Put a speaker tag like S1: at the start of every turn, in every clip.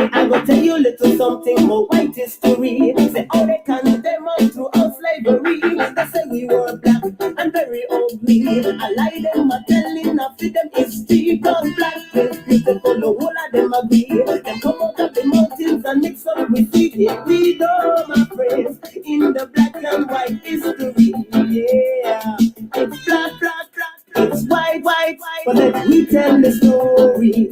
S1: Me, I go tell you a little something more white history. Say all they condemn us throughout slavery. They say we were black and very ugly. I lie them a telling of them history. Cause black is beautiful, the whole of them agree. They come out of the mountains and mix up with it. Here we go, my friends, in the black and white history. Yeah, it's black, black, black. It's white, white, white, but let me tell the story.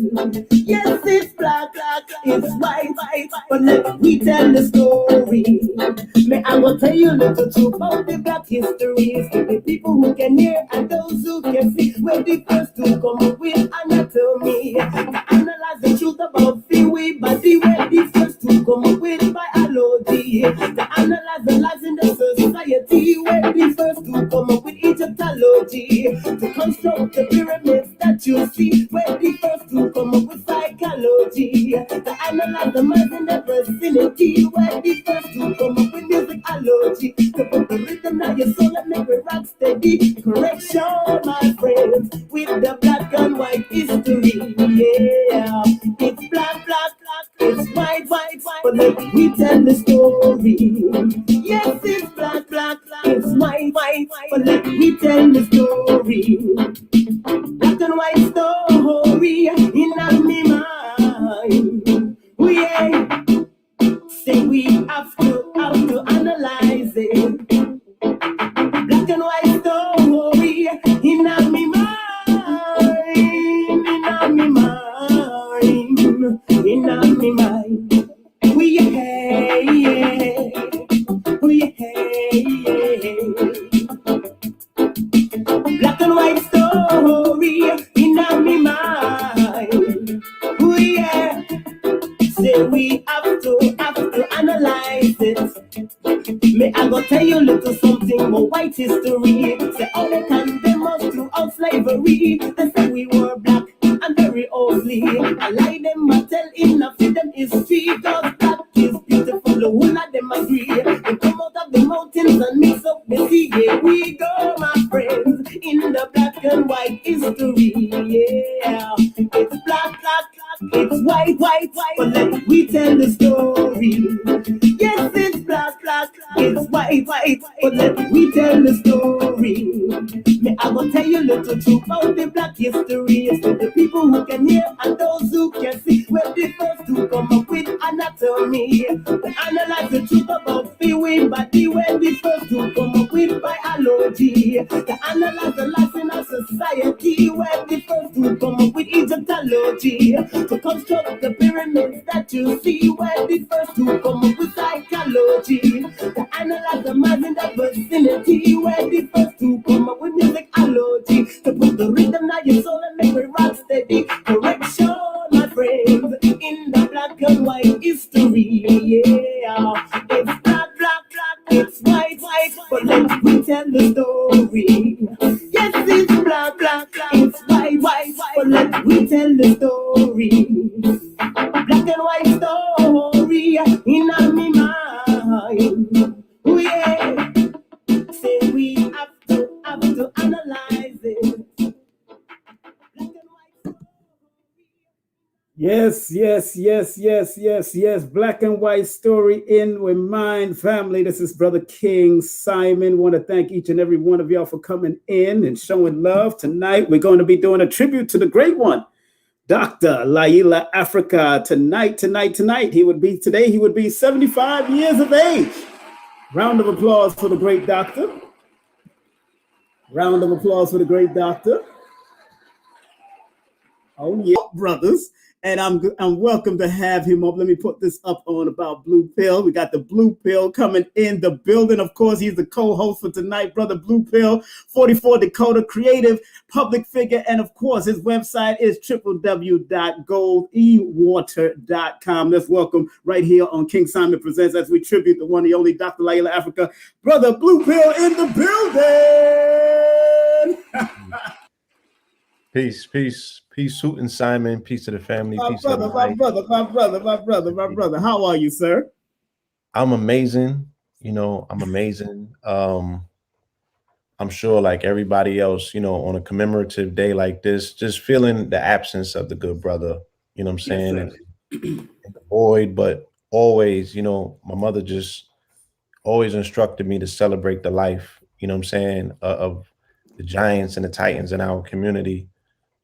S1: Yes, it's black, black, it's white, white, but let me tell the story. May I will tell you a little truth about the black history. So the people who can hear and those who can see, we're the first to come up with anatomy. To analyze the truth about the body, we're the first to come up with biology. To analyze the lives in the society, we're the first to come up with Egyptology. To construct the pyramids that you see, we're the first to come up with psychology. To analyze the minds in the vicinity, we're the first to come up with musicology. To put the rhythm on your soul and make it rock steady. Correction, my friends, with the black and white history. Yeah, it's black, black, black, it's white, white, white, but let me tell the story. Yes, it's black, black, black, it's white, white, white, but let me tell the story. Black and white story in my mind. We say we have to analyze it. Black and white story in my mind, in my mind, in my mind. We black and white story in my mind. Say we have to analyze it. May I go tell you a little something more white history. Say all they condemn us throughout slavery. They say we were black and very ugly. I lie them, I tell enough of them history. Cause black is beautiful, the whole of them agree. They come out of the mountains and mix up the sea. Here we go, my friends, in the black and white history. Yeah, it's black, black, black, it's white, white, white, but let me tell the story. Yes, it's black, black, it's white, white, but let me tell the story. May I go tell you a little truth about the black history. So the people who can hear and those who can see, we're the first to come up with anatomy. To analyze the truth about the body, we're the first to come up with biology. To analyze the life in our society, we're the first to come up with Egyptology. To construct the pyramids that you see, we're the first to come up with psychology. To analyze the minds in the vicinity, we're the first to come up with musicology. To put the rhythm on your soul and make it rock steady. Correction, my friends, in the black and white history. Yeah, it's black, black, black, it's white, white, but let me tell the story. Yes, it's black, black, black, it's white, white, white, but let me tell the story. Black and white story in my mind. Oh yeah, say we have to analyze it.
S2: Yes, yes, yes, yes, yes, yes. Black and white story in my mind, family. This is Brother King Simon. Want to thank each and every one of y'all for coming in and showing love. Tonight, we're going to be doing a tribute to the great one, Dr. LLAILA Afrika. Tonight. He would be 75 years of age. Round of applause for the great doctor. Round of applause for the great doctor. Oh yeah, brothers. And I'm welcome to have him up. Let me put this up on about Blue Pill. We got the Blue Pill coming in the building. Of course, he's the co-host for tonight, Brother Blue Pill, 44 Dakota, creative public figure. And of course, his website is www.goldewater.com. Let's welcome right here on King Simon Presents as we tribute the one and only Dr. LLAILA Afrika, Brother Blue Pill in the building.
S3: Peace, Suit and Simon. Peace to the family.
S2: My
S3: peace
S2: brother. How are you, sir?
S3: I'm amazing. I'm amazing. I'm sure, like everybody else, on a commemorative day like this, just feeling the absence of the good brother. You know what I'm saying?
S2: Yes,
S3: and the void, but always, you know, my mother just always instructed me to celebrate the life, you know what I'm saying, of the giants and the titans in our community.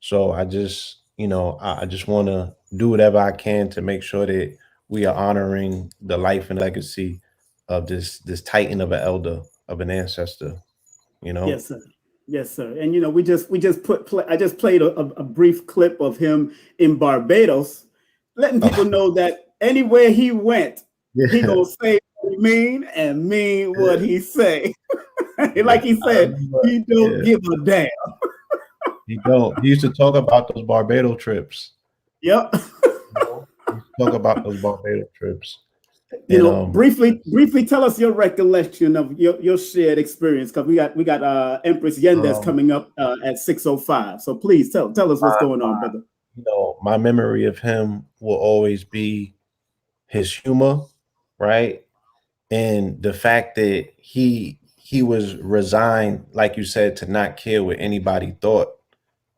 S3: So I just, you know, I just want to do whatever I can to make sure that we are honoring the life and legacy of this titan of an elder, of an ancestor, you know.
S2: Yes, sir. Yes, sir. And you know, I just played a brief clip of him in Barbados, letting people know that anywhere he went, he
S3: Yeah,
S2: gonna say what he mean and mean what
S3: yeah,
S2: he say.
S3: yeah.
S2: Like he
S3: I
S2: said,
S3: remember,
S2: he don't
S3: yeah,
S2: give a damn.
S3: he don't. He used to talk about those Barbados trips.
S2: Yep.
S3: You know, he used to talk about those Barbados trips.
S2: You
S3: And
S2: know, briefly tell us your recollection of your shared experience, because we got Empress Yendys
S3: um
S2: coming up at 6:05. So please tell us what's
S3: my,
S2: going on, brother.
S3: you know, my memory of him will always be his humor, right? And the fact that he was resigned, like you said, to not care what anybody thought.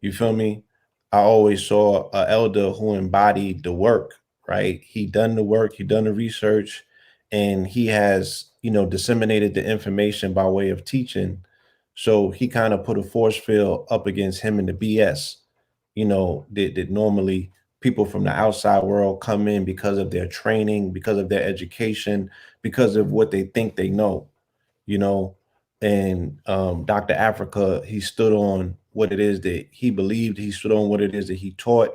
S3: You feel me? I always saw a elder who embodied the work, right? He done the work, he done the research, and he has, you know, disseminated the information by way of teaching. So he kind of put a force field up against him and the BS, you know, that normally people from the outside world come in because of their training, because of their education, because of what they think they know, you know. And Dr. Africa, he stood on what it is that he believed, he stood on what it is that he taught,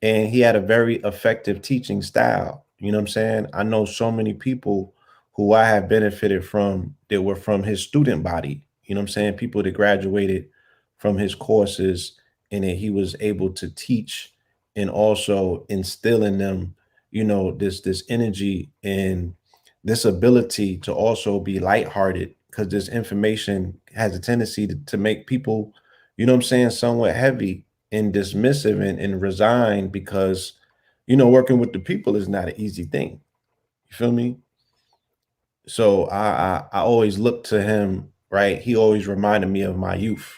S3: and he had a very effective teaching style. You know what I'm saying? I know so many people who I have benefited from that were from his student body. You know what I'm saying? People that graduated from his courses and that he was able to teach and also instill in them, you know, this energy and this ability to also be lighthearted, because this information has a tendency to make people, you know what I'm saying, somewhat heavy and dismissive and resigned, because you know working with the people is not an easy thing. You feel me? So I always look to him, right? He always reminded me of my youth.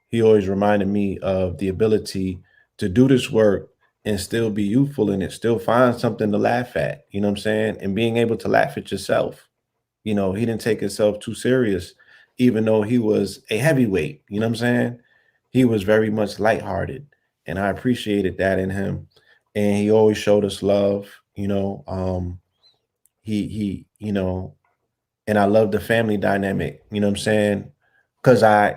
S3: He always reminded me of the ability to do this work and still be youthful in it, still find something to laugh at, you know what I'm saying? And being able to laugh at yourself. You know, he didn't take himself too serious, even though he was a heavyweight. You know what I'm saying? He was very much lighthearted, and I appreciated that in him. And he always showed us love. You know, you know, and I love the family dynamic. You know what I'm saying? Because I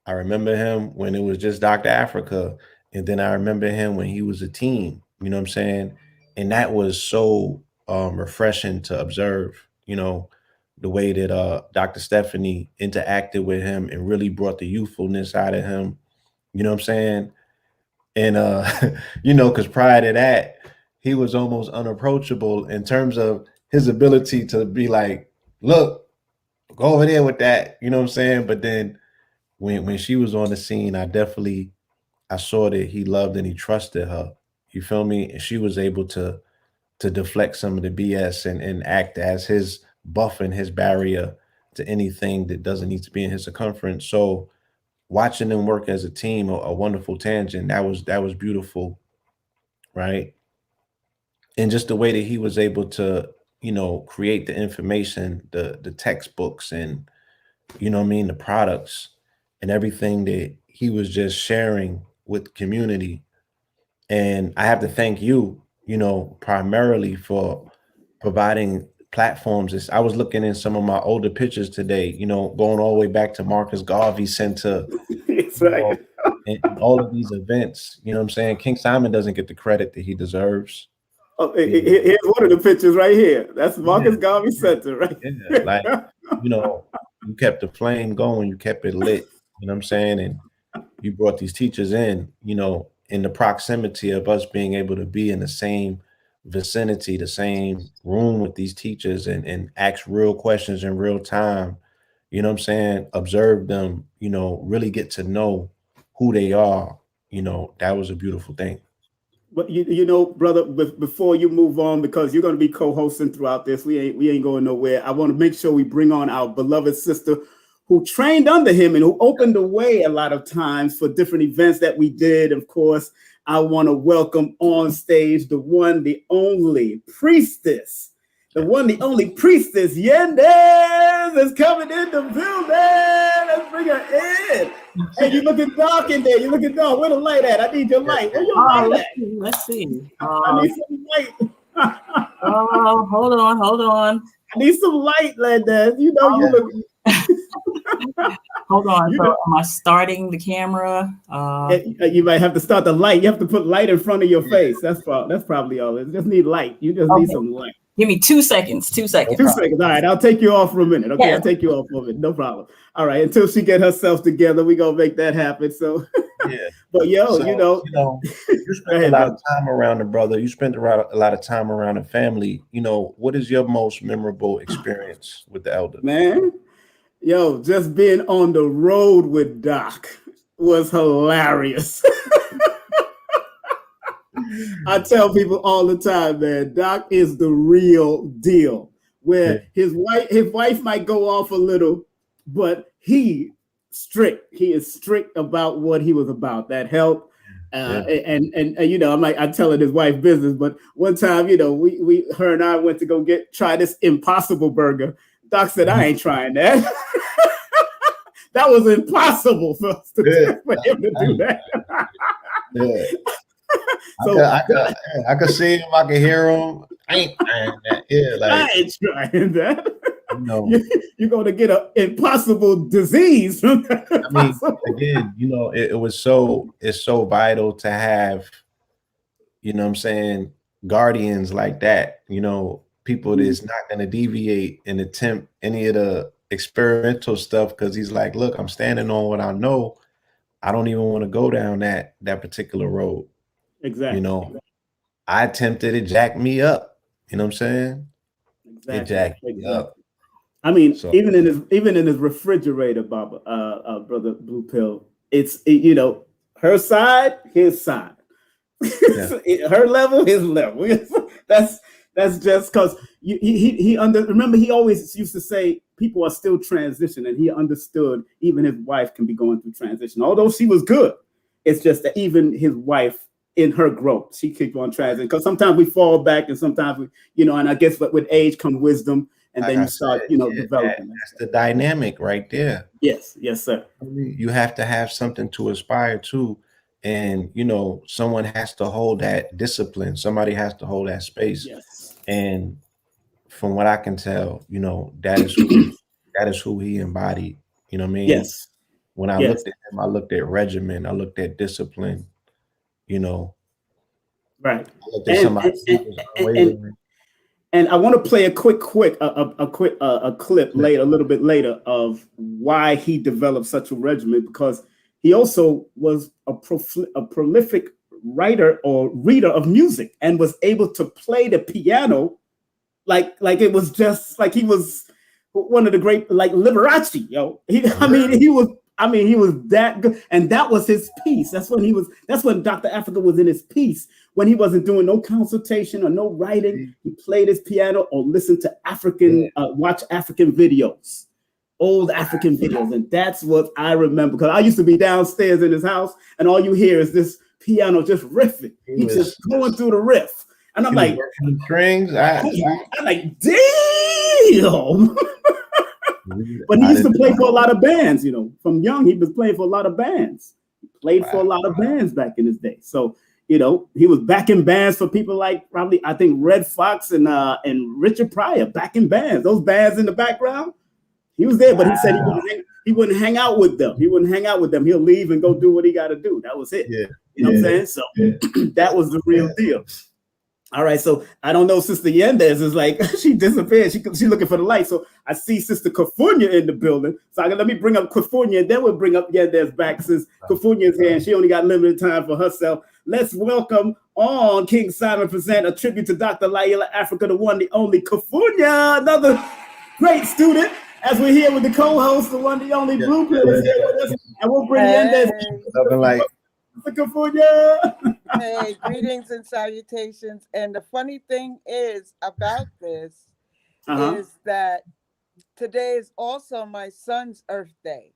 S3: remember him when it was just Dr. Africa, and then I remember him when he was a teen. You know what I'm saying? And that was so refreshing to observe. You know, the way that Dr. Stephanie interacted with him and really brought the youthfulness out of him. You know what I'm saying? And you know, because prior to that, he was almost unapproachable in terms of his ability to be like, look, go over there with that. You know what I'm saying? But then when she was on the scene, I saw that he loved and he trusted her. You feel me? And she was able to deflect some of the BS and act as his buff and his barrier to anything that doesn't need to be in his circumference. So watching them work as a team, a wonderful tangent. That was beautiful, right? And just the way that he was able to, you know, create the information, the textbooks, and you know what I mean, the products and everything that he was just sharing with community. And I have to thank you, you know, primarily for providing platforms. I was looking in some of my older pictures today, you know, going all the way back to Marcus Garvey Center,
S2: That's
S3: you
S2: right.
S3: know, and all of these events. You know what I'm saying? King Simon doesn't get the credit that he deserves.
S2: Oh,
S3: The
S2: here's one of the pictures right here. That's
S3: Yeah,
S2: Marcus Garvey
S3: yeah,
S2: Center, right?
S3: yeah. Like, you know, you kept the flame going, you kept it lit, you know what I'm saying? And you brought these teachers in, you know, in the proximity of us being able to be in the same vicinity, the same room with these teachers and ask real questions in real time, you know what I'm saying? Observe them, you know, really get to know who they are, you know, that was a beautiful thing.
S2: But you know, brother, before you move on, because you're going to be co-hosting throughout this, we ain't going nowhere. I want to make sure we bring on our beloved sister, who trained under him and who opened the way a lot of times for different events that we did. Of course, I want to welcome on stage the one, the only Priestess. The one, the only Priestess, Yendys, is coming in the building. Let's bring her in. Hey, you looking dark in there. You looking dark. Where the light at? I need your light. Where your light at?
S4: Let's see.
S2: I need some light.
S4: Hold on.
S2: I need some light, Yendys. You know you look.
S4: Hold on. So am I starting the camera?
S2: You might have to start the light. You have to put light in front of your face. That's probably all. It just need light. You just need some light.
S4: Give me 2 seconds. 2 seconds.
S2: 2 seconds. All right, I'll take you off for a minute. Okay,
S4: Yeah.
S2: I'll take you off for a minute. No problem. All right, until she get herself together, we gonna make that happen. So,
S3: yeah.
S2: But you
S3: spent a lot of time around the brother. You spent a lot of time around the family. What is your most memorable experience with the elder?
S2: Man, just being on the road with Doc was hilarious. I tell people all the time, man, Doc is the real deal. Where his wife might go off a little, but he is strict about what he was about. That help, and I'm telling his wife business. But one time, her and I went to try this Impossible Burger. Doc said, "I ain't trying that." That was impossible for him to do that.
S3: Yeah. So I could see him. I could hear him. I ain't trying that. Yeah,
S2: I ain't trying that. You're going to get an impossible disease from that.
S3: I mean, again, it's so vital to have, what I'm saying, guardians like that. People that's not going to deviate and attempt any of the experimental stuff because he's like, look, I'm standing on what I know. I don't even want to go down that particular road.
S2: Exactly.
S3: I attempted, it jacked me up. You know what I'm saying?
S2: Exactly.
S3: It jacked me up.
S2: I mean, even in his refrigerator, Baba, brother Blue Pill, it's her side, his side. Yeah. Her level, his level. That's just because remember he always used to say people are still transitioning, and he understood even his wife can be going through transition. Although she was good, it's just that even his wife in her growth, she keeps on transitioning because sometimes we fall back and sometimes we, and I guess but with age comes wisdom, and then you start, developing.
S3: That's the dynamic right there.
S2: Yes, sir.
S3: You have to have something to aspire to. And, someone has to hold that discipline. Somebody has to hold that space.
S2: Yes.
S3: And from what I can tell, that is who he embodied. You know what I mean?
S2: Yes.
S3: When I looked at him, I looked at regimen. I looked at discipline.
S2: Right.
S3: I looked at somebody
S2: and I want to play a quick clip later, a little bit later, of why he developed such a regimen, because he also was a prolific writer or reader of music and was able to play the piano like it was just like he was one of the great, like Liberace, he was that good, and that was his piece. That's when Dr. Africa was in his piece, when he wasn't doing no consultation or no writing. He played his piano or listened to watch African videos. Old African videos, and that's what I remember, because I used to be downstairs in his house and all you hear is this piano just riffing. He's just going through the riff, and I'm like,
S3: strings.
S2: I'm like, damn. But he used to play for a lot of bands, from young. He was playing for a lot of bands. He played for a lot of bands back in his day. So he was backing bands for people like probably, I think, Red Fox and Richard Pryor, backing bands. Those bands in the background. He was there, but he said he wouldn't hang out with them. He'll leave and go do what he got to do. That was it.
S3: Yeah.
S2: You know what I'm saying? So that was the real deal. All right. So I don't know. Sister Yendys is like, she disappeared. She's looking for the light. So I see Sister Kufunya in the building. So let me bring up Kufunya, and then we'll bring up Yendys back, since Kufunya's here and she only got limited time for herself. Let's welcome on King Simon present a tribute to Dr. LLAILA Afrika, the one, the only Kufunya, another great student. As we're here with the co-host, the one, the only Blue Pill is here with us, and we'll bring Yendys.
S3: Something like
S5: Hey, greetings and salutations. And the funny thing is about this is that today is also my son's Earth Day.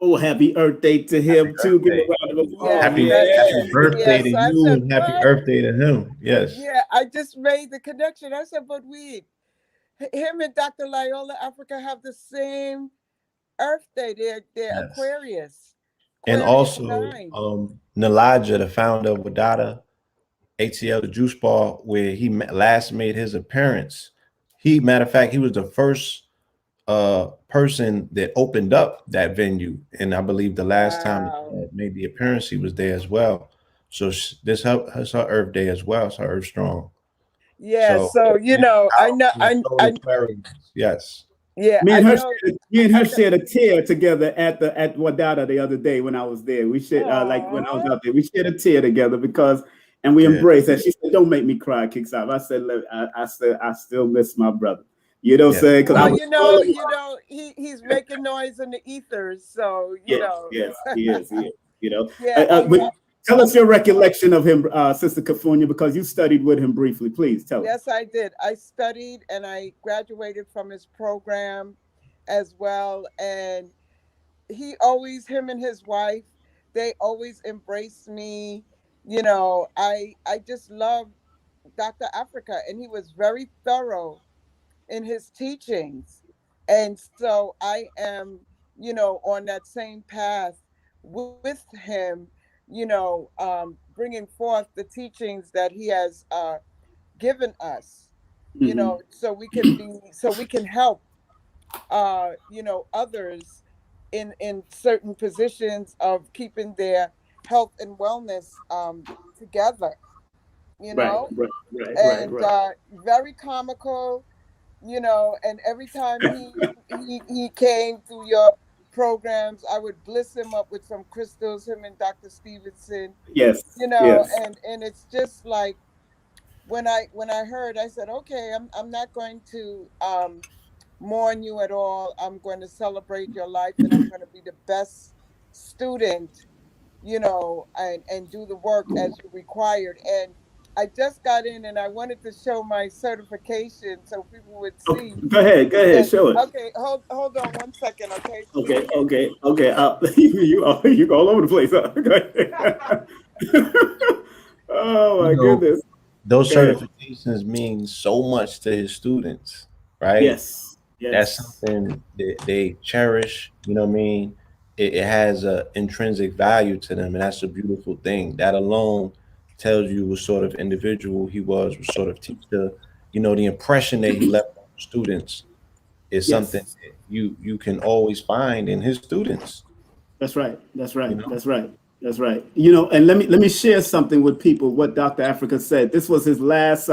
S2: Oh, happy Earth Day to him too. Give a round of applause.
S3: Happy birthday to you and happy Earth Day to him. Yes.
S5: Yeah, I just made the connection. I said, but him and Dr. LLAILA Afrika have the same Earth Day. They're Aquarius.
S3: And also, Nalaja, the founder of Wadata, ATL, the juice bar, where he last made his appearance. Matter of fact, he was the first person that opened up that venue, and I believe the last time he made the appearance, he was there as well. So this her Earth Day as well. It's her Earth Strong.
S5: Yeah. So you know, I know.
S3: Yes.
S5: Yeah.
S2: Me and her shared a tear together at Wadata the other day when I was there. We shared like when I was out there, we shared a tear together because. And we embraced that. She said, "Don't make me cry." Kicks out. I said, I still miss my brother. You know what I'm saying?
S5: Well, you know, he's making noise in the ethers. So you know.
S2: Yes, he is. You know. Tell us your recollection of him, Sister Kufunya, because you studied with him briefly. Please tell us.
S5: Yes, I did. I studied and I graduated from his program as well. And him and his wife, they always embraced me. You know, I just love Dr. Afrika, and he was very thorough in his teachings. And so I am, you know, on that same path with him, you know, bringing forth the teachings that he has given us, you know, so we can help, you know, others in certain positions of keeping their health and wellness together, you know. Right. Very comical, you know, and every time he came through your programs, I would bliss him up with some crystals, him and Dr. Stevenson.
S2: Yes.
S5: You know, and it's just like when I heard, I said, okay, I'm not going to mourn you at all. I'm going to celebrate your life, and I'm going to be the best student, you know, and do the work as you required. And I just got in and I wanted to show my certification so people would see.
S2: Go ahead, show it.
S5: Okay, hold on 1 second, okay?
S2: Okay. You all over the place. Huh? Oh my goodness.
S3: Those certifications mean so much to his students, right?
S2: Yes.
S3: That's something that they cherish. You know what I mean? It has an intrinsic value to them, and that's a beautiful thing. That alone tells you what sort of individual he was, what sort of teacher. You know, the impression that he left on students is something that you can always find in his students.
S2: That's right. You know? That's right. You know, and let me share something with people. What Dr. Afrika said. This was his last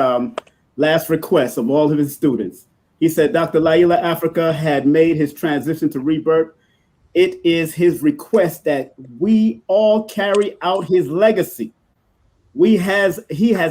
S2: request of all of his students. He said Dr. LLAILA Afrika had made his transition to rebirth. It is his request that we all carry out his legacy. He has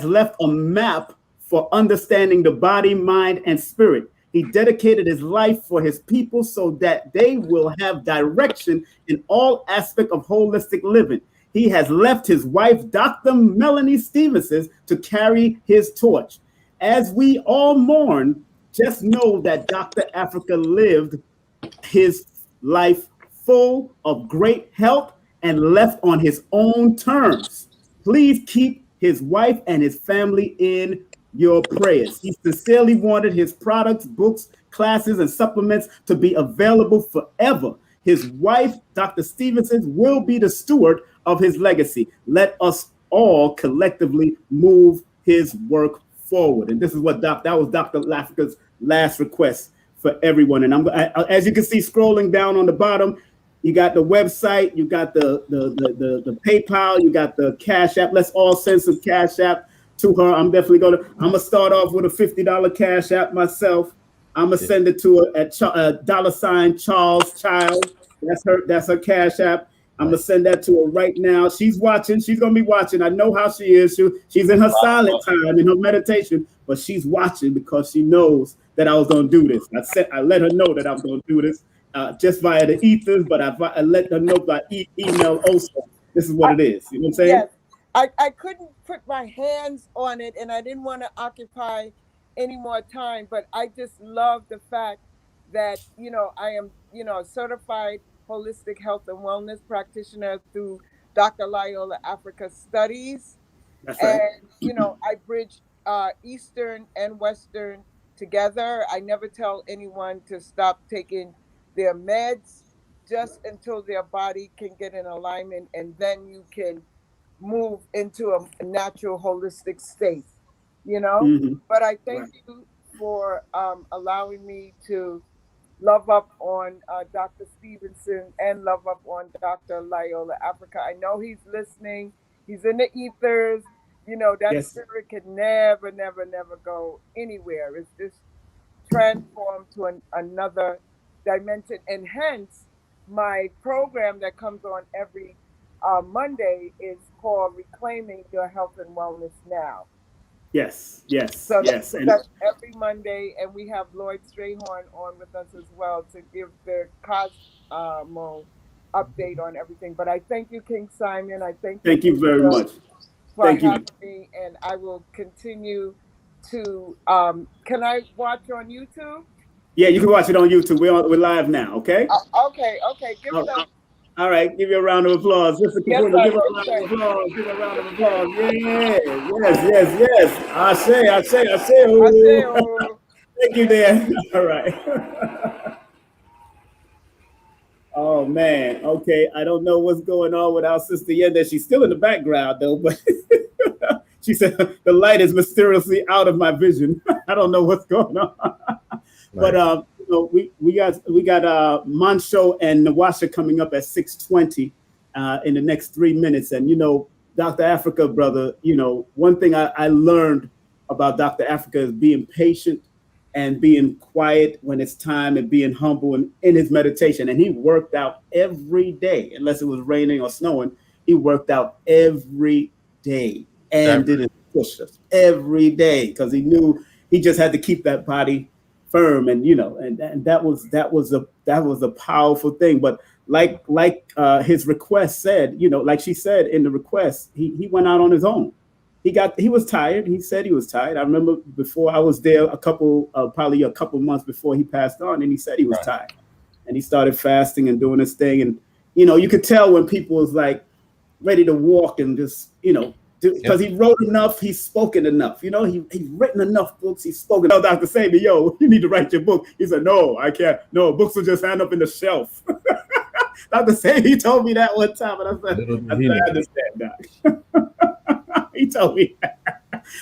S2: left a map for understanding the body, mind, and spirit. He dedicated his life for his people so that they will have direction in all aspects of holistic living. He has left his wife, Dr. Melanie Stevenson, to carry his torch. As we all mourn, just know that Dr. Afrika lived his life full of great health and left on his own terms. Please keep his wife and his family in your prayers. He sincerely wanted his products, books, classes, and supplements to be available forever. His wife, Dr. Stevenson, will be the steward of his legacy. Let us all collectively move his work forward. And this is what that was Dr. Afrika's last request for everyone. And as you can see, scrolling down on the bottom, you got the website, you got the PayPal, you got the Cash App. Let's all send some Cash App to her. I'm gonna start off with a $50 Cash App myself. I'm gonna send it to her at $ Charles Child. That's her Cash App. I'm gonna send that to her right now. She's watching. She's gonna be watching. I know how she is. She's in her silent time, in her meditation, but she's watching because she knows that I was gonna do this. I let her know that I was gonna do this just via the ethers, but I let her know by email also. This is what it is. You know what I'm saying?
S5: Yes. I couldn't put my hands on it, and I didn't want to occupy any more time, but I just love the fact that, you know, I am, you know, a certified holistic health and wellness practitioner through Dr. LLAILA Afrika studies.
S2: That's right.
S5: And, you know, I bridge Eastern and Western together. I never tell anyone to stop taking their meds just until their body can get in alignment, and then you can move into a natural holistic state, you know.
S2: Mm-hmm.
S5: But I thank you for allowing me to love up on Dr. Stevenson and love up on Dr. LLAILA Afrika. I know he's listening. He's in the ethers. You know, that
S2: Yes.
S5: spirit can never, never, never go anywhere. It's just transformed to another dimension. And hence, my program that comes on every Monday is called Reclaiming Your Health and Wellness Now.
S2: Yes, yes,
S5: So
S2: yes.
S5: that's every Monday, and we have Lloyd Strayhorn on with us as well to give the Cosmo update on everything. But I thank you, King Simon. I
S2: Thank you very much.
S5: for
S2: Thank you.
S5: having me, and I will continue to. Can I watch on YouTube?
S2: Yeah, you can watch it on YouTube. We're live now. Okay.
S5: Okay. Give them.
S2: All right, give you a round of applause. Listen,
S5: Yes,
S2: Kufunya, give her a round of applause. Give her a round of applause. Yeah, yes. I say. Oh. Thank you, there. All right. Oh man. Okay, I don't know what's going on with our sister Yendys. She's still in the background though, but she said the light is mysteriously out of my vision. I don't know what's going on. Right. But you know, we got Montsho and Nwasha coming up at 6:20 in the next 3 minutes. And you know, Dr. Afrika, brother, you know, one thing I learned about Dr. Afrika is being patient and being quiet when it's time and being humble and in his meditation. And he worked out every day, unless it was raining or snowing. He worked out every day and didn't push us every day because he knew he just had to keep that body firm, and you know, and that was a powerful thing. But like his request said, you know, like she said in the request, he went out on his own. He was tired. He said he was tired. I remember before I was there probably a couple months before he passed on, and he said he was tired, and he started fasting and doing his thing. And you know, you could tell when people was like ready to walk and just, you know, because he wrote enough, he's spoken enough. You know, he's written enough books, he's spoken. Oh, Dr. Sabi, yo, you need to write your book. He said, no, I can't. No, books will just hang up in the shelf. Dr. Sabi, he told me that one time, and I understand, Doc. He told me that.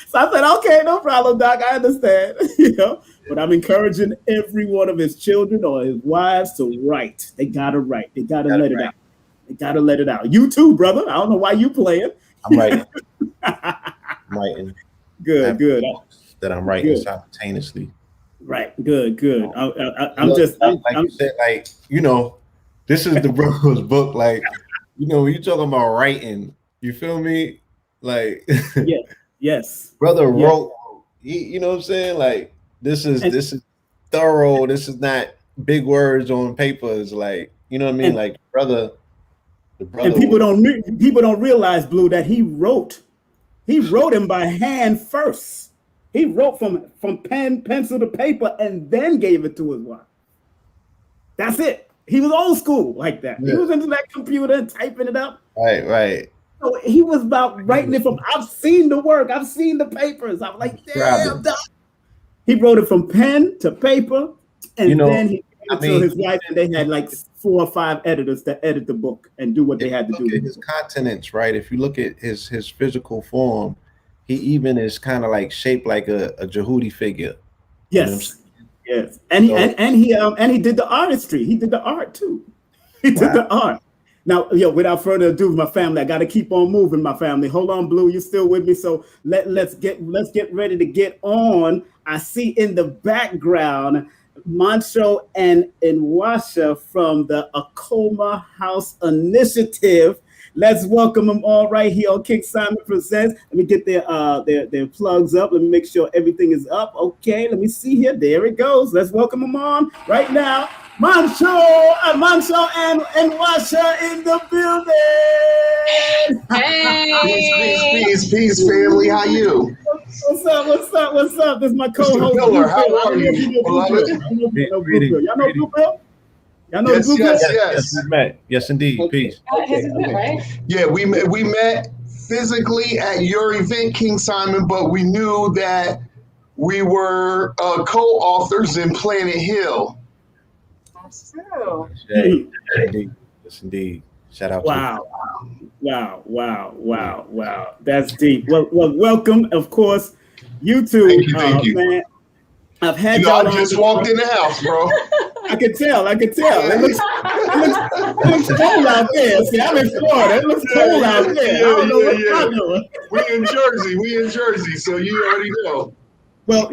S2: So I said, okay, no problem, Doc, I understand. You know, but I'm encouraging every one of his children or his wives to write. They gotta write. They gotta let it out. They gotta let it out. You too, brother. I don't know why you playing.
S3: I'm writing. I'm writing.
S2: Good.
S3: That I'm writing simultaneously.
S2: Right. Good. I'm
S3: you said, like, you know, this is the bro's book. Like, you know, when you talking about writing, you feel me? Like,
S2: yes.
S3: Brother wrote. You know what I'm saying? Like, this is thorough. This is not big words on paper. It's like, you know what I mean? Like, brother. And people don't realize, Blue, that he wrote him by hand first. He wrote from pencil to paper and then gave it to his wife. That's it. He was old school like that. Yeah. He was into that computer and typing it up. Right.
S2: So he was about writing it from. I've seen the work. I've seen the papers. I'm like, damn. He wrote it from pen to paper, and then he gave it to his wife, and they had like 4 or 5 editors that edit the book and do what they had to do.
S3: Look at his continents, right? If you look at his physical form, he even is kind of like shaped like a Jehudi figure.
S2: Yes, yes, and he did the artistry. He did the art too. He did the art. Now, without further ado, my family, I got to keep on moving, my family. Hold on, Blue, you still with me? So let's get ready to get on. I see in the background Montsho and Nwasha from the Akoma House Initiative. Let's welcome them all right here on King Simon Presents. Let me get their plugs up. Let me make sure everything is up. Okay, let me see here. There it goes. Let's welcome them on right now. Montsho and Nwasha in the building.
S6: Hey. Peace, family. How you?
S2: What's up? This is my co-host.
S6: Miller, how are you?
S2: Y'all know Blue Bill? Y'all know the group?
S3: Yes, we met. Yes, indeed.
S2: Okay.
S3: Peace.
S2: Okay.
S7: Right?
S6: Yeah, we met physically at your event, King Simon, but we knew that we were co-authors in Planet Hill.
S7: That's true.
S3: Yes, indeed. Yes, indeed. Shout out to
S2: Wow. That's deep. Well, welcome, of course. You two,
S6: Thank you.
S2: man. I've had
S6: You know,
S2: y'all
S6: I just
S2: on
S6: walked in the house, bro.
S2: I could tell. It looks cold out there. See, I'm in Florida. It looks cold out there. I don't know what y'all doing.
S6: We in Jersey, so you already know.
S2: Well,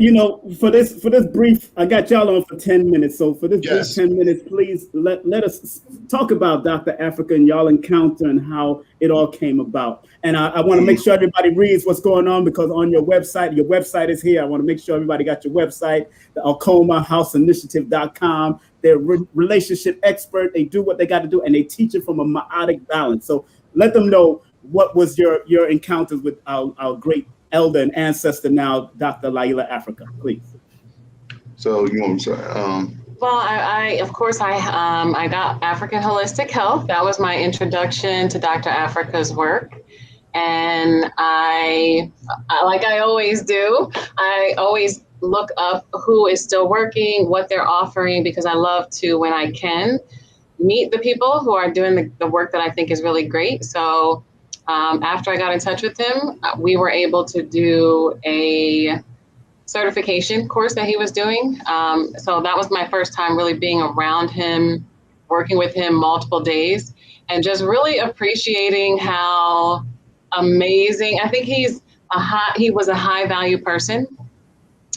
S2: for this brief, I got y'all on for 10 minutes. So for this brief 10 minutes, please let us talk about Dr. Afrika and y'all encounter and how it all came about. And I want to make sure everybody reads what's going on, because on your website is here. I want to make sure everybody got your website, the AlcomaHouseInitiative.com. They're relationship expert. They do what they got to do, and they teach it from a meiotic balance. So let them know what was your encounters with our great elder and ancestor now, Dr. LLAILA Afrika, please.
S6: So you want me to say?
S7: Well, I of course I got African Holistic Health. That was my introduction to Dr. Afrika's work, and I like I always do. I always look up who is still working, what they're offering, because I love to, when I can, meet the people who are doing the work that I think is really great. So after I got in touch with him, we were able to do a certification course that he was doing. So that was my first time really being around him, working with him multiple days, and just really appreciating how amazing. I think he was a high value person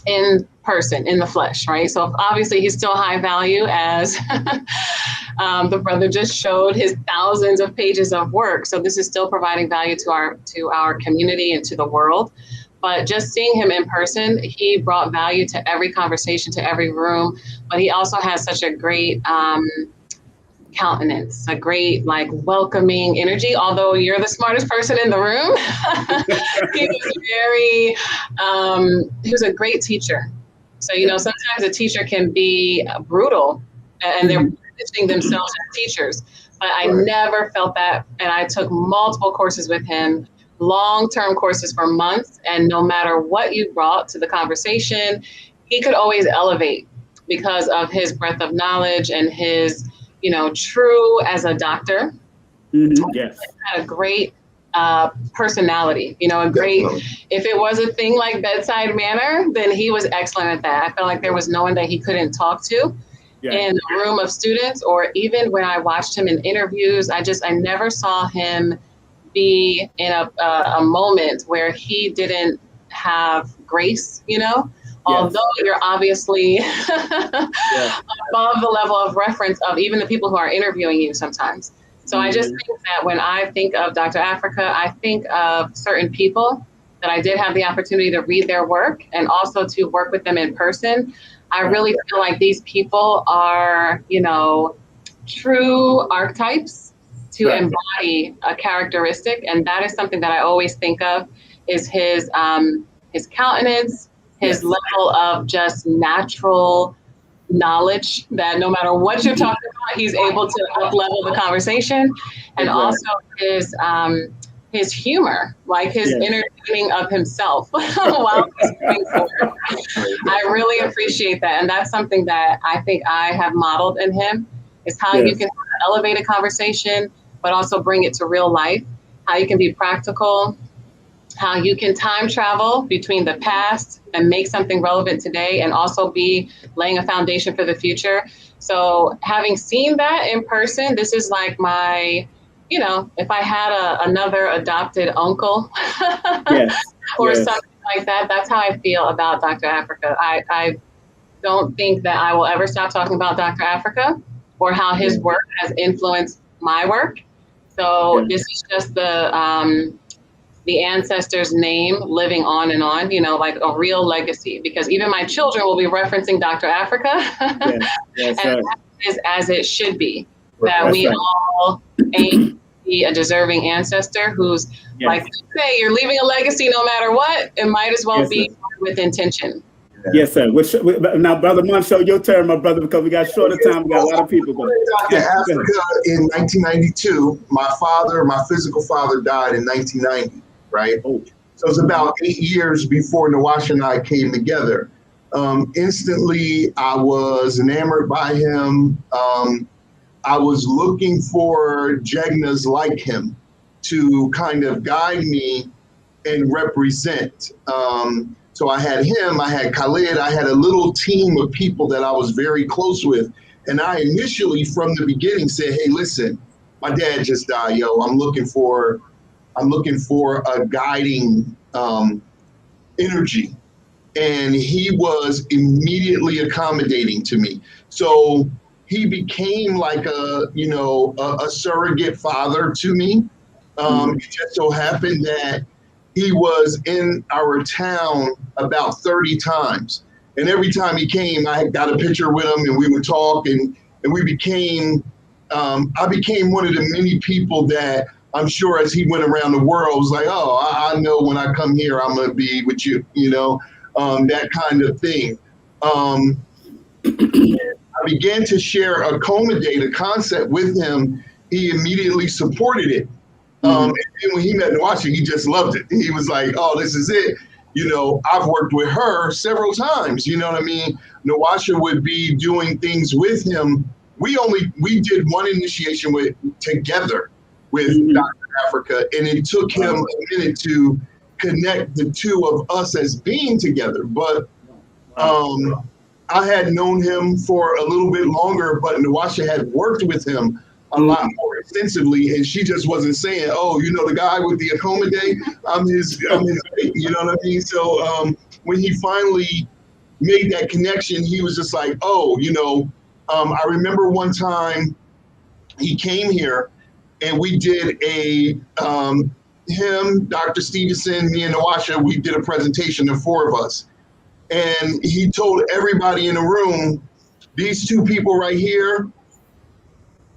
S7: in the flesh, right? So obviously he's still high value, as the brother just showed his thousands of pages of work. So this is still providing value to our community and to the world. But just seeing him in person, he brought value to every conversation, to every room. But he also has such a great countenance, a great welcoming energy. Although you're the smartest person in the room, he was a great teacher. So sometimes a teacher can be brutal, and they're positioning themselves as teachers. But I never felt that, and I took multiple courses with him, long-term courses for months, and no matter what you brought to the conversation, he could always elevate because of his breadth of knowledge and his true as a doctor.
S2: Mm-hmm. Yes.
S7: He had a great personality, a great, if it was a thing like bedside manner, then he was excellent at that. I felt like there was no one that he couldn't talk to in a room of students, or even when I watched him in interviews, I never saw him be in a moment where he didn't have grace, although you're obviously above the level of reference of even the people who are interviewing you sometimes. So I just think that when I think of Dr. Afrika, I think of certain people that I did have the opportunity to read their work and also to work with them in person. I really feel like these people are, true archetypes to embody a characteristic. And that is something that I always think of, is his countenance, his level of just natural knowledge, that no matter what you're talking about, he's able to up-level the conversation. And also his humor, his entertaining of himself while he's doing work. I really appreciate that. And that's something that I think I have modeled in him, is how you can elevate a conversation, but also bring it to real life, how you can be practical, how you can time travel between the past and make something relevant today, and also be laying a foundation for the future. So having seen that in person, this is like my, if I had another adopted uncle or something like that, that's how I feel about Dr. Afrika. I don't think that I will ever stop talking about Dr. Afrika or how his work has influenced my work. So this is just the ancestor's name living on and on, like a real legacy, because even my children will be referencing Dr. Afrika. And that is as it should be, that we all aim to be a deserving ancestor who's like you say, you're leaving a legacy no matter what. It might as well be with intention.
S2: Yes, sir. Now, Brother Montsho, your turn, my brother, because we got shorter time. We got a lot of people going.
S6: Dr. Afrika in 1992. My physical father died in 1990, right?
S2: Oh.
S6: So it was about 8 years before Nwasha and I came together. Instantly, I was enamored by him. I was looking for Jegnas like him to kind of guide me and represent. So I had him, I had Khalid, I had a little team of people that I was very close with. And I initially, from the beginning, said, hey, listen, my dad just died, yo. I'm looking for a guiding energy. And he was immediately accommodating to me. So he became like a surrogate father to me. It just so happened that he was in our town about 30 times. And every time he came, I got a picture with him and we would talk and we became, I became one of the many people that I'm sure as he went around the world was like, oh, I know when I come here, I'm going to be with you, that kind of thing. I began to share accommodate a concept with him. He immediately supported it. And then when he met Nwasha, he just loved it. He was like, oh, this is it. I've worked with her several times. You know what I mean? Nwasha would be doing things with him. We did one initiation together with Dr. Afrika, and it took him a minute to connect the two of us as being together. But I had known him for a little bit longer, but Nwasha had worked with him a lot more extensively, and she just wasn't saying, "Oh, the guy with the accommodate, I'm his mate," you know what I mean? So when he finally made that connection, he was just like, "Oh, I remember one time he came here, and we did him, Dr. Stevenson, me, and Nwasha. We did a presentation, the four of us, and he told everybody in the room, these two people right here."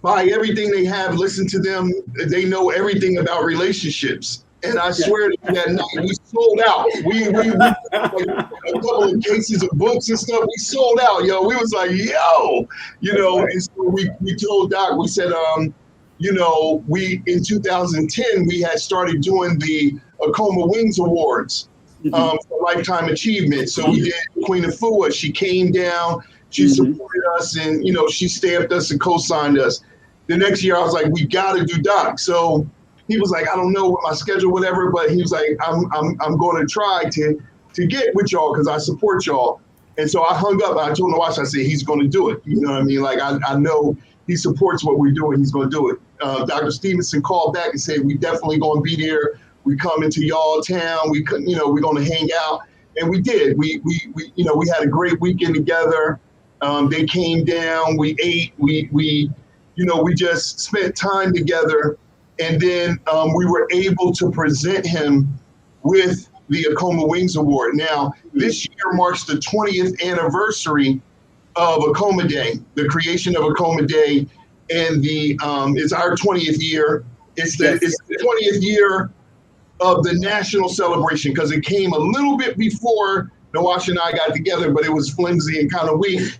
S6: Buy everything they have, listen to them. They know everything about relationships. And I swear that night we sold out. We like a couple of cases of books and stuff. We sold out, yo. We was like, yo, and so we told Doc, we said, we in 2010, we had started doing the Akoma Wings Awards for Lifetime Achievement. So we did Queen Afua. She came down. She supported us and, she stamped us and co-signed us. The next year I was like, we got to do Doc. So he was like, I don't know what my schedule, whatever, but he was like, I'm going to try to get with y'all because I support y'all. And so I hung up. I told Nwasha, I said, he's going to do it. You know what I mean? Like, I know he supports what we're doing. He's going to do it. Dr. Stevenson called back and said, we definitely going to be there. We come into y'all town. We could, we're going to hang out. And we did. We had a great weekend together. They came down, we ate, we just spent time together. And then we were able to present him with the Akoma Wings Award. Now, this year marks the 20th anniversary of Akoma Day, the creation of Akoma Day. And it's our 20th year. It's the 20th year of the national celebration because it came a little bit before Nwasha and I got together, but it was flimsy and kind of weak.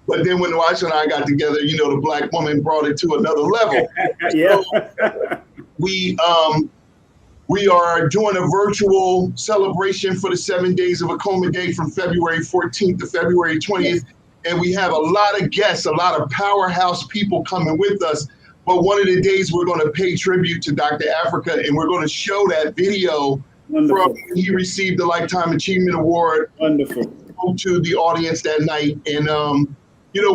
S6: But then when Nwasha and I got together, the Black woman brought it to another level.
S2: Yeah.
S6: So we are doing a virtual celebration for the 7 days of Akoma Day from February 14th to February 20th. And we have a lot of guests, a lot of powerhouse people coming with us. But one of the days we're going to pay tribute to Dr. Afrika, and we're going to show that video from when he received the Lifetime Achievement Award.
S2: Wonderful.
S6: To the audience that night. And,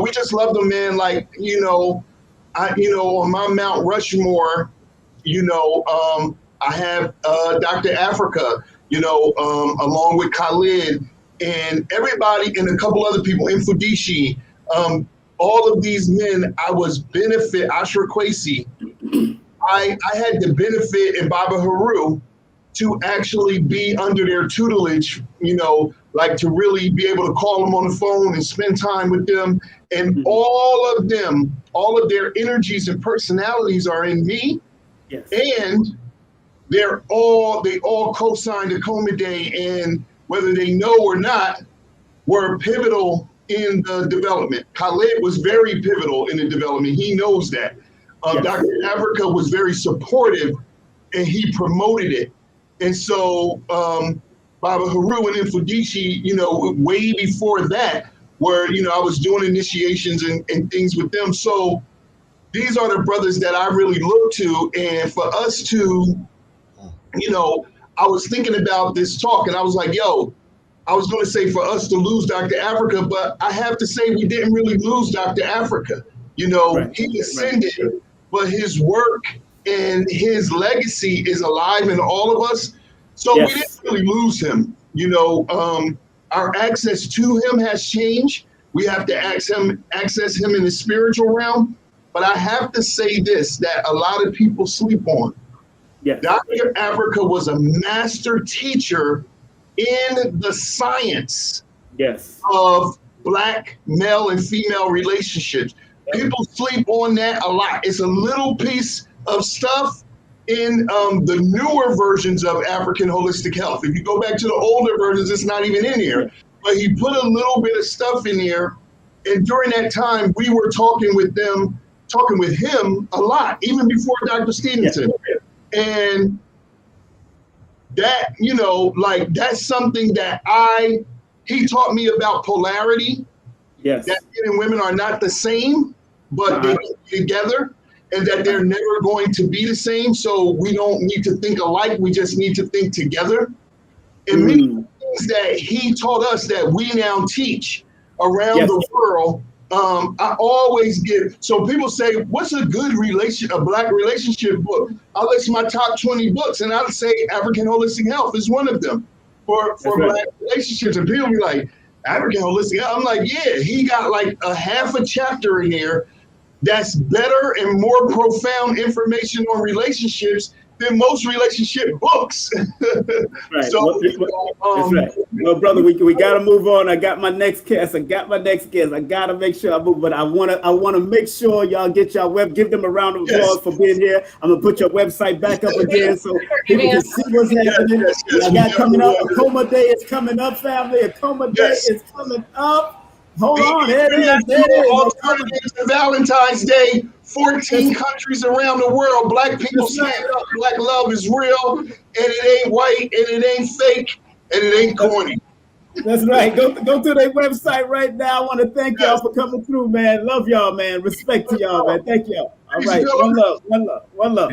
S6: we just love them, man. Like, on my Mount Rushmore, I have Dr. Afrika, along with Khalid and everybody and a couple other people, Infudishi, all of these men, I was benefit, Ashra Kwesi. I had the benefit in Baba Haru to actually be under their tutelage, like to really be able to call them on the phone and spend time with them. And all of them, all of their energies and personalities are in me.
S2: Yes.
S6: And they all co-signed Akoma Day. And whether they know or not, were pivotal in the development. Khalid was very pivotal in the development. He knows that.
S2: Yes.
S6: Dr. Africa was very supportive, and he promoted it. And so Baba Haru and Infudici, you know, way before that, where, you know, I was doing initiations and things with them. So these are the brothers that I really look to. And for us to, you know, I was thinking about this talk and I was like, yo, I was going to say for us to lose Dr. Africa, but I have to say we didn't really lose Dr. Africa. You know,
S2: Right.
S6: he ascended, but his work and his legacy is alive in all of us. So
S2: Yes.
S6: we didn't really lose him. You know, our access to him has changed. We have to access him in the spiritual realm. But I have to say this, that a lot of people sleep on.
S2: Yes.
S6: Dr. Africa was a master teacher in the science
S2: Yes.
S6: of Black male and female relationships. People sleep on that a lot. It's a little piece of stuff in the newer versions of African holistic health. If you go back to the older versions, it's not even in here. But he put a little bit of stuff in there. And during that time, we were talking with him a lot, even before Dr. Stevenson. And that, you know, like that's something that he taught me about polarity.
S2: Yes.
S6: That men and women are not the same, but they go together, and that they're never going to be the same. So we don't need to think alike. We just need to think together. And many things that he taught us that we now teach around the world, I always give. So people say, what's a good a Black relationship book? I'll list my top 20 books, and I'll say African Holistic Health is one of them for Black relationships. And people be like, African Holistic Health? I'm like, yeah, he got like a half a chapter in here that's better and more profound information on relationships than most relationship books.
S2: Right.
S6: So,
S2: that's right. Well, brother, we gotta move on. I got my next guest. I gotta make sure I move, but I wanna make sure y'all get y'all give them a round of applause for being here. I'm gonna put your website back up again so people can see what's happening. I got coming up. Akoma Day is coming up, family. Akoma Day is coming up. Hold on, there it is.
S6: Alternatives to Valentine's Day, 14 countries around the world. Black people stand up. Black love is real, and it ain't white, and it ain't fake, and it ain't corny.
S2: That's right. Go to their website right now. I want to thank y'all for coming through, man. Love y'all, man. Respect to y'all, man. Thank y'all. All right. One love.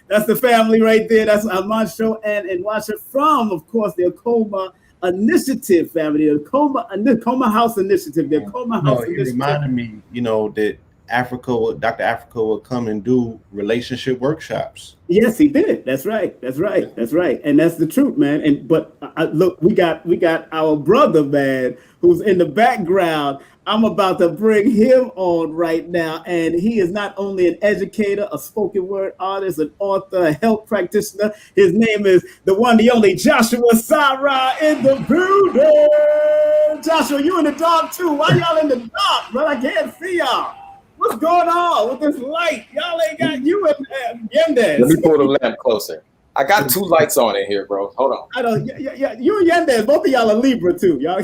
S2: That's the family right there. That's Montsho and Nwasha from, of course, the Akoma Initiative family, the Akoma House Initiative. The Akoma House Initiative.
S3: It reminded me, you know, that Dr. Africa would come and do relationship workshops.
S2: Yes, he did. That's right. And that's the truth, man. But look, we got our brother, man, who's in the background. I'm about to bring him on right now. And he is not only an educator, a spoken word artist, an author, a health practitioner. His name is the one, the only Jashua Sarah in the building. Joshua, you in the dark too. Why y'all in the dark, bro? I can't see y'all. What's going on with this light? Y'all ain't got you and Yendys.
S8: Let me pull the lamp closer. I got two lights on in here, bro. Hold on.
S2: I don't. Yeah, you and Yendys, both of y'all are Libra too, y'all.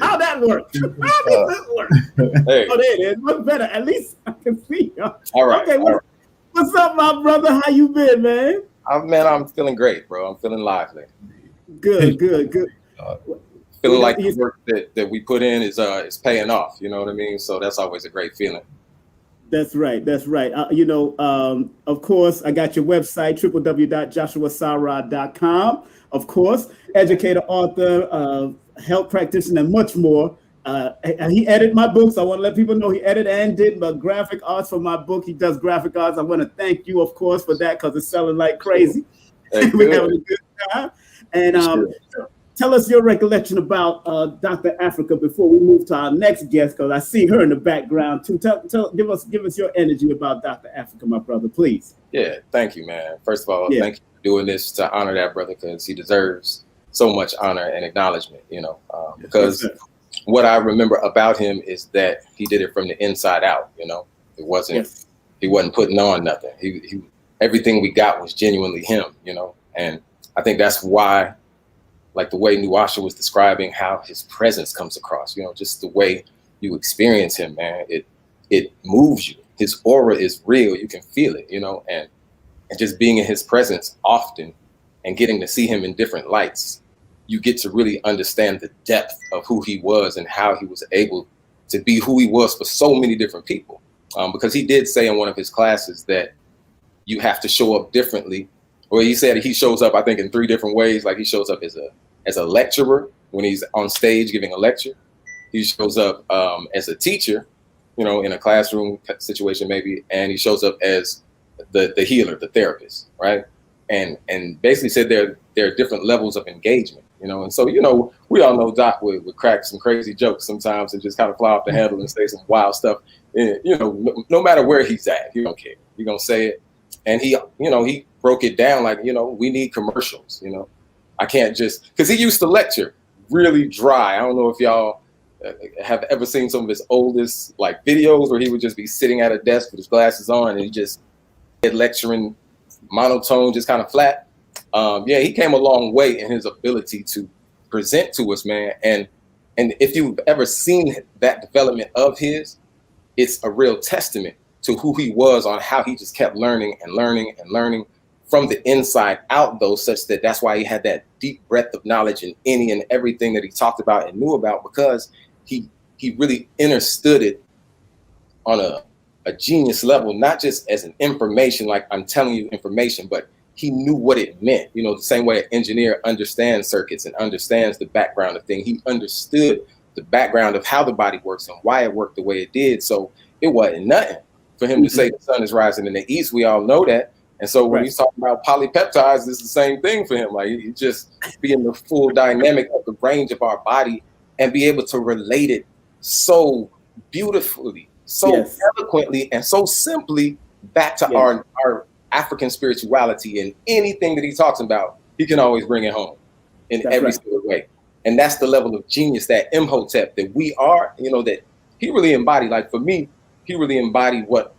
S2: How that work? How does this work?
S8: Hey.
S2: Oh, there it is. Much better. At least I can see y'all.
S8: All right.
S2: Okay. What's up, my brother? How you been, man?
S8: I'm feeling great, bro. I'm feeling lively.
S2: Good.
S8: Feeling like the work that we put in is paying off. You know what I mean? So that's always a great feeling. That's
S2: right. Of course, I got your website, www.jashuasarah.com. Of course, educator, author, health practitioner, and much more. And he edited my books. I want to let people know he edited and did my graphic arts for my book. He does graphic arts. I want to thank you, of course, for that because it's selling like crazy. We're having a good time. And tell us your recollection about Dr. Africa before we move to our next guest, because I see her in the background too. Give us your energy about Dr. Africa, my brother, please.
S8: Yeah, thank you, man. First of all, thank you for doing this to honor that brother because he deserves so much honor and acknowledgement, because what I remember about him is that he did it from the inside out, It wasn't, he wasn't putting on nothing. He everything we got was genuinely him, And I think that's why like the way Nwasha was describing how his presence comes across, just the way you experience him, man, it moves you. His aura is real. You can feel it, and just being in his presence often and getting to see him in different lights, you get to really understand the depth of who he was and how he was able to be who he was for so many different people. Because he did say in one of his classes that you have to show up differently. Or he said he shows up, I think, in 3 different ways. Like he shows up as a lecturer when he's on stage giving a lecture. He shows up as a teacher, in a classroom situation maybe, and he shows up as the healer, the therapist, right? And basically said there are different levels of engagement, and so we all know Doc would crack some crazy jokes sometimes and just kind of fly off the handle and say some wild stuff. And, no matter where he's at, he don't care. He's gonna say it, and he broke it down like we need commercials. I can't just, because he used to lecture really dry. I don't know if y'all have ever seen some of his oldest like videos where he would just be sitting at a desk with his glasses on and he just lecturing monotone, just kind of flat. He came a long way in his ability to present to us, man. And if you've ever seen that development of his, it's a real testament to who he was, on how he just kept learning and learning and learning from the inside out, though, such that that's why he had that deep breadth of knowledge in any and everything that he talked about and knew about, because he really understood it on a genius level, not just as an information, like I'm telling you information, but he knew what it meant. The same way an engineer understands circuits and understands the background of things. He understood the background of how the body works and why it worked the way it did. So it wasn't nothing for him to say the sun is rising in the east. We all know that. And so when he's talking about polypeptides, it's the same thing for him. Like he just be in the full dynamic of the range of our body and be able to relate it so beautifully, so eloquently, and so simply back to our African spirituality. And anything that he talks about, he can always bring it home in every single way. And that's the level of genius that Imhotep that we are, that he really embodied. Like for me, he really embodied what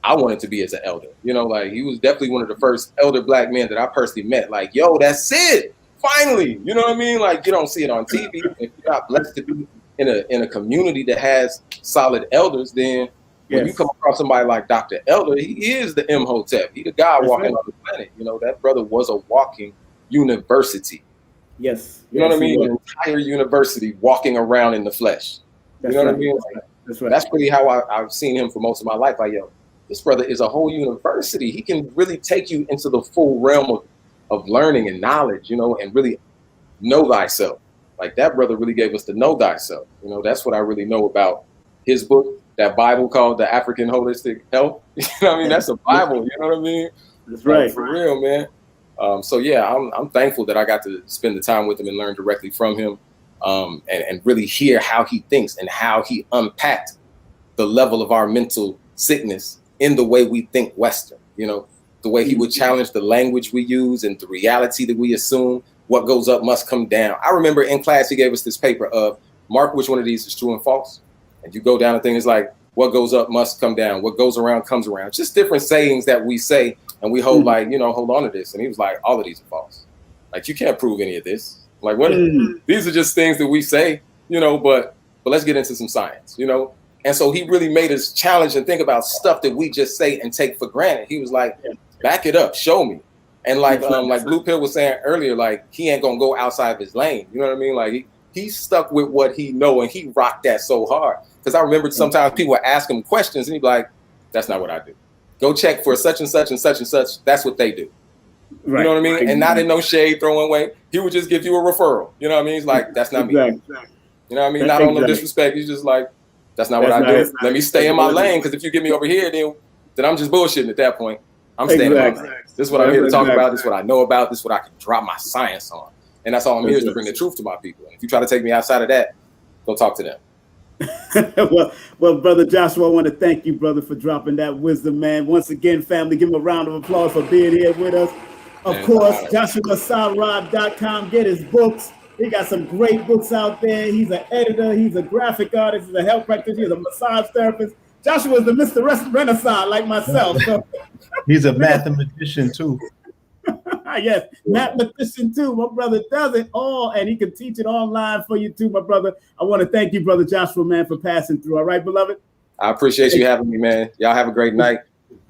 S8: I wanted to be as an elder. Like he was definitely one of the first elder Black men that I personally met. Like, yo, that's it. Finally, you know what I mean? Like you don't see it on TV. If you're not blessed to be in a community that has solid elders, then when you come across somebody like Dr. Elder, he is the Imhotep. He the guy walking on the planet. That brother was a walking university.
S2: Yes.
S8: You know what I mean? An entire university walking around in the flesh. You know what I mean? Like, that's really how I've seen him for most of my life. Like, yo, this brother is a whole university. He can really take you into the full realm of learning and knowledge, and really know thyself. Like that brother really gave us the know thyself. That's what I really know about his book, that Bible called The African Holistic Health. You know what I mean? That's a Bible, you know what I mean?
S2: That's right.
S8: For real, man. So yeah, I'm thankful that I got to spend the time with him and learn directly from him, and really hear how he thinks and how he unpacked the level of our mental sickness in the way we think Western, the way he would challenge the language we use and the reality that we assume. What goes up must come down. I remember in class, he gave us this paper of mark which one of these is true and false. And you go down and things like what goes up must come down. What goes around comes around. Just different sayings that we say and we hold hold on to this. And he was like, all of these are false. Like you can't prove any of this. Like what? These are just things that we say, but let's get into some science, And so he really made us challenge and think about stuff that we just say and take for granted. He was like, back it up, show me. And like Blue Pill was saying earlier, like he ain't gonna go outside of his lane. You know what I mean? Like he stuck with what he know and he rocked that so hard. Because I remember sometimes people would ask him questions and he'd be like, that's not what I do. Go check for such and such and such and such. That's what they do. Right. You know what I mean? And not in no shade throwing away. He would just give you a referral. You know what I mean? He's like, that's not me. You know what I mean? Not on no disrespect. He's just like, that's not what I do. Let me stay in my lane. Because if you get me over here, then I'm just bullshitting at that point. I'm staying in my lane. This is what I'm here to talk about. This is what I know about. This is what I can drop my science on. And that's all I'm here is to bring the truth to my people. And if you try to take me outside of that, go talk to them.
S2: well, Brother Jashua, I want to thank you, brother, for dropping that wisdom, man. Once again, family, give him a round of applause for being here with us. Of course, JashuaSarab.com. Get his books. He got some great books out there. He's an editor. He's a graphic artist. He's a health practitioner. He's a massage therapist. Joshua is the Mr. Renaissance like myself. So.
S3: He's a mathematician too.
S2: Yes, mathematician too. My brother does it all, and he can teach it online for you too, my brother. I want to thank you, brother Jashua, man, for passing through. All right, beloved.
S8: I appreciate you having me, man. Y'all have a great night.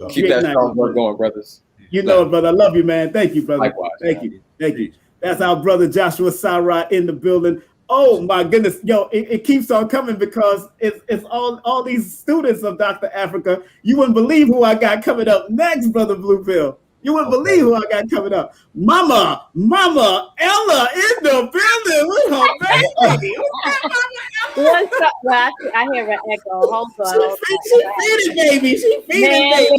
S8: Keep that strong work going, brothers.
S2: You know it, brother. I love you, man. Thank you, brother.
S8: Likewise.
S2: Thank you. Thank you. That's our brother Jashua Sarai in the building. Oh my goodness, yo, it keeps on coming because it's all these students of Dr. Afrika. You wouldn't believe who I got coming up next, brother Blue Pill. You wouldn't believe who I got coming up. Mama Ella in the building with her baby.
S9: What's up? Well, I hear an echo. Hold on.
S2: She feeding baby. She feeding baby.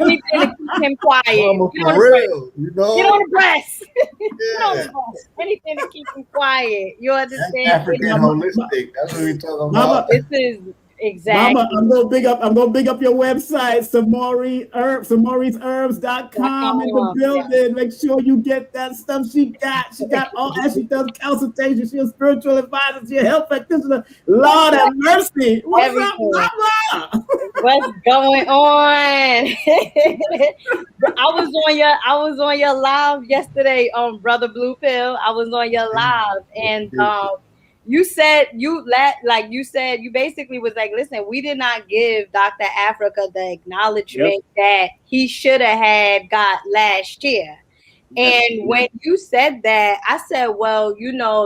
S9: Anything to keep him quiet.
S3: Mama, for real, you know?
S9: Get on the breast.
S3: Yeah.
S9: Get on the breast. Anything to keep him quiet. You understand?
S3: That's African holistic. That's what we talking about.
S2: Mama,
S9: this is exactly.
S2: Mama, I'm gonna big up your website, Samory'sHerbs.com in the building. Yeah. Make sure you get that stuff she got. She got all, and she does consultation. She's a spiritual advisor. She's a health practitioner. Lord have mercy. What's up, Mama?
S9: What's going on? I was on your live yesterday, Brother Blue Pill. I was on your live, and you basically was like, listen, we did not give Dr. Afrika the acknowledgement that he should have had got last year. And when you said that, I said, well,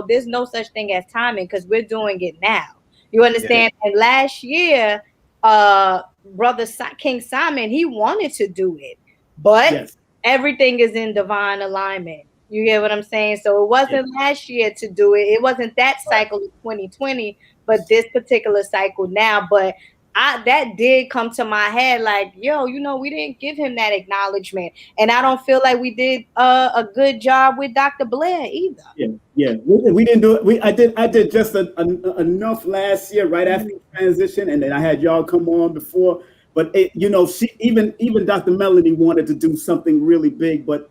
S9: there's no such thing as timing because we're doing it now. You understand? Yeah. And last year, Brother King Simon, he wanted to do it, but everything is in divine alignment. You get what I'm saying? So it wasn't last year to do it. It wasn't that cycle of 2020, but this particular cycle now. But that did come to my head like, we didn't give him that acknowledgement. And I don't feel like we did a good job with Dr. Blair either.
S2: Yeah. We didn't do it. I did just enough last year right after the transition. And then I had y'all come on before. But, even Dr. Melanie wanted to do something really big. But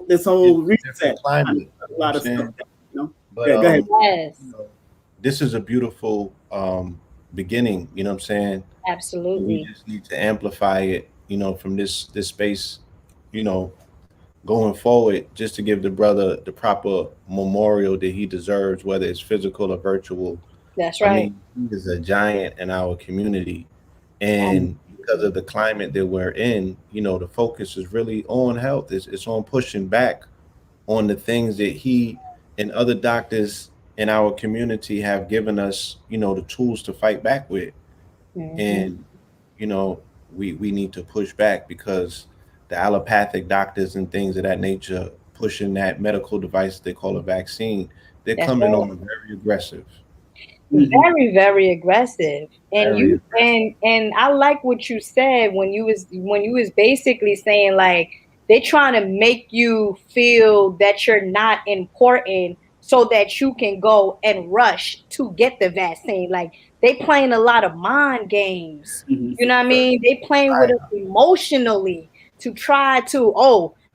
S2: this whole reset, a lot of stuff.
S3: But,
S2: go ahead.
S9: Yes.
S3: This is a beautiful beginning. You know what I'm saying?
S9: Absolutely.
S3: We just need to amplify it. From this space. Going forward, just to give the brother the proper memorial that he deserves, whether it's physical or virtual.
S9: That's right.
S3: I mean, he is a giant in our community, and because of the climate that we're in, the focus is really on health. It's on pushing back on the things that he and other doctors in our community have given us, the tools to fight back with. And, we need to push back because the allopathic doctors and things of that nature pushing that medical device they call a vaccine, they're coming on very aggressive.
S9: Very, very aggressive. And and I like what you said when you was basically saying like they're trying to make you feel that you're not important so that you can go and rush to get the vaccine. Like they playing a lot of mind games. You know what I mean? They playing with us emotionally to try to,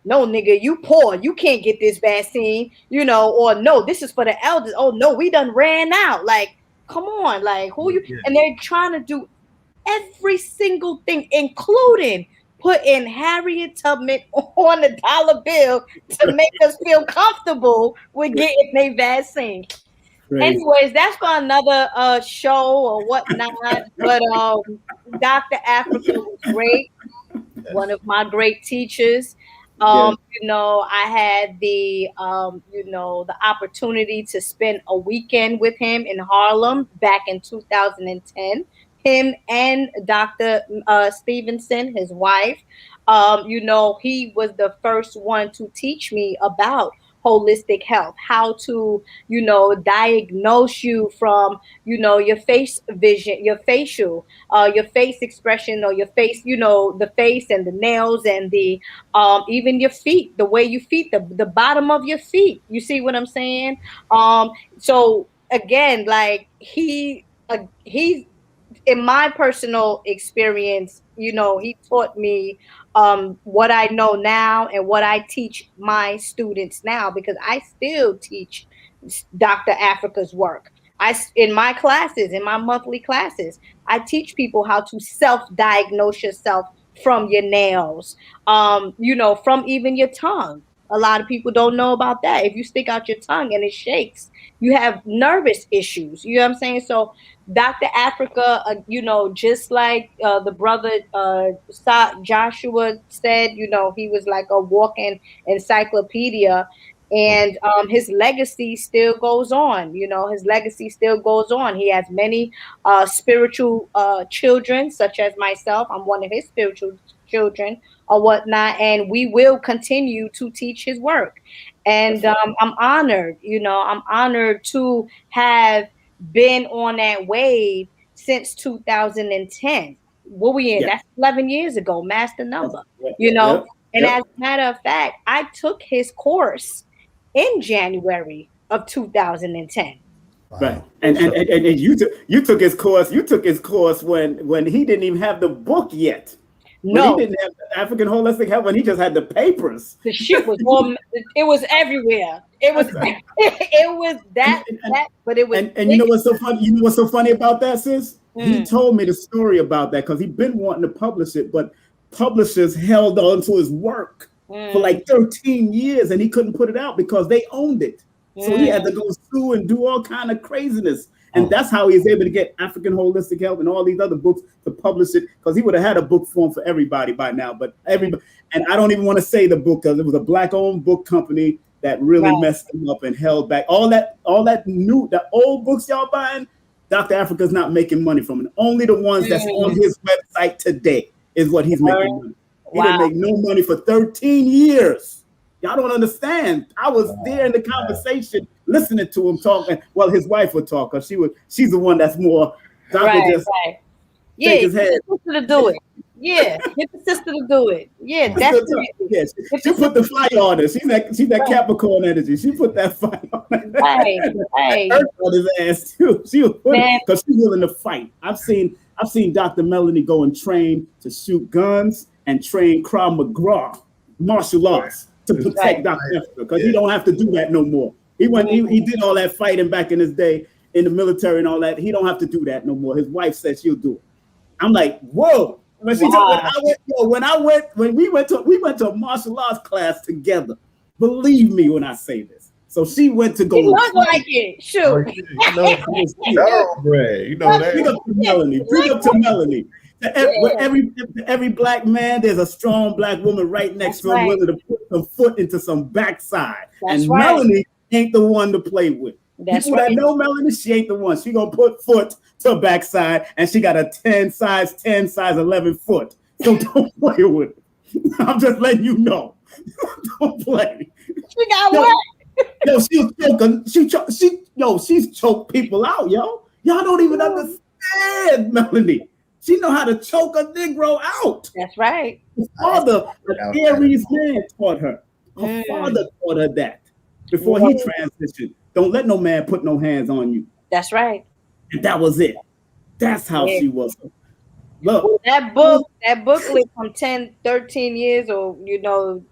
S9: no, nigga, you poor. You can't get this vaccine, or no, this is for the elders. Oh, no, we done ran out. Like, come on, like who you? And they're trying to do every single thing, including putting Harriet Tubman on the dollar bill to make us feel comfortable with getting a vaccine. Anyways, that's for another show or whatnot. But Dr. Afrika was great. One of my great teachers. I had the the opportunity to spend a weekend with him in Harlem back in 2010. Him and Dr. Stevenson, his wife. He was the first one to teach me about holistic health, how to, diagnose you from, your face vision, your facial, your face expression, or your face, the face and the nails and the, even your feet, the way you feet, the bottom of your feet. You see what I'm saying? So again, like he's in my personal experience, he taught me what I know now and what I teach my students now, because I still teach Dr. Afrika's work. In my classes, in my monthly classes, I teach people how to self-diagnose yourself from your nails, you know, from even your tongue. A lot of people don't know about that. If you stick out your tongue and it shakes, you have nervous issues. You know what I'm saying? So Dr. Afrika, you know, just like the brother Jashua said, you know, he was like a walking encyclopedia. And his legacy still goes on. You know, his legacy still goes on. He has many spiritual children, such as myself. I'm one of his spiritual children or whatnot, and we will continue to teach his work. And I'm honored, you know, I'm honored to have been on that wave since 2010. What we in? That's 11 years ago, master number, you know. And as a matter of fact, I took his course in January of 2010.
S2: Wow. Right, and you took his course. You took his course when he didn't even have the book yet.
S9: No,
S2: when he didn't have the African Holistic Health. When he just had the papers.
S9: The shit was all. It was everywhere. It was. It was that. But it was.
S2: And you know what's so funny? You know what's so funny about that, sis? He told me the story about that because he'd been wanting to publish it, but publishers held on to his work for like 13 years, and he couldn't put it out because they owned it. So he had to go sue and do all kind of craziness. And that's how he was able to get African Holistic Health and all these other books to publish it, because he would have had a book form for everybody by now. But everybody, and I don't even want to say the book because it was a Black-owned book company that really messed him up and held back all that the old books y'all buying. Dr. Afrika's not making money from it. Only the ones that's on his website today is what he's making money. He didn't make no money for 13 years. Y'all don't understand. I was there in the conversation, listening to him talking. Well, his wife would talk, because she's the one that's more.
S9: Yeah, get the sister to do it. Yeah, get the sister to do it. Yeah, definitely.
S2: Yeah, she put the fire on her. She's that Capricorn energy. She put that fire on her.
S9: Right.
S2: On his ass too. She was because she's willing to fight. I've seen Dr. Melanie go and train to shoot guns and train Krav Maga, martial arts, to protect Dr. Afrika, because he don't have to do that no more. He did all that fighting back in his day in the military and all that. He don't have to do that no more. His wife said she'll do it. I'm like, whoa. When we went to a martial arts class together. Believe me when I say this. So she went to go.
S9: He looked like it. Shoot.
S3: You know that.
S2: Big up to Melanie. Big up to Melanie. Every Black man, there's a strong Black woman right next to him, willing to put some foot into some backside. Melanie ain't the one to play with. People that know Melanie, she ain't the one. She gonna put foot to backside, and she got a 10 size 11 foot. So don't play with it. I'm just letting you know. Don't play.
S9: She got what?
S2: Yo, she's choked people out, yo. Y'all don't even understand, Melanie. She know how to choke a Negro out.
S9: That's right.
S2: Her father, an Aries man, taught her. Her father taught her that before he transitioned. Don't let no man put no hands on you.
S9: That's right.
S2: And that was it. That's how she was. Look.
S9: Well, that booklet from 10, 13 years or,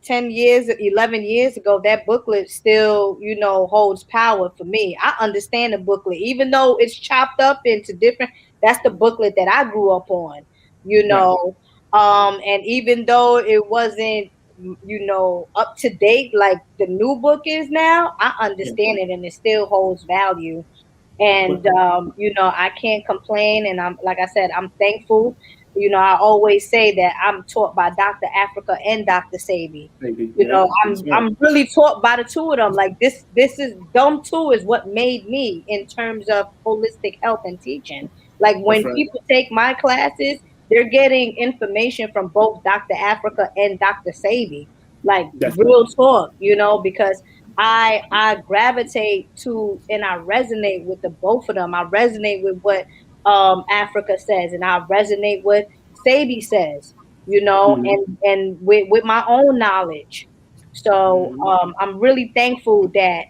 S9: 10 years, 11 years ago, that booklet still, holds power for me. I understand the booklet, even though it's chopped up into different, that's the booklet that I grew up on, and even though it wasn't, up to date like the new book is now, I understand it, and it still holds value. And I can't complain, and I'm, like I said, I'm thankful. I always say that I'm taught by Dr. Afrika and Dr. Sabi. I'm really taught by the two of them. Like this is them two is what made me in terms of holistic health and teaching. Like when people take my classes, they're getting information from both Dr. Afrika and Dr. Sabi. Like real talk, because I gravitate to and I resonate with the both of them. I resonate with what Afrika says, and I resonate with Sabi says, and with my own knowledge. So I'm really thankful that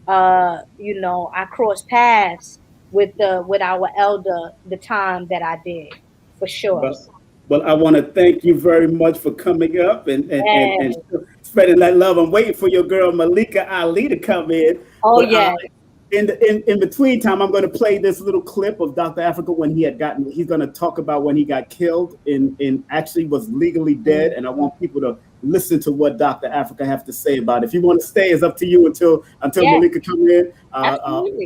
S9: I crossed paths with our elder the time that I did, for sure.
S2: Well, I want to thank you very much for coming up and spreading that love. I'm waiting for your girl Malikah Ali to come in.
S9: Oh, yeah.
S2: in between time, I'm going to play this little clip of Dr. Afrika when he's going to talk about when he got killed and actually was legally dead. And I want people to listen to what Dr. Afrika have to say about it. If you want to stay, it's up to you until Malikah comes in.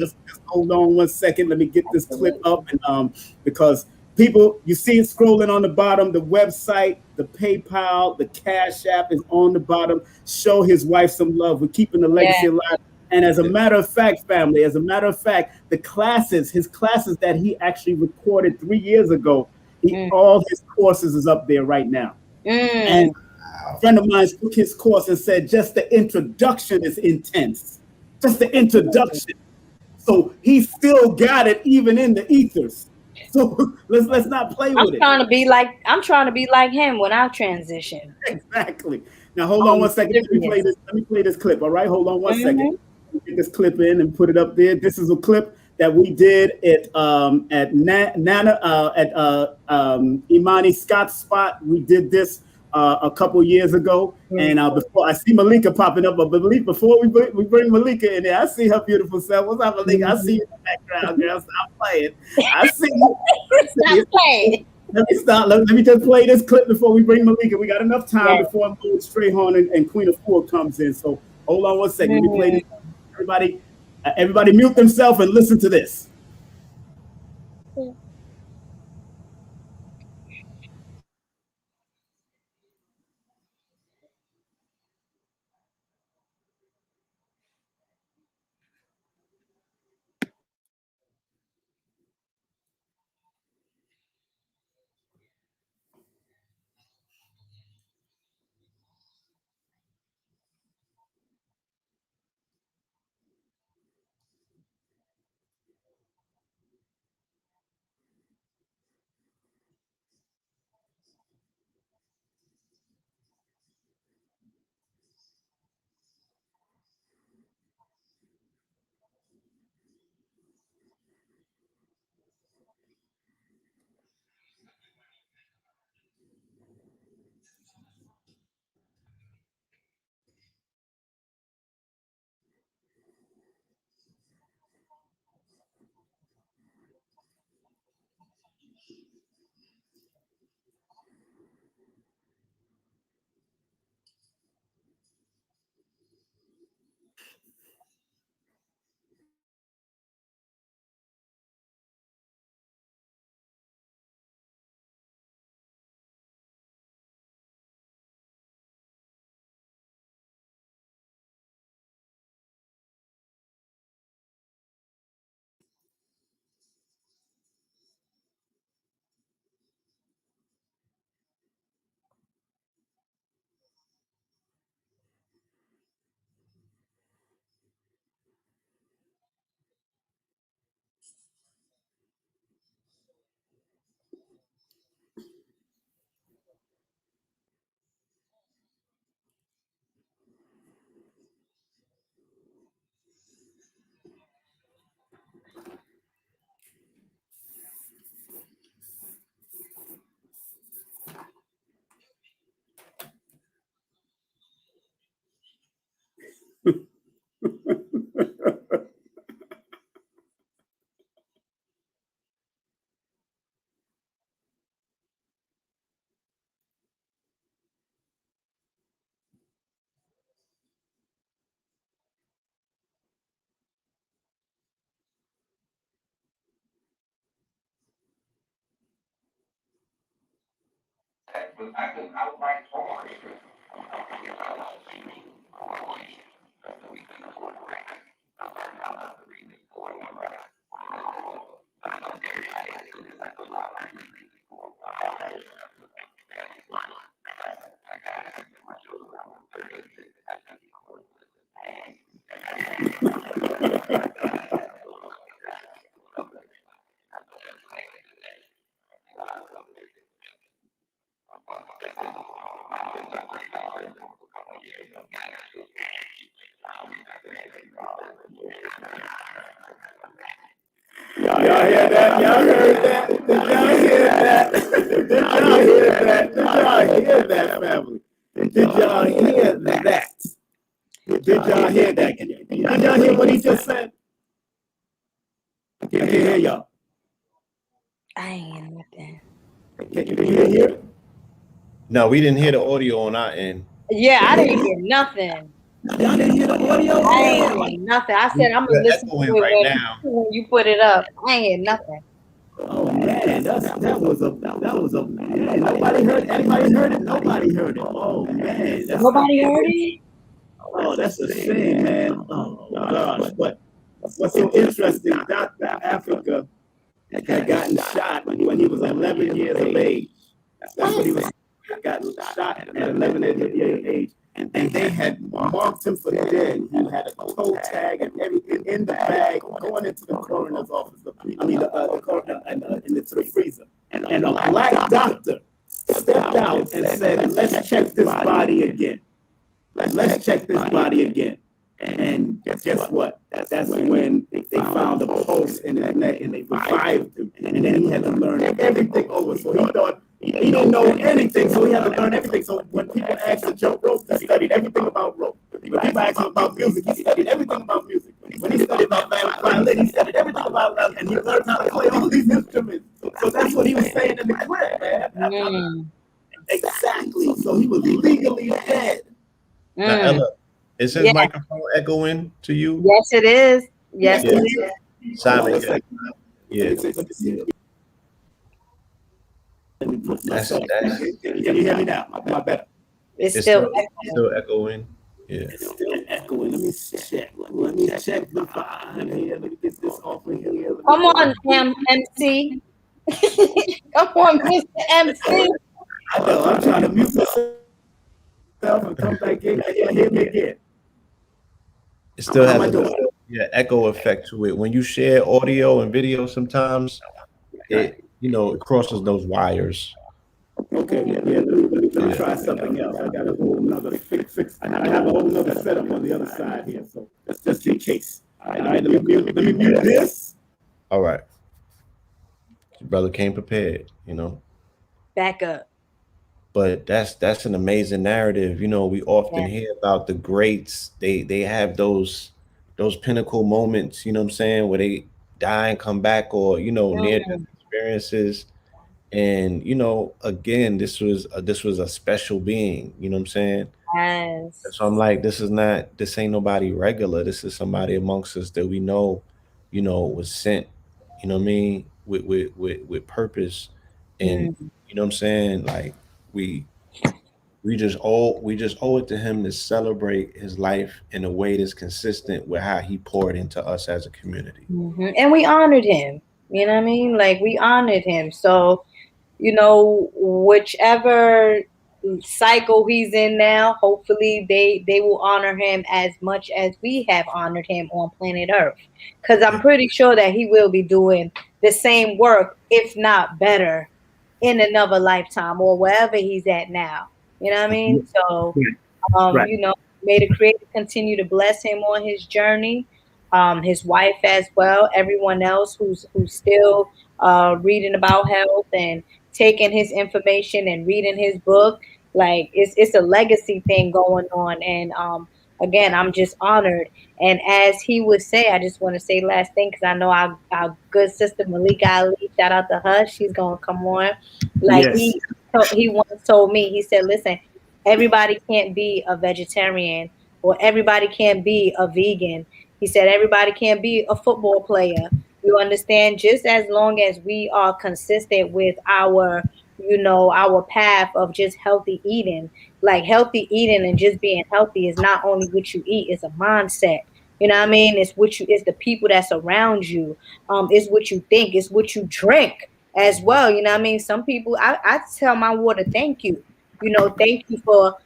S2: Just hold on 1 second. Let me get this clip up. And because people, you see it scrolling on the bottom, the website, the PayPal, the Cash App is on the bottom. Show his wife some love. We're keeping the legacy alive. And as a matter of fact, family, his classes that he actually recorded 3 years ago, all his courses is up there right now. And a friend of mine took his course and said, just the introduction is intense. Just the introduction. So he still got it even in the ethers. So let's not play with it.
S9: I'm trying to be like him when I transition.
S2: Exactly. Now hold on 1 second. Let me play this clip. All right, hold on 1 second. Get this clip in and put it up there. This is a clip that we did at Imani Scott's spot. We did this a couple years ago, and before I see Malikah popping up, but before we bring Malikah in there, I see her beautiful self. What's up, Malikah? I see you in the background, girl. Stop playing. I see you.
S9: Stop playing.
S2: Let me just play this clip before we bring Malikah. We got enough time before Lloyd, Strayhorn, and Queen Afua comes in. So hold on 1 second. Let me play this. Everybody mute themselves and listen to this. Y'all hear that? Y'all heard that? Did y'all hear that? Did y'all hear that? Did y'all hear that, family? Did y'all hear that? Did y'all hear that? Did y'all hear what he just said? I can't hear y'all.
S9: I ain't hear nothing.
S2: Can you hear it?
S3: No, we didn't hear the audio on our end.
S9: Yeah, I didn't hear nothing.
S2: Y'all didn't hear the audio?
S9: I ain't hear nothing. I said I'm gonna listen to it
S3: right
S9: when you put it up. I ain't hear nothing.
S2: Oh man, that was a man. Nobody heard it. Anybody heard it? Nobody heard it. Oh man,
S9: Nobody heard it.
S2: Oh, that's a shame, man. Oh gosh, but what's so interesting? Dr. Africa had gotten shot when he was 11 years of age. That's what he was. He got shot at 11 years of age. And they had marked him for dead. He had a toe tag and everything in the bag going into the coroner's office. The coroner into the freezer. And a black doctor stepped out and said, "Let's check this body again. Let's check this body again." And guess what? That's when they found a pulse in his neck and they revived him. And then he had to learn everything over. So he thought he didn't know anything, so he had to learn everything. So when people asked him Joe rope, he studied everything about rope. When people asked him about music, he studied everything about music. When he studied about violin, he studied everything about violin, and he learned how to play all these instruments. So that's what he was saying in the clip, man. Exactly. So he was legally dead.
S3: Now, Ella, is his microphone echoing to you?
S9: Yes, it is. Yes, it is.
S3: Simon, yeah. That's
S2: Can you hear me now? My better.
S9: It's still
S3: echoing. Yeah.
S2: It's still echoing. Let me check. Let me check the vibe here. Let me get this off of here.
S9: Come on, MC. Come on, Mr. MC.
S2: I know. I'm trying to mute myself and come back in. Hear me again.
S3: It still has a echo effect to it. When you share audio and video, sometimes it crosses those wires.
S2: Okay, let me try something else. I got a whole nother fix. I have a whole nother setup on the other side here, so that's just in case. All right, let me mute this.
S3: All right. Your brother came prepared,
S9: Back up.
S3: But that's an amazing narrative. We often hear about the greats. They have those pinnacle moments, where they die and come back, or near-death experiences. And again, this was a special being. You know what I'm saying?
S9: Yes.
S3: So I'm like, this ain't nobody regular. This is somebody amongst us that we know, was sent. You know what I mean? With purpose, and you know what I'm saying? Like we just owe it to him to celebrate his life in a way that's consistent with how he poured into us as a community.
S9: And we honored him. You know what I mean? Like we honored him. So, whichever cycle he's in now, hopefully they will honor him as much as we have honored him on planet Earth. Because I'm pretty sure that he will be doing the same work, if not better, in another lifetime or wherever he's at now. You know what I mean? So, may the Creator continue to bless him on his journey. His wife as well, everyone else who's still reading about health and taking his information and reading his book. Like it's a legacy thing going on. And again, I'm just honored. And as he would say, I just want to say last thing, because I know our good sister Malikah, shout out to her, she's gonna come on. Like he once told me, he said, listen, everybody can't be a vegetarian or everybody can't be a vegan. He said everybody can't be a football player. You understand? Just as long as we are consistent with our path of just healthy eating. Like healthy eating and just being healthy is not only what you eat, it's a mindset. You know what I mean? It's it's the people that's around you. It's what you think, it's what you drink as well. You know what I mean? Some people, I tell my water, thank you. Thank you for,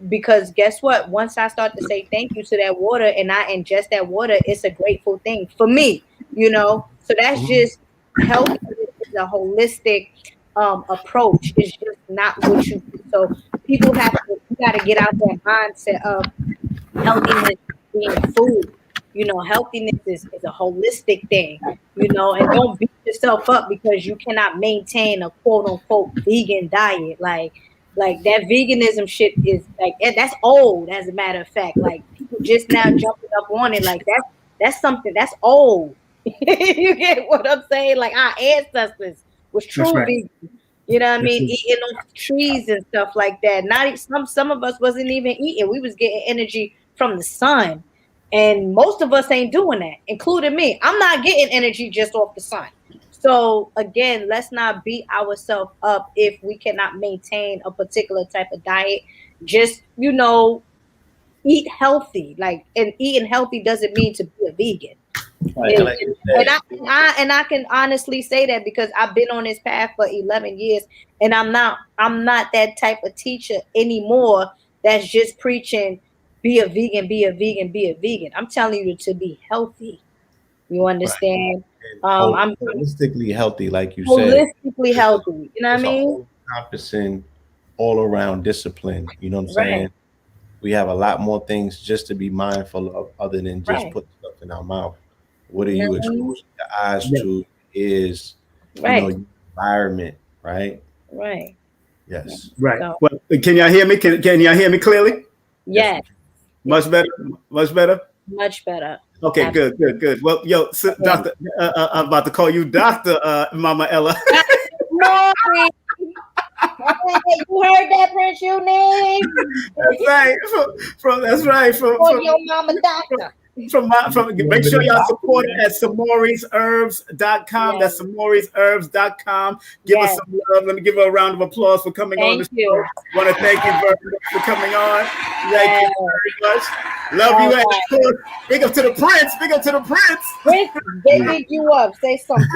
S9: because guess what? Once I start to say thank you to that water and I ingest that water, it's a grateful thing for me, So that's just health is a holistic approach. It's just not what you do. So people you got to get out that mindset of healthiness being food. Healthiness is a holistic thing, and don't beat yourself up because you cannot maintain a quote unquote vegan diet. Like that veganism shit is like, that's old, as a matter of fact. Like people just now jumping up on it. Like that's something that's old. You get what I'm saying? Like our ancestors was true vegan. You know what I mean? Eating off trees and stuff like that. Not some of us wasn't even eating. We was getting energy from the sun. And most of us ain't doing that, including me. I'm not getting energy just off the sun. So again, let's not beat ourselves up if we cannot maintain a particular type of diet. Just, eat healthy. Like, and eating healthy doesn't mean to be a vegan.
S3: Right.
S9: And I can honestly say that because I've been on this path for 11 years, and I'm not that type of teacher anymore that's just preaching be a vegan, be a vegan, be a vegan. I'm telling you to be healthy. You understand? I'm
S3: holistically healthy, like you said.
S9: Holistically healthy. You know what I mean?
S3: Encompassing all around discipline. You know what I'm saying? We have a lot more things just to be mindful of other than just putting stuff in our mouth. What are you exposing your eyes to is, your environment, right?
S9: Right.
S3: Yes.
S2: Right. So, well, can y'all hear me? Can y'all hear me clearly?
S9: Yes.
S2: Much better? Much better?
S9: Much better.
S2: Okay, absolutely. Good. Well, Doctor, I'm about to call you Dr. Mama Ella.
S9: Samory. You heard that, Prince? You name?
S2: That's right. That's right. From
S9: your mama doctor.
S2: Make sure y'all support it at Samory'sHerbs.com. That's Samory'sHerbs.com. Give us some love. Let me give her a round of applause for coming on the show. I want to thank you very much for coming on. Thank you very much. Love you. And of course, big up to the Prince. Big up to the Prince.
S9: Prince, they big you up. Say something.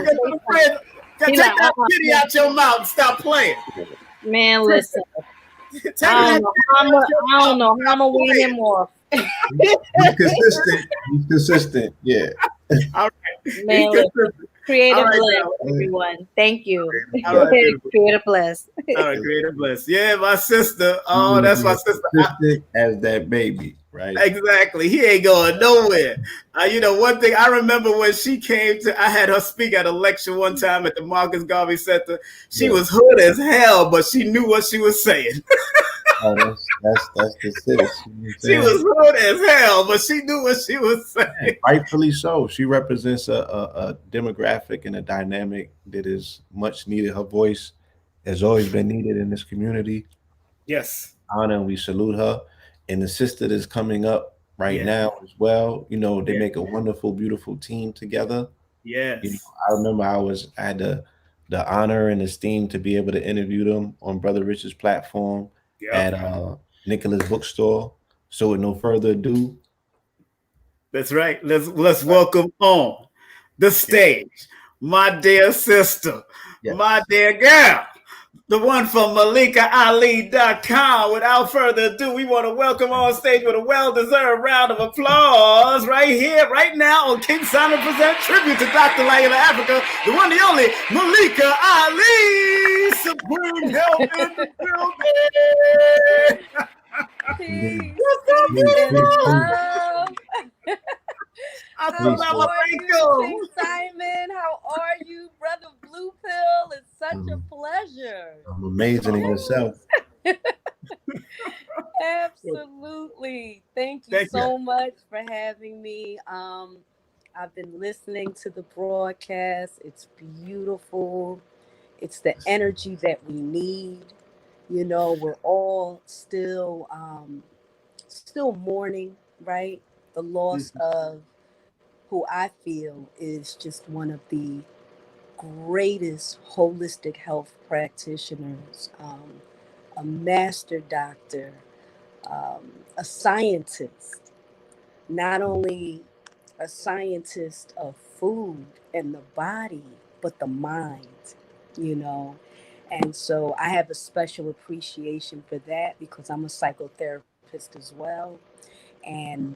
S2: Take that kitty out your mouth and stop playing.
S9: Man, listen. I don't know how I'm gonna wean him off.
S3: He's consistent. Yeah.
S2: All right.
S9: Man, creative bless, everyone. Thank you. Creative bless.
S2: All right, creative bless. Yeah, my sister. Oh, that's my sister.
S3: As that baby, right?
S2: Exactly. He ain't going nowhere. One thing I remember when she came I had her speak at a lecture one time at the Marcus Garvey Center. She was hood as hell, but she knew what she was saying.
S3: Oh, that's the sis.
S2: She was hood as hell, but she knew what she was saying.
S3: And rightfully so. She represents a demographic and a dynamic that is much needed. Her voice has always been needed in this community.
S2: Yes.
S3: Honor, and we salute her. And the sister that's coming up right now as well. They make a wonderful, beautiful team together.
S2: Yes.
S3: I remember I had the honor and esteem to be able to interview them on Brother Rich's platform at Nicholas Bookstore. So with no further ado,
S2: that's right. Let's welcome on the stage my dear sister, my dear girl, the one from MalikahAli.com. Without further ado, we want to welcome on stage with a well-deserved round of applause right here, right now on King Simon Present Tribute to Dr. LLAILA Afrika, the one, the only Malikah Ali, Supreme Health in the building.
S10: What's up, How are you, Simon? How are you, Brother Blue Pill? It's such a pleasure.
S3: I'm amazing in yourself.
S10: Absolutely. Thank you so much for having me. I've been listening to the broadcast. It's beautiful. It's the energy that we need. We're all still mourning, right? The loss of who I feel is just one of the greatest holistic health practitioners, a master doctor, a scientist, not only a scientist of food and the body, but the mind, And so I have a special appreciation for that because I'm a psychotherapist as well. And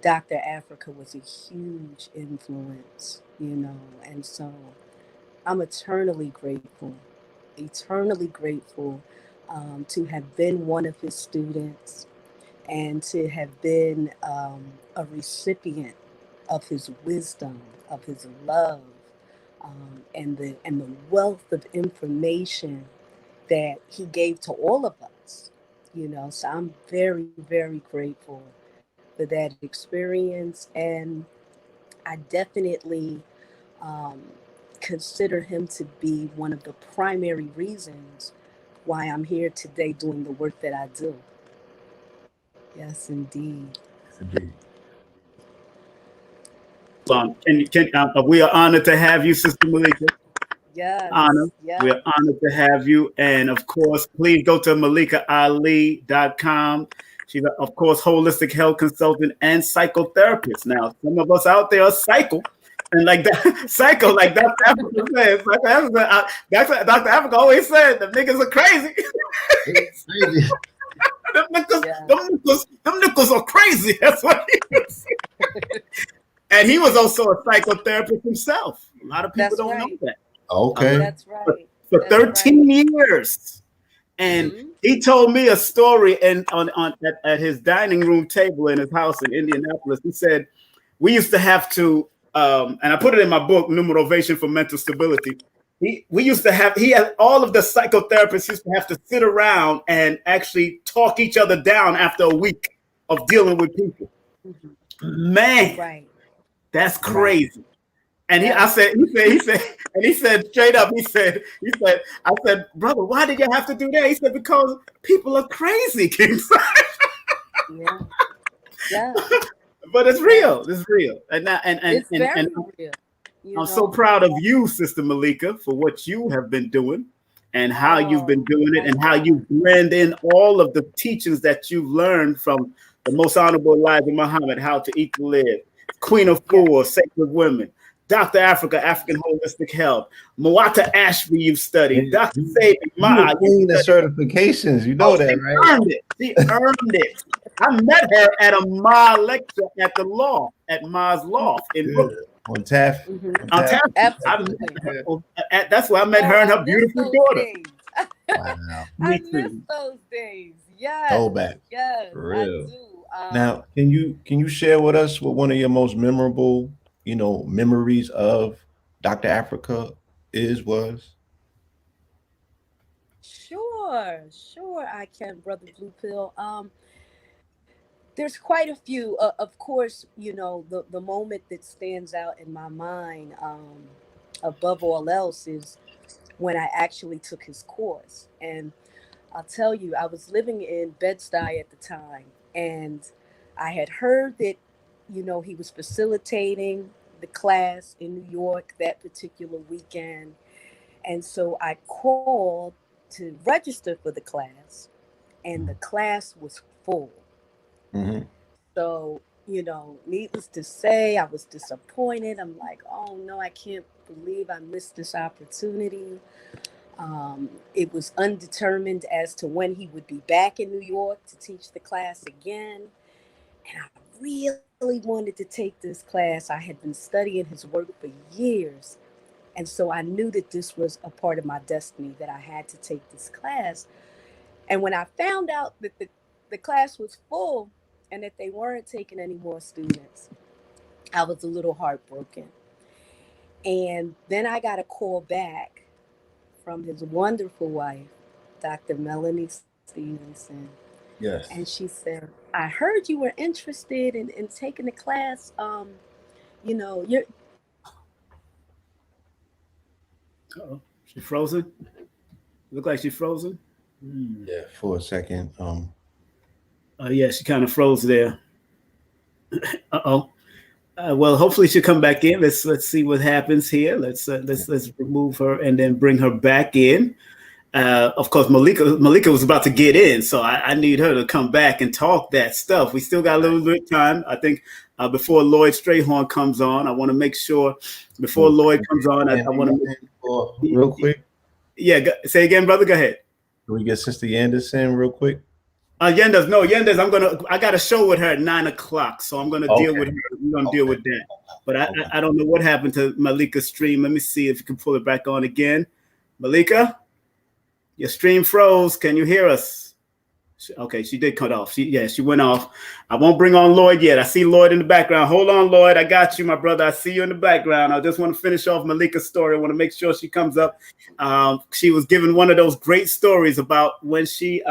S10: Dr. Afrika was a huge influence, and so I'm eternally grateful to have been one of his students and to have been a recipient of his wisdom, of his love, and the wealth of information that he gave to all of us, So I'm very, very grateful for that experience, and I definitely consider him to be one of the primary reasons why I'm here today doing the work that I do. Yes, indeed.
S3: Indeed.
S2: We are honored to have you, Sister Malikah.
S10: Yes.
S2: Honor.
S10: Yes.
S2: We're honored to have you. And of course, please go to MalikahAli.com. She's, of course, holistic health consultant and psychotherapist. Now, some of us out there are psycho. And like that, psycho, like Dr. Africa says, Dr. Africa always said, the niggas are crazy. Them niggas are crazy. That's what he was saying. And he was also a psychotherapist himself. A lot of people don't know that.
S3: Okay.
S10: That's right.
S2: For 13 years. And he told me a story at his dining room table in his house in Indianapolis. He said, we used to have to, and I put it in my book, New Motivation for Mental Stability. All of the psychotherapists used to have to sit around and actually talk each other down after a week of dealing with people. Man, that's crazy. And he said straight up, I said, brother, why did you have to do that? He said, because people are crazy, King.
S10: Yeah.
S2: But it's real. It's real. And
S10: it's very real.
S2: I'm so proud of you, Sister Malikah, for what you have been doing and how you've been doing it and how you blend in all of the teachings that you've learned from the most honorable Elijah Muhammad, How to Eat to Live, Queen of Afua, Sacred Women, Dr. Africa, African Holistic Health, Muata Ashby, you've studied, Dr. Sabi,
S3: the certifications, you know that, right?
S2: She earned it. I met her at a Ma lecture at the loft, at Ma's loft in Brooklyn.
S3: On Taft.
S2: That's where I met her and her beautiful daughter.
S3: Wow.
S10: I miss those days. Yes.
S3: Go back.
S10: Yes.
S3: For real.
S10: I do.
S3: Now, can you share with us what one of your most memorable, memories of Dr. Africa was?
S10: Sure, I can, Brother Blue Pill. There's quite a few. Of course, the moment that stands out in my mind, above all else, is when I actually took his course. And I'll tell you, I was living in Bed-Stuy at the time, and I had heard that, he was facilitating the class in New York that particular weekend. And so I called to register for the class, and the class was full.
S3: Mm-hmm.
S10: So, needless to say, I was disappointed. I'm like, oh no, I can't believe I missed this opportunity. It was undetermined as to when he would be back in New York to teach the class again. And I really wanted to take this class. I had been studying his work for years. And so I knew that this was a part of my destiny, that I had to take this class. And when I found out that the class was full and that they weren't taking any more students, I was a little heartbroken. And then I got a call back from his wonderful wife, Dr. Melanie Stevenson.
S3: Yes.
S10: And she said, I heard you were interested in taking the class. You're...
S2: Uh-oh. She frozen? Look like she's frozen?
S3: Yeah, for a second.
S2: Yeah, she kind of froze there. Uh-oh. Well, hopefully she'll come back in. Let's see what happens here. Let's remove her and then bring her back in. Of course, Malikah was about to get in, so I need her to come back and talk that stuff. We still got a little bit of time. I think before Lloyd Strayhorn comes on, I want to make sure before Lloyd comes on, I want to
S3: real quick.
S2: Yeah, say again, brother. Go ahead.
S3: Can we get Sister Yendys in real quick?
S2: Yendys, I got a show with her at 9:00, so I'm gonna deal with her. We're gonna deal with that. But I don't know what happened to Malikah's stream. Let me see if you can pull it back on again. Malikah, your stream froze. Can you hear us? Okay, she did cut off. She went off. I won't bring on Lloyd yet. I see Lloyd in the background. Hold on, Lloyd. I got you, my brother. I see you in the background. I just want to finish off Malikah's story. I want to make sure she comes up. She was given one of those great stories about when she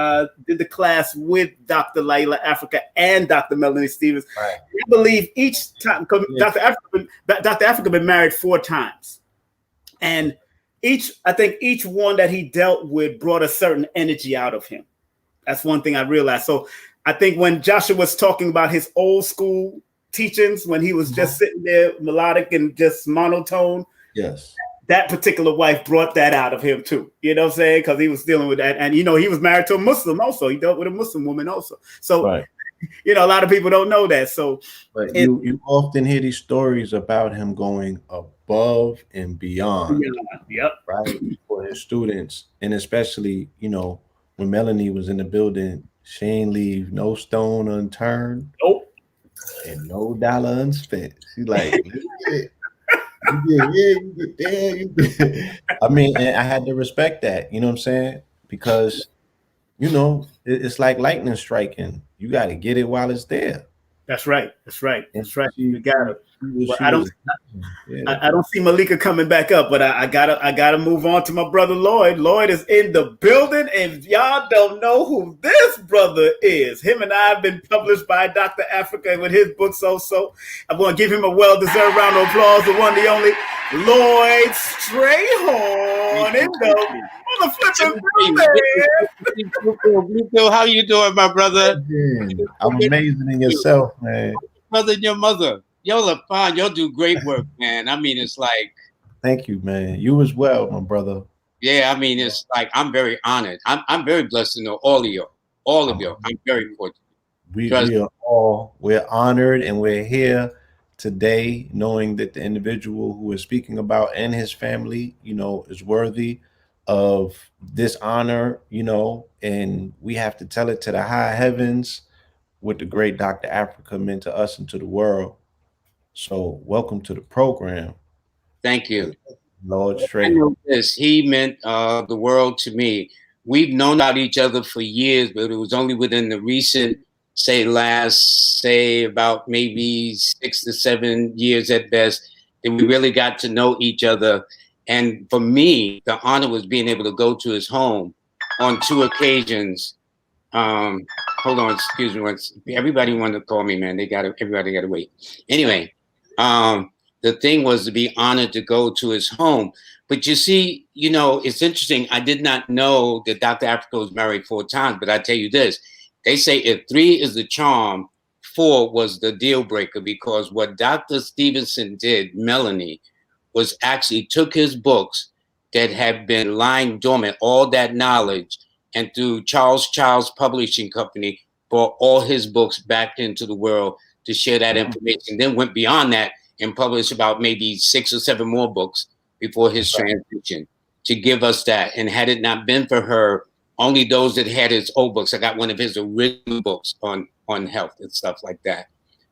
S2: did the class with Dr. LLAILA Afrika and Dr. Melanie Stevens.
S3: Right.
S2: I believe each time, Dr. Afrika been married 4 times. And I think each one that he dealt with brought a certain energy out of him. That's one thing I realized. So I think when Jashua was talking about his old school teachings, when he was just sitting there melodic and just monotone,
S3: yes,
S2: that particular wife brought that out of him too. You know what I'm saying? Because he was dealing with that. And, he was married to a Muslim also. He dealt with a Muslim woman also. So,
S3: right.
S2: A lot of people don't know that. So
S3: but you often hear these stories about him going above and beyond.
S2: Yep.
S3: Right. For his students. And especially, when Melanie was in the building, she ain't leave no stone unturned.
S2: Nope.
S3: And no dollar unspent. She's like, you get there. I mean, and I had to respect that. You know what I'm saying? Because, it's like lightning striking. You got to get it while it's there.
S2: That's right. You got it. Well,
S3: I
S2: don't see Malikah coming back up, but I gotta move on to my brother Lloyd. Lloyd is in the building, and y'all don't know who this brother is. Him and I have been published by Dr. Afrika with his books also. I'm going to give him a well-deserved round of applause. The one, the only Lloyd Strayhorn in the
S11: flipping. How you doing, my brother?
S3: I'm amazing in yourself, man.
S11: Brother and your mother. Y'all are fine. Y'all do great work, man. I mean, it's like.
S3: Thank you, man. You as well, my brother.
S11: Yeah, I mean, it's like I'm very honored. I'm very blessed to know all of you. I'm very fortunate.
S3: We're honored, and we're here today knowing that the individual who is speaking about and his family, is worthy of this honor, and we have to tell it to the high heavens what the great Dr. Afrika meant to us and to the world. So welcome to the program.
S11: Thank you.
S3: Lord
S11: I know this. He meant the world to me. We've known about each other for years, but it was only within the recent, about maybe 6 to 7 years at best, that we really got to know each other. And for me, the honor was being able to go to his home on 2 occasions. Hold on, excuse me. Everybody wanted to call me, man. Everybody got to wait. Anyway. The thing was to be honored to go to his home. But you see, it's interesting. I did not know that Dr. Afrika was married 4 times, but I tell you this, they say if 3 is the charm, 4 was the deal breaker, because what Dr. Stevenson did, Melanie, was actually took his books that had been lying dormant, all that knowledge, and through Charles Child's Publishing Company, brought all his books back into the world to share that information, then went beyond that and published about maybe 6 or 7 more books before his transition to give us that. And had it not been for her, only those that had his old books, I got one of his original books on health and stuff like that.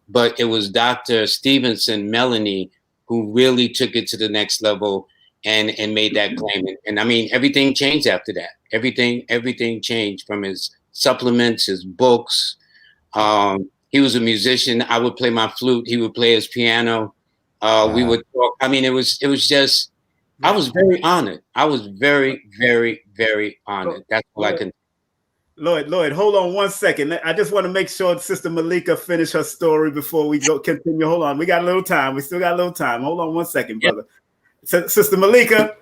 S11: But it was Dr. Stevenson, Melanie, who really took it to the next level and made that claim. And I mean, everything changed after that. Everything changed, from his supplements, his books. He was a musician. I would play my flute. He would play his piano. We would talk. I mean, it was just, I was very honored. I was very, very, very honored. That's all I can.
S2: Lloyd, hold on one second. I just want to make sure Sister Malikah finish her story before we continue. Hold on. We got a little time. We still got a little time. Hold on one second, brother. So, Sister Malikah,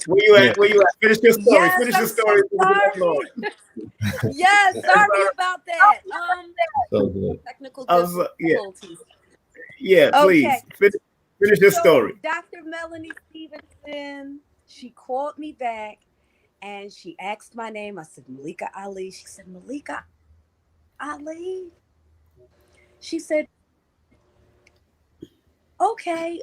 S2: where you at? Finish your story.
S10: Yes,
S2: Finish your story.
S10: Yes, sorry about that.
S3: So good.
S10: Technical difficulties.
S2: Yeah, please.
S10: Okay.
S2: Finish your story.
S10: Dr. Melanie Stevenson, she called me back and she asked my name. I said, Malikah Ali. She said, Malikah Ali. She said, okay.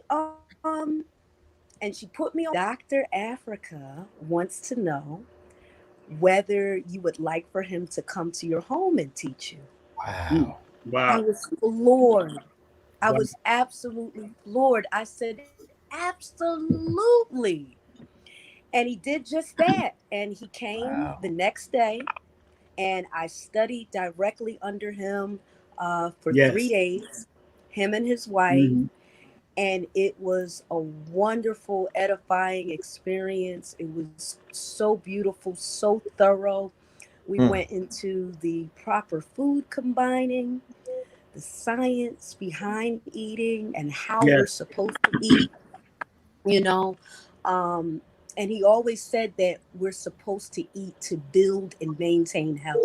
S10: And she put me on. Dr. Afrika wants to know whether you would like for him to come to your home and teach you.
S3: Wow.
S10: I was floored. I was absolutely floored. I said, absolutely. And he did just that. And he came the next day And I studied directly under him for
S2: Yes.
S10: 3 days, him and his wife. And it was a wonderful, edifying experience. It was so beautiful, so thorough. We went into the proper food combining, the science behind eating and how we're supposed to eat, you know. And he always said that we're supposed to eat to build and maintain health,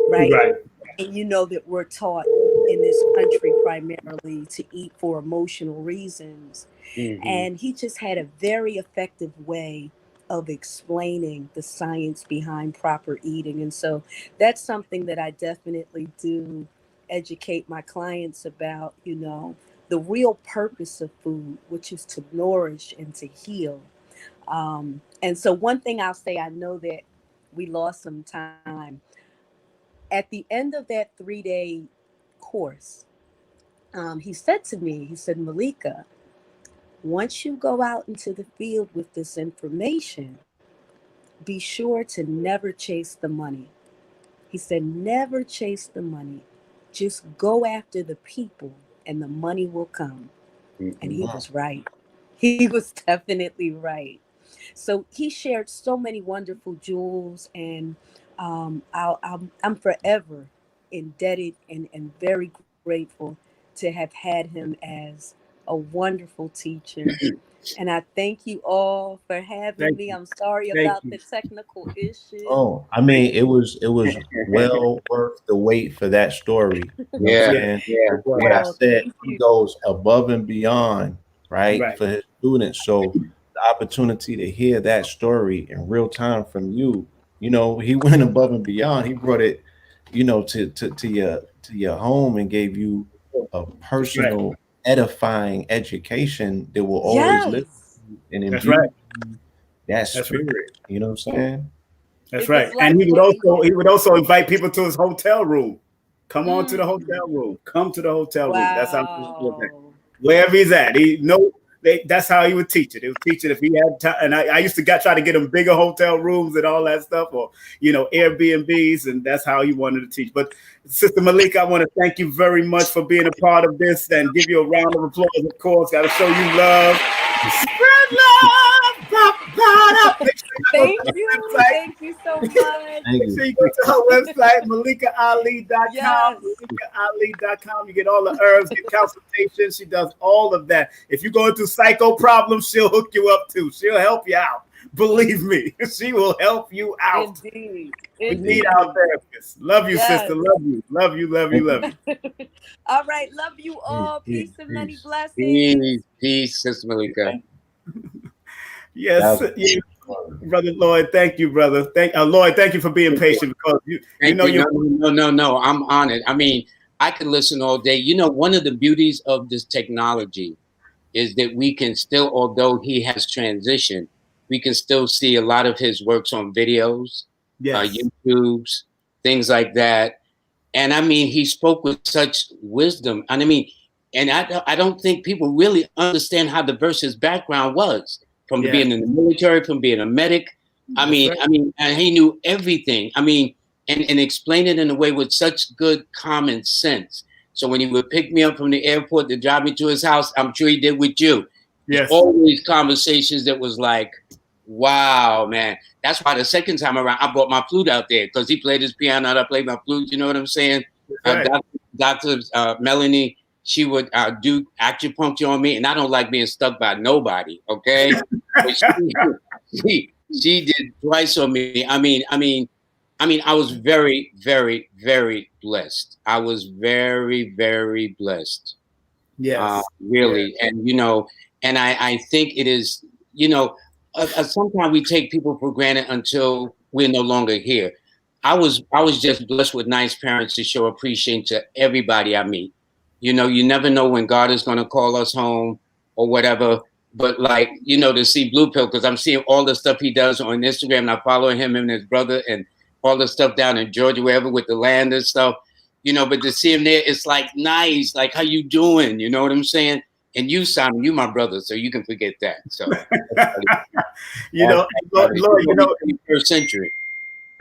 S10: right? And you know that we're taught in this country primarily to eat for emotional reasons. And he just had a very effective way of explaining the science behind proper eating. And so that's something that I definitely do educate my clients about, you know, the real purpose of food, which is to nourish and to heal. And so one thing I'll say, I know that we lost some time. At the end of that 3-day course, he said to me, he said, Malikah, once you go out into the field with this information, be sure to never chase the money. He said, never chase the money. Just go after the people and the money will come. And he was right. He was definitely right. So he shared so many wonderful jewels, and I'm forever indebted and very grateful to have had him as a wonderful teacher. And I thank you all for having me. I'm sorry about the technical issues.
S3: Oh, I mean, it was well worth the wait for that story. You know what I'm saying? What I said, he goes above and beyond, right, for his students. So the opportunity to hear that story in real time from you, you know, he went above and beyond. He brought it, you know, to your home and gave you a personal, edifying education that will always live and imbue that spirit. You know what I'm saying?
S2: That's right. And he would also invite people to his hotel room. Come on to the hotel room. Come to the hotel room. That's how wherever he's at. That's how he would teach it. He would teach it if he had time. And I used to try to get him bigger hotel rooms and all that stuff, or Airbnbs, and that's how he wanted to teach. But Sister Malikah, I want to thank you very much for being a part of this, and give you a round of applause. Of course, got to show you love. Spread love.
S10: Thank you so much.
S2: Make sure you go to her website, MalikahAli.com. MalikahAli.com. You get all the herbs, get consultations. She does all of that. If you go into psycho problems, she'll hook you up too. She'll help you out. Believe me, she will help you out.
S10: Indeed.
S2: We need our therapists. Love you, sister. Love you. Love you. Love you. Love you.
S10: All right. Love you all. Peace and many blessings.
S11: Peace, Sister Malikah.
S2: Yes, Brother Lloyd. Thank you, brother. Lloyd. Thank you for being patient, because
S11: No. I'm honored. I mean, I could listen all day. You know, one of the beauties of this technology is that we can still, although he has transitioned, we can still see a lot of his works on videos, YouTubes, things like that. And I mean, he spoke with such wisdom. And I mean, and I don't think people really understand how diverse his background was, from being in the military, from being a medic. I mean, and he knew everything. I mean, and explained it in a way with such good common sense. So when he would pick me up from the airport to drive me to his house, I'm sure he did with you. There's always conversations that was like, wow, man. That's why the second time around, I brought my flute out there, because he played his piano and I played my flute. You know what I'm saying? Dr. Melanie, she would do acupuncture on me, and I don't like being stuck by nobody. Okay, but she did twice on me. I mean, I was very, very, very blessed. I was very, very blessed.
S2: Yes,
S11: really, and and I think it is. Sometimes we take people for granted until we're no longer here. I was just blessed with nice parents to show appreciation to everybody I meet. You never know when God is going to call us home or whatever. But to see Blue Pill, because I'm seeing all the stuff he does on Instagram, and I follow him and his brother and all the stuff down in Georgia, wherever, with the land and stuff. But to see him there, it's like nice. Like, how you doing? You know what I'm saying? And you, Simon, you my brother, so you can forget that. So,
S2: Lord,
S11: 21st century.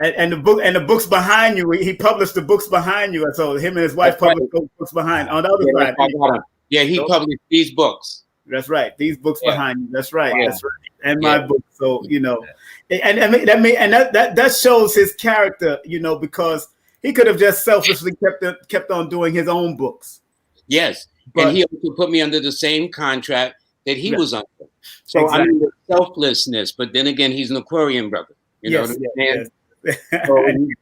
S2: And the books behind you. He published the books behind you, and so him and his wife published those books behind on the other side.
S11: Yeah, he published these books.
S2: That's right. These books behind you. That's right.
S11: Yeah.
S2: That's right. And my book. So that shows his character. Because he could have just selfishly kept on doing his own books.
S11: Yes, but, and he also put me under the same contract that he was under. So I mean, the selflessness. But then again, he's an Aquarian brother. You know what I'm saying? So he's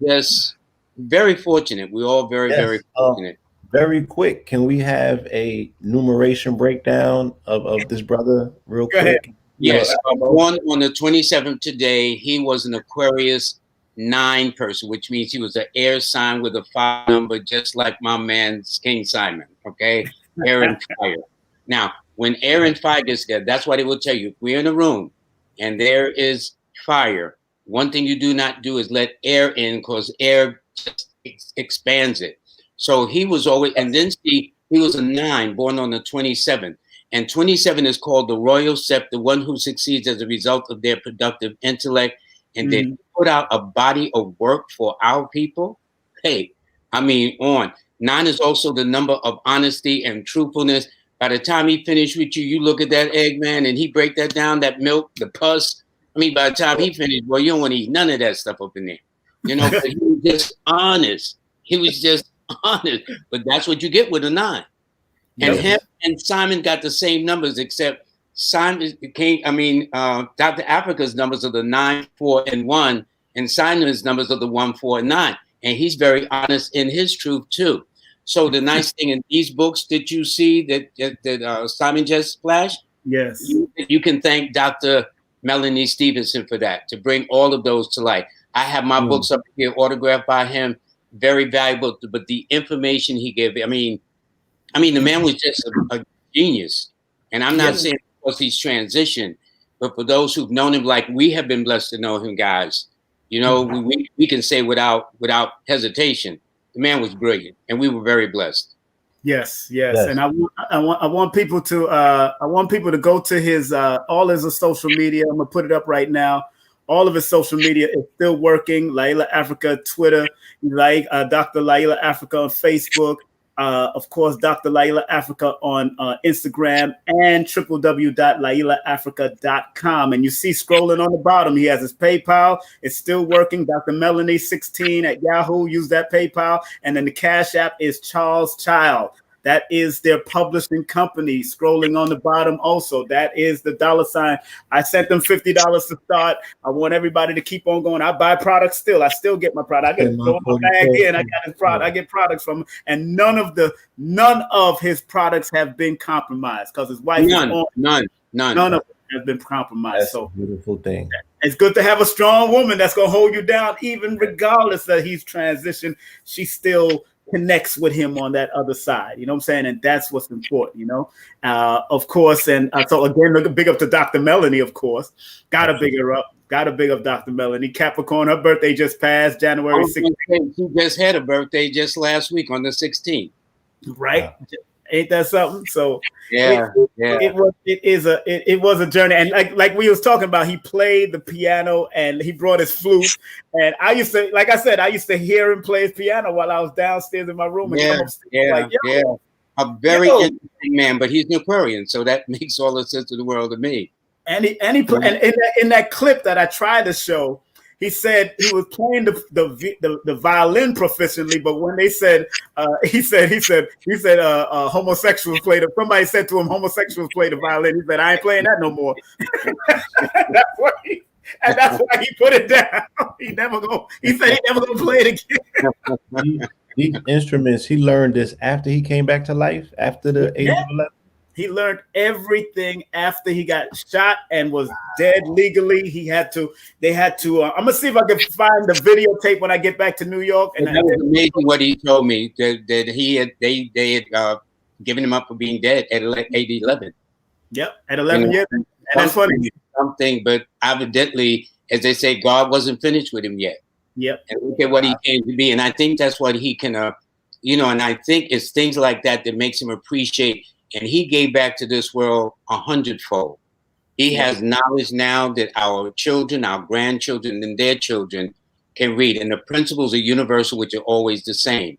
S11: just very fortunate. We're all very fortunate.
S3: Very quick, can we have a numeration breakdown of this brother real quick?
S11: Yes, born on the 27th today. He was an Aquarius 9 person, which means he was an air sign with a 5 number, just like my man King Simon. Okay, air and fire. Now, when air and fire gets together, that's why they will tell you, if we're in a room and there is fire, one thing you do not do is let air in, because air just expands it. So he was always, and then see, he was a 9, born on the 27th. And 27 is called the royal sept, the one who succeeds as a result of their productive intellect. And they put out a body of work for our people. Hey, I mean, 9 is also the number of honesty and truthfulness. By the time he finished with you, you look at that egg, man, and he break that down, that milk, the pus. I mean, by the time he finished, well, you don't want to eat none of that stuff up in there. But he was just honest. He was just honest. But that's what you get with a 9. And him and Simon got the same numbers, except Simon came, Dr. Africa's numbers are the 9, 4, and 1, and Simon's numbers are the 1, 4, and 9. And he's very honest in his truth too. So the nice thing in these books that you see that Simon just splashed,
S2: yes,
S11: you can thank Dr. Melanie Stevenson for that, to bring all of those to light. I have my books up here autographed by him, very valuable, but the information he gave, I mean, the man was just a genius. And I'm not saying because he's transitioned, but for those who've known him, like we have been blessed to know him, guys, we can say without hesitation, the man was brilliant, and we were very blessed.
S2: Yes. And I want people to go to his all his social media. I'm gonna put it up right now. All of his social media is still working. LLAILA Afrika, Twitter, Dr. LLAILA Afrika on Facebook. Of course, Dr. LLAILA Afrika on Instagram, and www.LLAILAAfrika.com. And you see scrolling on the bottom, he has his PayPal. It's still working. Dr. Melanie 16 at Yahoo. Use that PayPal. And then the Cash App is Charles Child. That is their publishing company. Scrolling on the bottom also, that is the $. I sent them $50 to start. I want everybody to keep on going. I buy products still. I still get my product. I get my bag in. I got his product. I get products from him. And none of his products have been compromised, because his wife
S11: none
S2: of them has been compromised.
S3: That's a beautiful thing.
S2: It's good to have a strong woman that's gonna hold you down, even regardless that he's transitioned. She still connects with him on that other side, you know what I'm saying? And that's what's important, of course. And so again, big up to Dr. Melanie, of course. Gotta big up Dr. Melanie. Capricorn, her birthday just passed, January 16th.
S11: She just had a birthday just last week on the 16th.
S2: Right? Wow. Ain't that something? So it was a journey. And like we was talking about, he played the piano and he brought his flute. And I used to, like I said, hear him play his piano while I was downstairs in my room. And come upstairs,
S11: a very interesting man, but he's an Aquarian, so that makes all the sense in the world to me.
S2: And in that clip that I tried to show, he said he was playing the violin proficiently, but when they said he said homosexuals played it. Somebody said to him, homosexuals play the violin. He said, I ain't playing that no more. That's why he put it down. He said he never gonna play it again.
S3: These instruments, he learned this after he came back to life, after the age of 11.
S2: He learned everything after he got shot and was dead legally. They had to. I'm gonna see if I can find the videotape when I get back to New York. And
S11: that was amazing what he told me, that they had given him up for being dead at age 11.
S2: Yep, at 11 years. And that's funny.
S11: Something, but evidently, as they say, God wasn't finished with him yet.
S2: Yep.
S11: And look at what he came to be, and I think that's what he can, and I think it's things like that makes him appreciate. And he gave back to this world 100-fold. He has knowledge now that our children, our grandchildren, and their children can read. And the principles are universal, which are always the same.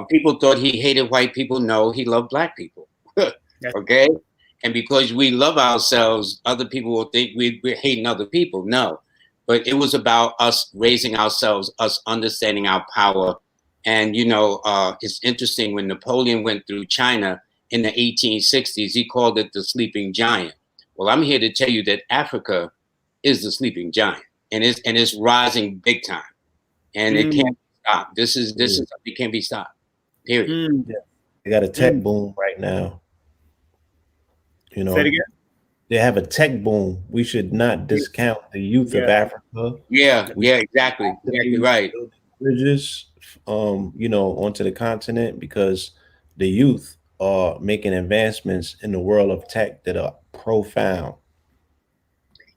S11: People thought he hated white people. No, he loved black people. Okay? And because we love ourselves, other people will think we're hating other people. No. But it was about us raising ourselves, us understanding our power. And, you know, it's interesting, when Napoleon went through China in the 1860s, he called it the sleeping giant. Well, I'm here to tell you that Africa is the sleeping giant, and it's rising big time, and it can't stop. This is it can't be stopped. Period.
S3: They got a tech boom right now. You know,
S2: say it again.
S3: They have a tech boom. We should not discount the youth of Africa.
S11: Yeah, exactly. Exactly right.
S3: Bridges, you know, onto the continent, because the youth are making advancements in the world of tech that are profound.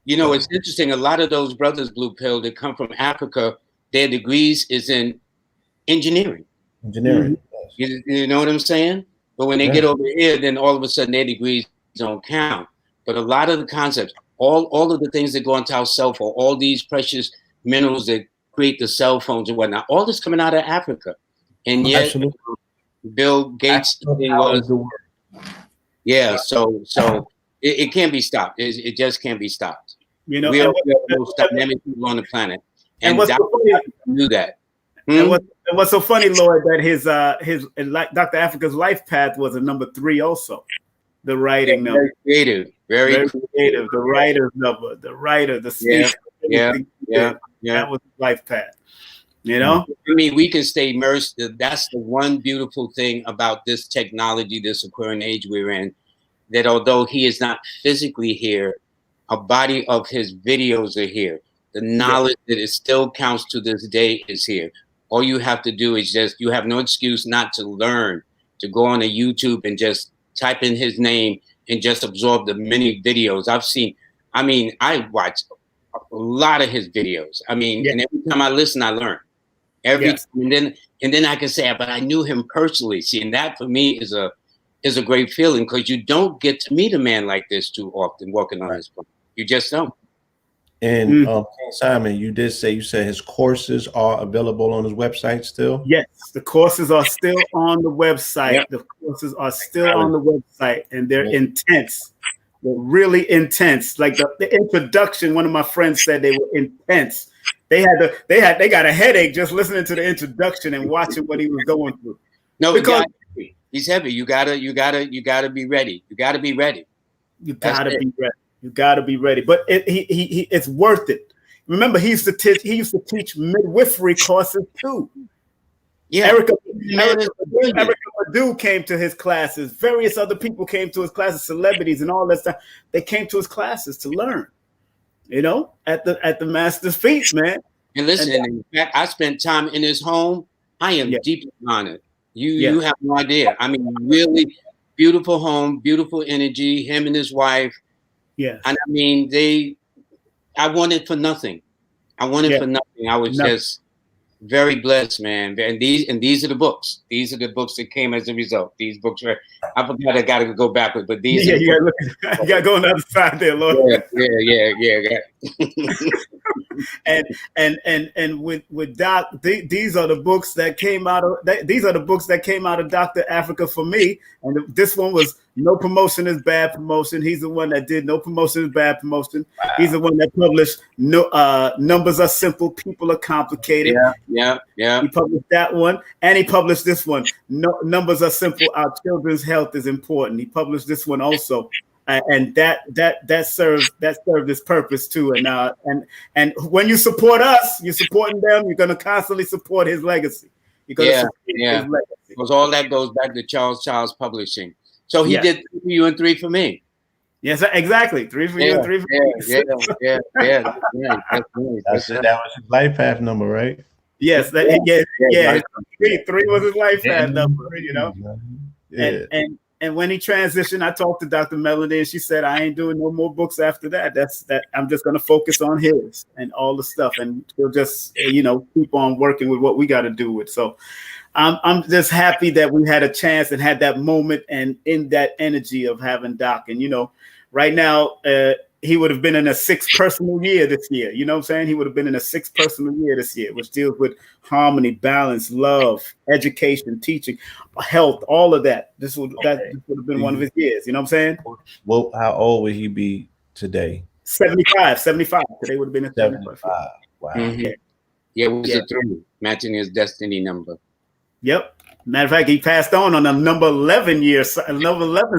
S11: You know, it's interesting. A lot of those brothers, Blue Pill, that come from Africa, their degrees is in engineering. You know what I'm saying? But when they get over here, then all of a sudden their degrees don't count. But a lot of the concepts, all of the things that go into our cell phone, all these precious minerals that create the cell phones and whatnot, all this coming out of Africa. And yet, Bill Gates was, so it can't be stopped. It just can't be stopped. You know, we are the most dynamic people on the planet, and Dr. knew that.
S2: And what's so funny, Lloyd, that his Dr. Africa's life path was a number 3 also. The writing number.
S11: Very
S2: creative. The writer's number. The writer, the speaker. That was his life path. You know?
S11: I mean, we can stay immersed. That's the one beautiful thing about this technology, this Aquarian age we're in, that although he is not physically here, a body of his videos are here. The knowledge that it still counts to this day is here. All you have to do is you have no excuse not to learn, to go on a YouTube and just type in his name and just absorb the many videos. I watch a lot of his videos. And every time I listen, I learn. Every time, and then I can say, but I knew him personally. See, and that for me is a great feeling, because you don't get to meet a man like this too often working on this book. You just don't.
S3: And Simon, you said his courses are available on his website still?
S2: Yes, the courses are still on the website. Yep. The courses are still on the website, and they're intense. They're really intense. Like the introduction, one of my friends said they were intense. They got a headache just listening to the introduction and watching what he was going through.
S11: No, because he's heavy. You gotta be ready. You gotta be ready.
S2: You gotta be ready. You got to be ready, but it's worth it. Remember, he used to teach midwifery courses too. Yeah, Erica Badu came to his classes. Various other people came to his classes, celebrities and all that stuff. They came to his classes to learn. You know, at the master's feet, man.
S11: And listen, in fact, I spent time in his home. I am deeply honored. You have no idea. I mean, really beautiful home, beautiful energy. Him and his wife. Yeah, and I mean, I wanted for nothing. I wanted for nothing. I was just very blessed, man. And these are the books. These are the books that came as a result. These books were. I forgot. I got to go backward, but these.
S2: Yeah, you got to go on the other side there, Lord.
S11: Yeah.
S2: and with Doc, these are the books that came out of. These are the books that came out of Dr. Africa for me. And this one was No Promotion is Bad Promotion. He's the one that did No Promotion is Bad Promotion. Wow. He's the one that published Numbers Are Simple, People Are Complicated.
S11: Yeah.
S2: He published that one, and he published this one. Numbers Are Simple, Our Children's Health is Important. He published this one also. And that served its purpose too. And when you support us, you're supporting them. You're going to constantly support his legacy. His legacy.
S11: Because all that goes back to Charles Publishing. So he did 3 for you and 3 for me.
S2: Yes, exactly. 3 for you and 3 for me.
S11: Yeah. That
S3: was his life path number, right?
S2: Yes. 3 was his life path number. You know. Yeah. And when he transitioned, I talked to Dr. Melody, and she said, I ain't doing no more books after that. I'm just going to focus on his and all the stuff. And he'll just, keep on working with what we got to do with. So I'm just happy that we had a chance and had that moment and in that energy of having Doc. And, right now, he would have been in a 6th personal year this year. You know what I'm saying? He would have been in a 6th personal year this year, which deals with harmony, balance, love, education, teaching, health, all of that. This would have been one of his years. You know what I'm saying?
S3: Well, how old would he be today?
S2: 75. Today would have been 75.
S3: Wow.
S11: Mm-hmm. Yeah, it was a 3, matching his destiny number.
S2: Yep. Matter of fact, he passed on a number 11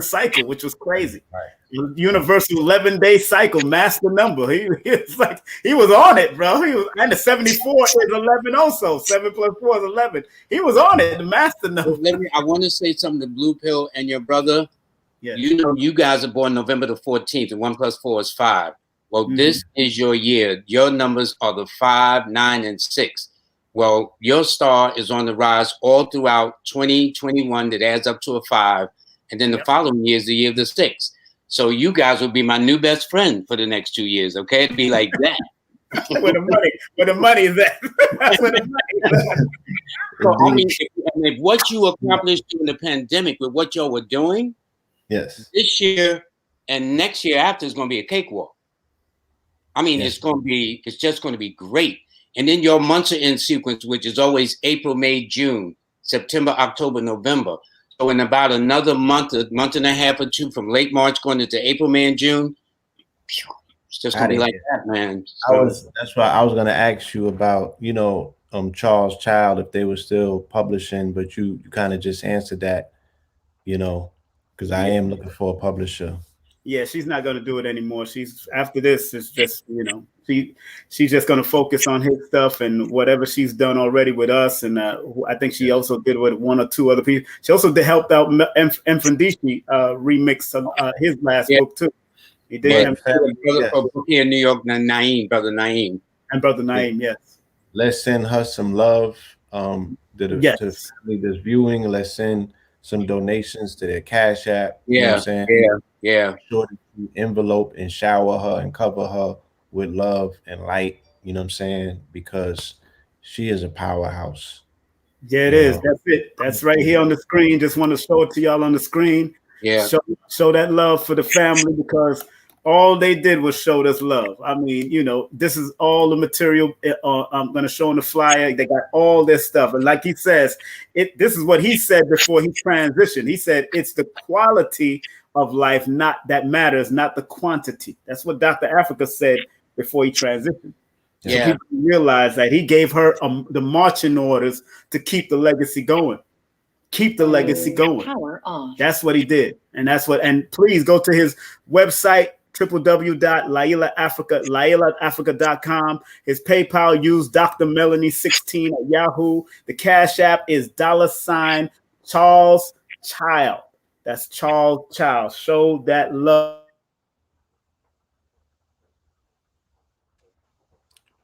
S2: cycle, which was crazy.
S3: Right.
S2: Universal 11-day cycle, master number. He was on it, bro. And the 74 is 11 also. 7 + 4 is 11. He was on it, the master number.
S11: I want to say something to Blue Pill and your brother. Yeah. You know, you guys are born November the 14th, and 1 + 4 is 5. Well, this is your year. Your numbers are the 5, 9, and 6. Well, your star is on the rise all throughout 2021 that adds up to a 5. And then the following year is the year of the 6. So you guys will be my new best friend for the next 2 years, okay? It'd be like that.
S2: where the money is at. That's where the money is at.
S11: So, I mean, if what you accomplished during the pandemic with what y'all were doing,
S3: yes,
S11: this year and next year after is going to be a cakewalk. I mean, it's just going to be great. And then your months are in sequence, which is always April, May, June, September, October, November. So in about another month and a half or 2 from late March going into April, May, and June, it's just gonna be like that, man. So,
S3: that's why I was gonna ask you about, Charles Child, if they were still publishing, but you kind of just answered that, because I am looking for a publisher.
S2: Yeah, she's not going to do it anymore. After this, it's just, she's just going to focus on his stuff and whatever she's done already with us. And I think she also did with 1 or 2 other people. She also helped out Mfundisi remix his last book too. He did.
S11: Here in New York, Brother Naeem.
S2: And Brother Naeem, yes.
S3: Let's send her some love to the family that's viewing. Let's send some donations to their Cash App. You know what I'm saying?
S11: Yeah.
S3: Sure to envelope and shower her and cover her with love and light, you know what I'm saying? Because she is a powerhouse.
S2: Yeah, it is. That's it. That's right here on the screen. Just want to show it to y'all on the screen.
S11: Yeah.
S2: Show that love for the family, because all they did was show us love. I mean, this is all the material I'm going to show on the flyer. They got all this stuff. And like he says, this is what he said before he transitioned. He said, it's the quality of life that matters, not the quantity. That's what Dr. Afrika said before he transitioned.
S11: Yeah.
S2: So people realized that he gave her the marching orders to keep the legacy going. Keep the legacy going. Power on. That's what he did. And please go to his website, www.LLAILAAfrika.com. His PayPal, use Dr. Melanie 16 at Yahoo. The Cash App is $ Charles Child. That's Charles Child. Show that love.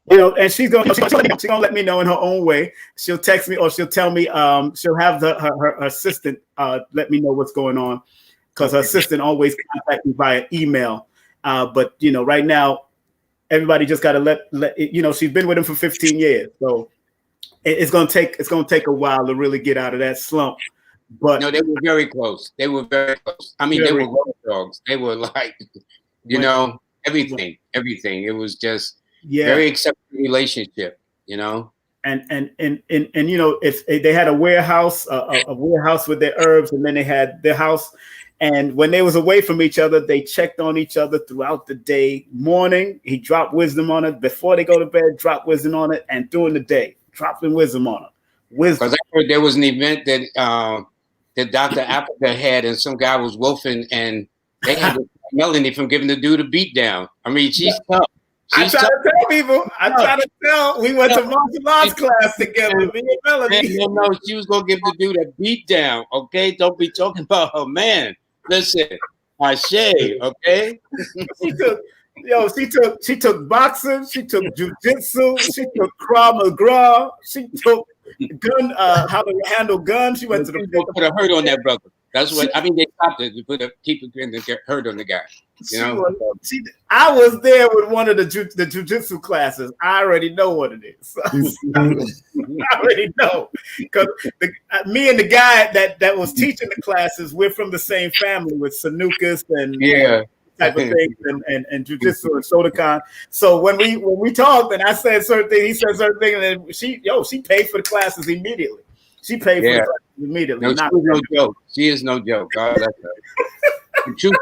S2: And she's gonna let me know in her own way. She'll text me or she'll tell me. She'll have her assistant let me know what's going on, because her assistant always contacts me via email. But right now, everybody just got to let she's been with him for 15 years, so it's gonna take a while to really get out of that slump. But
S11: no, they were very close. I mean, they were road dogs. They were like, everything. It was just very accepting relationship. And if they had a warehouse with their herbs, and then they had their house. And when they was away from each other, they checked on each other throughout the day. Morning, he dropped wisdom on it. Before they go to bed, drop wisdom on it. And during the day, dropping wisdom on it. Wisdom. Because I heard there was an event that Dr. Afrika had, and some guy was wolfing, and they had Melanie from giving the dude a beat down. I mean, she's tough.
S2: I try to tell people. We went to martial arts class together. Me and Melanie.
S11: No, she was gonna give the dude a beat down. Okay, don't be talking about her man. Listen, Ashe, okay?
S2: She took boxing, she took jujitsu, she took Krav Maga, she took gun, how to handle guns. She went to the
S11: put a hurt on that brother. That's what I mean. They stopped it to keep it and get hurt on the guy.
S2: I was there with one of the jujitsu classes. I already know what it is. I already know, because me and the guy that was teaching the classes, we're from the same family with Sanukas and type of things and jujitsu and Shotokan. So when we talked and I said certain things, he said certain things, and then she paid for the classes immediately. She paid for the classes immediately.
S11: No, she was no joke. She is no joke. God bless her. True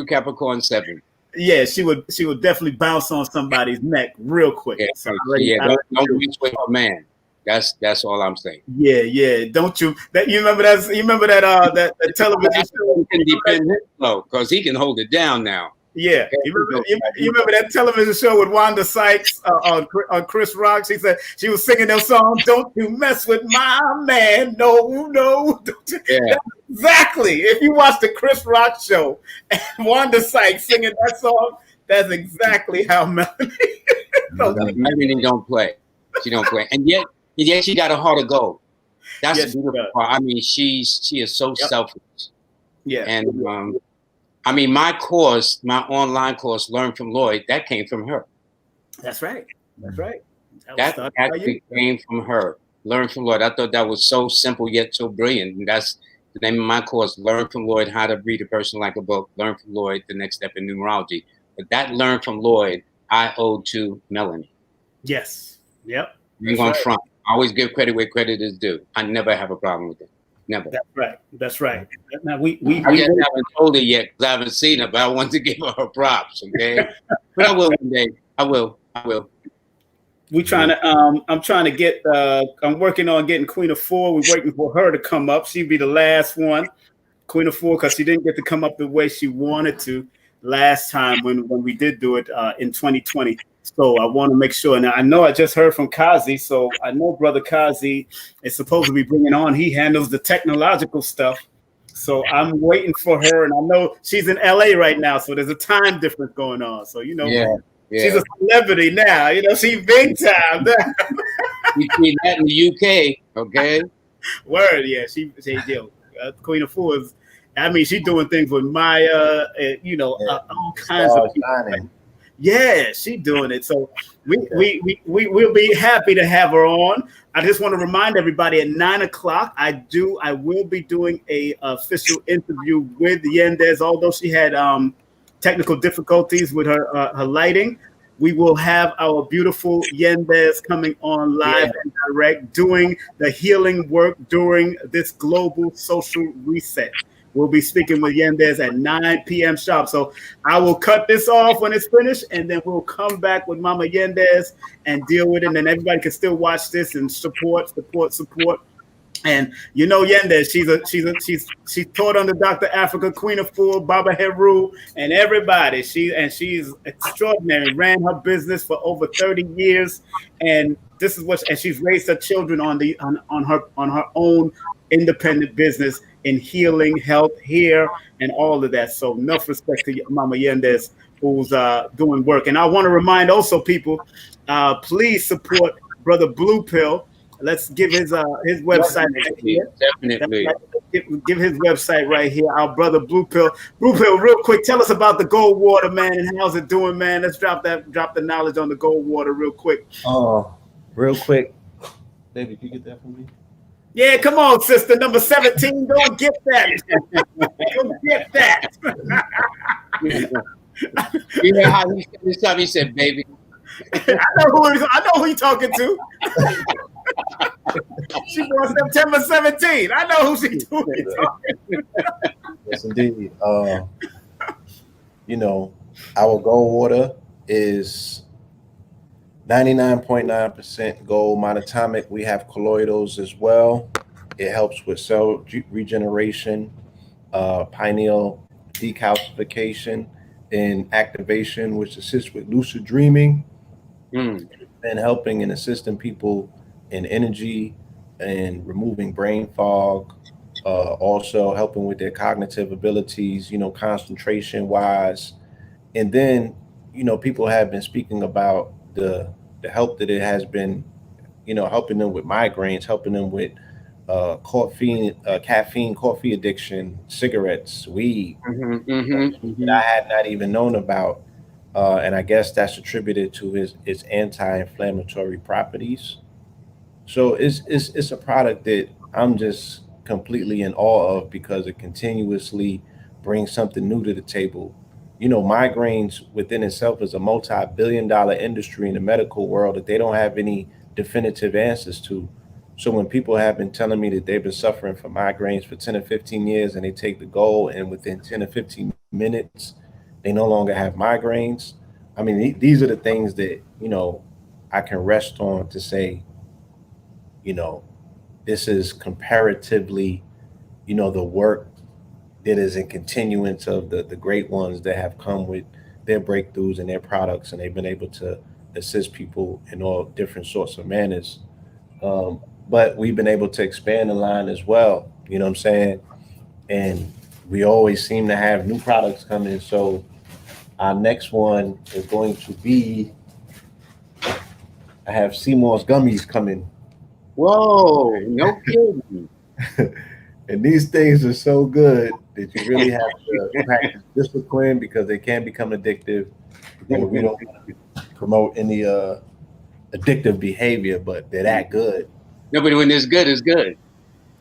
S11: Capricorn 7.
S2: Yeah, she would definitely bounce on somebody's neck real quick.
S11: Yeah,
S2: so
S11: don't reach with her man. That's all I'm saying.
S2: Yeah. Don't you? You remember that television show?
S11: He can defend his flow because he can hold it down now.
S2: Yeah, you remember that television show with Wanda Sykes on Chris Rock? She said she was singing those songs. Don't you mess with my man? No. Yeah. Exactly. If you watch the Chris Rock show and Wanda Sykes singing that song, that's exactly how Melanie.
S11: Melanie don't play. She don't play, and yet she got a heart of gold. That's the beautiful part. I mean, she is so selfless.
S2: Yeah,
S11: and I mean, my online course, Learn from Lloyd, that came from her.
S2: That's right.
S11: That actually came from her. Learn from Lloyd. I thought that was so simple yet so brilliant. And that's the name of my course, Learn from Lloyd, How to Read a Person Like a Book. Learn from Lloyd, The Next Step in Numerology. But that Learn from Lloyd, I owe to Melanie.
S2: Yes. Yep.
S11: You're going front. I always give credit where credit is due. I never have a problem with it. Never.
S2: That's right. Now
S11: I just haven't told her yet because I haven't seen her, but I want to give her props. Okay, but I will one day. I will.
S2: I'm trying to get. I'm working on getting Queen Afua. We're waiting for her to come up. She'd be the last one, Queen Afua, because she didn't get to come up the way she wanted to last time when we did do it in 2020. So I want to make sure. Now I know I just heard from Kazi, so I know Brother Kazi is supposed to be bringing on. He handles the technological stuff, so I'm waiting for her. And I know she's in LA right now, so there's a time difference going on. So she's a celebrity now. She's big time.
S11: You see that in the UK, okay?
S2: Word, yeah. She Queen Afua is. I mean, she's doing things with Maya, all kinds of people. Yeah, she's doing it. So we'll be happy to have her on. I just want to remind everybody at 9:00, I will be doing a official interview with Yendys, although she had technical difficulties with her lighting. We will have our beautiful Yendys coming on live and direct, doing the healing work during this global social reset. We'll be speaking with Yendys at 9 p.m. sharp. So I will cut this off when it's finished, and then we'll come back with Mama Yendys and deal with it. And then everybody can still watch this and support. And Yendys, she's taught under Dr. Africa, Queen Afua, Baba Heru, and everybody. She's extraordinary. Ran her business for over 30 years, and this is and she's raised her children on her own independent business in healing, health, hair, and all of that. So enough respect to Mama Yendys, who's doing work. And I want to remind also people, please support Brother Blue Pill. Let's give his website.
S11: Definitely.
S2: Give his website right here. Our brother Blue Pill. Blue Pill, real quick, tell us about the gold water, man, and how's it doing, man? Let's drop the knowledge on the gold water real quick.
S3: Real quick. Baby, can you get that for me?
S2: Yeah, come on, sister. Number 17, go and get that. Go get that.
S11: You know how this time he said, baby.
S2: I know who he's talking to. She born September 17. I know who she's talking to.
S3: Yes, indeed. Our gold water is 99.9% gold monatomic. We have colloidals as well. It helps with cell regeneration, pineal decalcification, and activation, which assists with lucid dreaming, and helping and assisting people in energy and removing brain fog. Also helping with their cognitive abilities, concentration wise. And then, people have been speaking about the help that it has been, helping them with migraines, helping them with caffeine, coffee addiction, cigarettes, weed, that I had not even known about. And I guess that's attributed to its anti-inflammatory properties. So it's a product that I'm just completely in awe of because it continuously brings something new to the table. you know, migraines within itself is a multi-billion-dollar industry in the medical world that they don't have any definitive answers to. So when people have been telling me that they've been suffering from migraines for 10 or 15 years and they take the goal and within 10 or 15 minutes, they no longer have migraines. I mean, these are the things that, you know, I can rest on to say, you know, this is comparatively, you know, the work that is in continuance of the great ones that have come with their breakthroughs and their products, and they've been able to assist people in all different sorts of manners. But we've been able to expand the line as well, you know what I'm saying? And we always seem to have new products coming. So our next one is going to be, I have Seymour's gummies coming.
S11: Whoa, no kidding.
S3: And these things are so good that you really have to practice discipline because they can become addictive. And we don't want to promote any addictive behavior, but they're that good.
S11: No, but when it's good, it's good.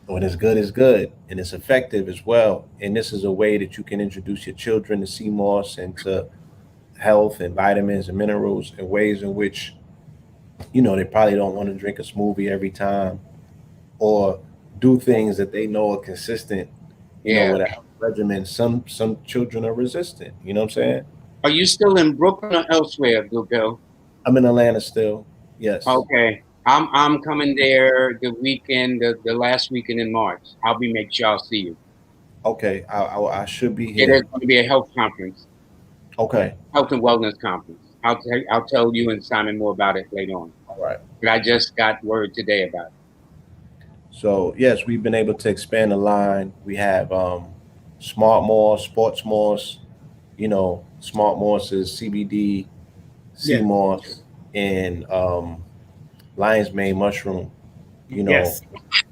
S3: When it's good, it's good. And it's effective as well. And this is a way that you can introduce your children to sea moss and to health and vitamins and minerals in ways in which, you know, they probably don't want to drink a smoothie every time or do things that they know are consistent, you know, with a health regimen. Some children are resistant, you know what I'm saying?
S11: Are you still in Brooklyn or elsewhere, Blue Pill?
S3: I'm in Atlanta still, yes.
S11: Okay. I'm coming there the weekend, the last weekend in March. I'll make sure I'll see you.
S3: Okay, I should be here.
S11: Yeah, there's going to be a health conference.
S3: Okay.
S11: Health and wellness conference. I'll tell you and Simon more about it later on.
S3: All right.
S11: But I just got word today about it.
S3: So yes, we've been able to expand the line. We have smart moss, sports moss. You know, smart moss is CBD, sea moss, and lion's mane mushroom. You know,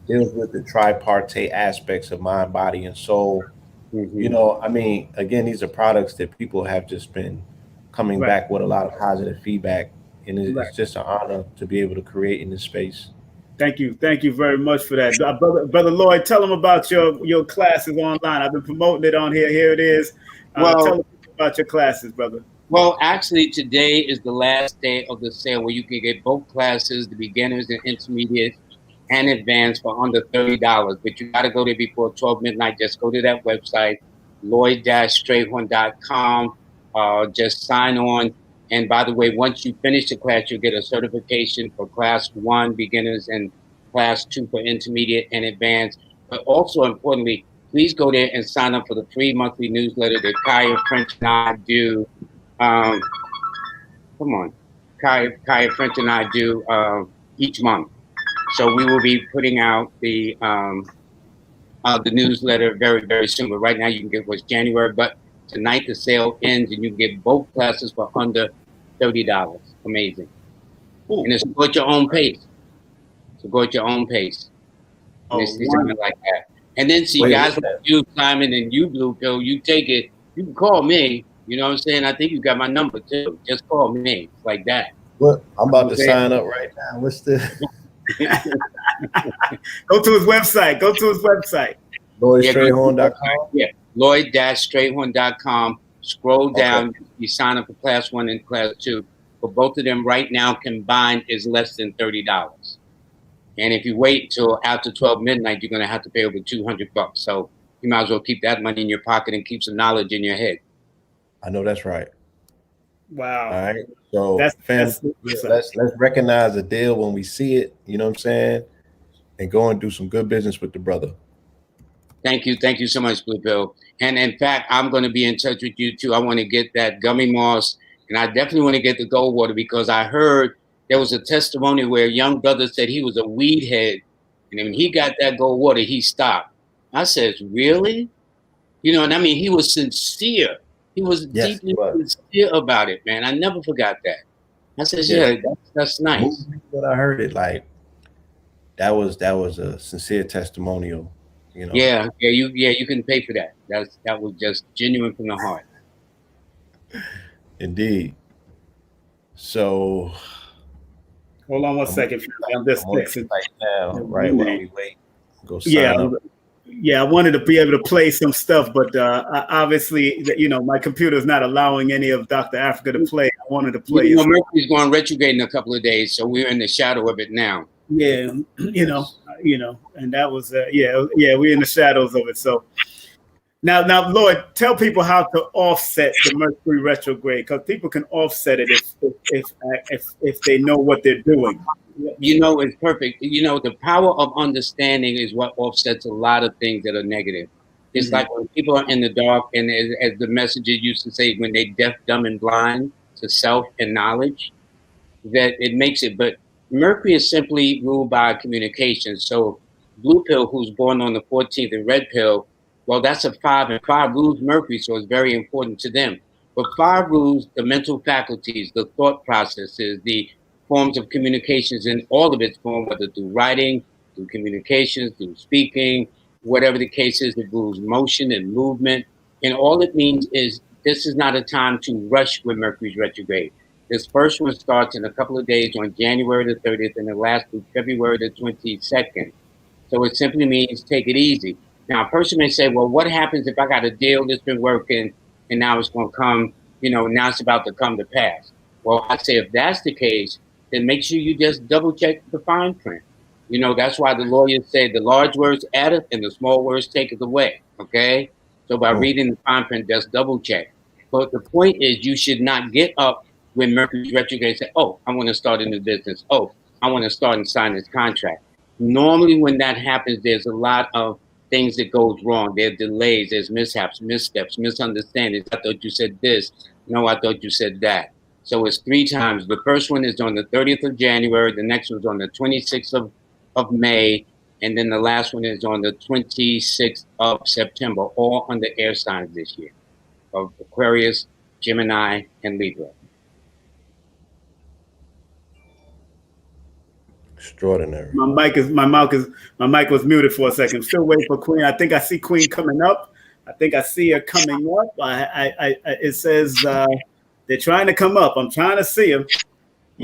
S3: deals with the tripartite aspects of mind, body, and soul. You know, I mean, again, these are products that people have just been coming back with a lot of positive feedback, and it's just an honor to be able to create in this space.
S2: Thank you very much for that, brother Lloyd. Tell them about your classes online. I've been promoting it on here. Here it is. Tell them about your classes, brother.
S11: Well, actually, today is the last day of the sale where you can get both classes, the beginners and intermediate and advanced, for under $30. But you got to go there before 12 midnight. Just go to that website, Lloyd-Strayhorn.com. Just sign on. And by the way, once you finish the class, you'll get a certification for class 1 beginners and class 2 for intermediate and advanced. But also importantly, please go there and sign up for the free monthly newsletter that Kaya French and I do. Kaya French and I do each month. So we will be putting out the newsletter very, very soon. But right now you can get what's January, but tonight the sale ends and you can get both classes for under $30. Amazing. Ooh. And it's go at your own pace. So go at your own pace. And it's something like that. And then see, guys like you, Simon, and you, Blue Pill, you take it, you can call me. You know what I'm saying? I think you got my number too. Just call me. It's like that.
S3: Well, I'm about to sign up right now. What's the
S2: Go to his website.
S3: LloydStrayhorn.com.
S11: Yeah, Lloyd-Strayhorn.com. Scroll down. You sign up for class 1 and class 2. For both of them right now combined is less than $30. And if you wait till after 12 midnight, you're going to have to pay over $200. So you might as well keep that money in your pocket and keep some knowledge in your head.
S3: I know that's right.
S2: Wow.
S3: All right. So let's recognize the deal when we see it, you know what I'm saying? And go and do some good business with the brother.
S11: Thank you. Thank you so much, Blue Pill. And in fact, I'm going to be in touch with you too. I want to get that gummy moss, and I definitely want to get the gold water because I heard there was a testimony where a young brother said he was a weed head, and when he got that gold water, he stopped. I said, really? You know, and I mean, he was sincere. He was deeply sincere about it, man. I never forgot that. I said, yeah, that's nice.
S3: When I heard it, like that was a sincere testimonial, you know.
S11: Yeah, you can pay for that. That was just genuine from the heart.
S3: Indeed. So
S2: hold on one second. I'm just fixing
S3: right now, right while we wait. Go sign up.
S2: Yeah, I wanted to be able to play some stuff, but obviously, my computer is not allowing any of Dr. Afrika to play. I wanted to play.
S11: Mercury's going retrograde in a couple of days, so we're in the shadow of it now.
S2: Yeah, and that was we're in the shadows of it. So now, Lloyd, tell people how to offset the Mercury retrograde, because people can offset it if they know what they're doing.
S11: It's perfect. The power of understanding is what offsets a lot of things that are negative. It's like when people are in the dark, and as the messenger used to say, when they deaf, dumb, and blind to self and knowledge, that it makes it. But Mercury is simply ruled by communication. So blue pill, who's born on the 14th, and red pill, well, that's a 5, and 5 rules Mercury, so it's very important to them. But 5 rules the mental faculties, the thought processes, the forms of communications in all of its form, whether through writing, through communications, through speaking, whatever the case is. It rules motion and movement. And all it means is this is not a time to rush with Mercury's retrograde. This first one starts in a couple of days on January the 30th, and it lasts through February the 22nd. So it simply means take it easy. Now, a person may say, well, what happens if I got a deal that's been working and now it's going to come, now it's about to come to pass? Well, I say if that's the case, then make sure you just double check the fine print. That's why the lawyers say the large words addeth and the small words taketh away, okay? So by reading the fine print, just double check. But the point is, you should not get up when Mercury retrograde and say, oh, I want to start a new business. Oh, I want to start and sign this contract. Normally when that happens, there's a lot of things that goes wrong. There are delays, there's mishaps, missteps, misunderstandings. I thought you said this. No, I thought you said that. So it's 3 times. The first one is on the 30th of January. The next one's on the 26th of May. And then the last one is on the 26th of September, all under air signs this year of Aquarius, Gemini, and Libra.
S3: Extraordinary.
S2: My mic was muted for a second. Still waiting for Queen. I think I see Queen coming up. I think I see her coming up. It says they're trying to come up. I'm trying to see them.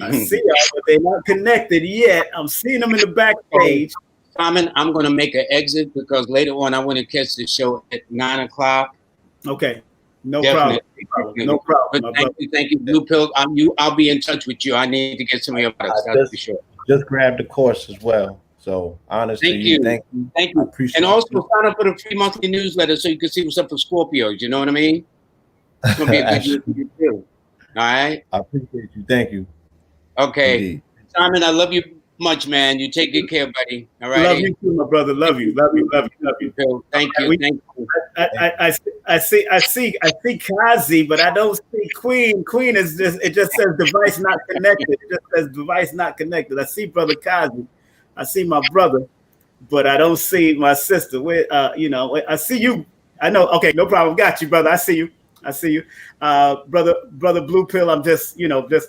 S2: I see them, but they're not connected yet. I'm seeing them in the backstage.
S11: Simon, I'm going to make an exit because later on I want to catch the show at 9 o'clock.
S2: Okay. No problem. No problem.
S11: Thank you, Blue Pill. I'll be in touch with you. I need to get some of your products. That's for sure.
S3: Just grab the course as well. So honestly,
S11: thank you. I appreciate and also sign up for the free monthly newsletter so you can see what's up for Scorpios. You know what I mean? It's gonna be a good year for you too. All right.
S3: I appreciate you. Thank you.
S11: Okay, indeed. Simon, I love you much, man. You take good care, buddy. All right.
S2: Love you too, my brother. Love you.
S11: Thank you. Thank you.
S2: I see Kazi, but I don't see Queen. Queen is it just says device not connected. It just says device not connected. I see brother Kazi. I see my brother, but I don't see my sister. Where I see you. I know. Okay, no problem. Got you, brother. I see you. Brother Blue Pill. I'm just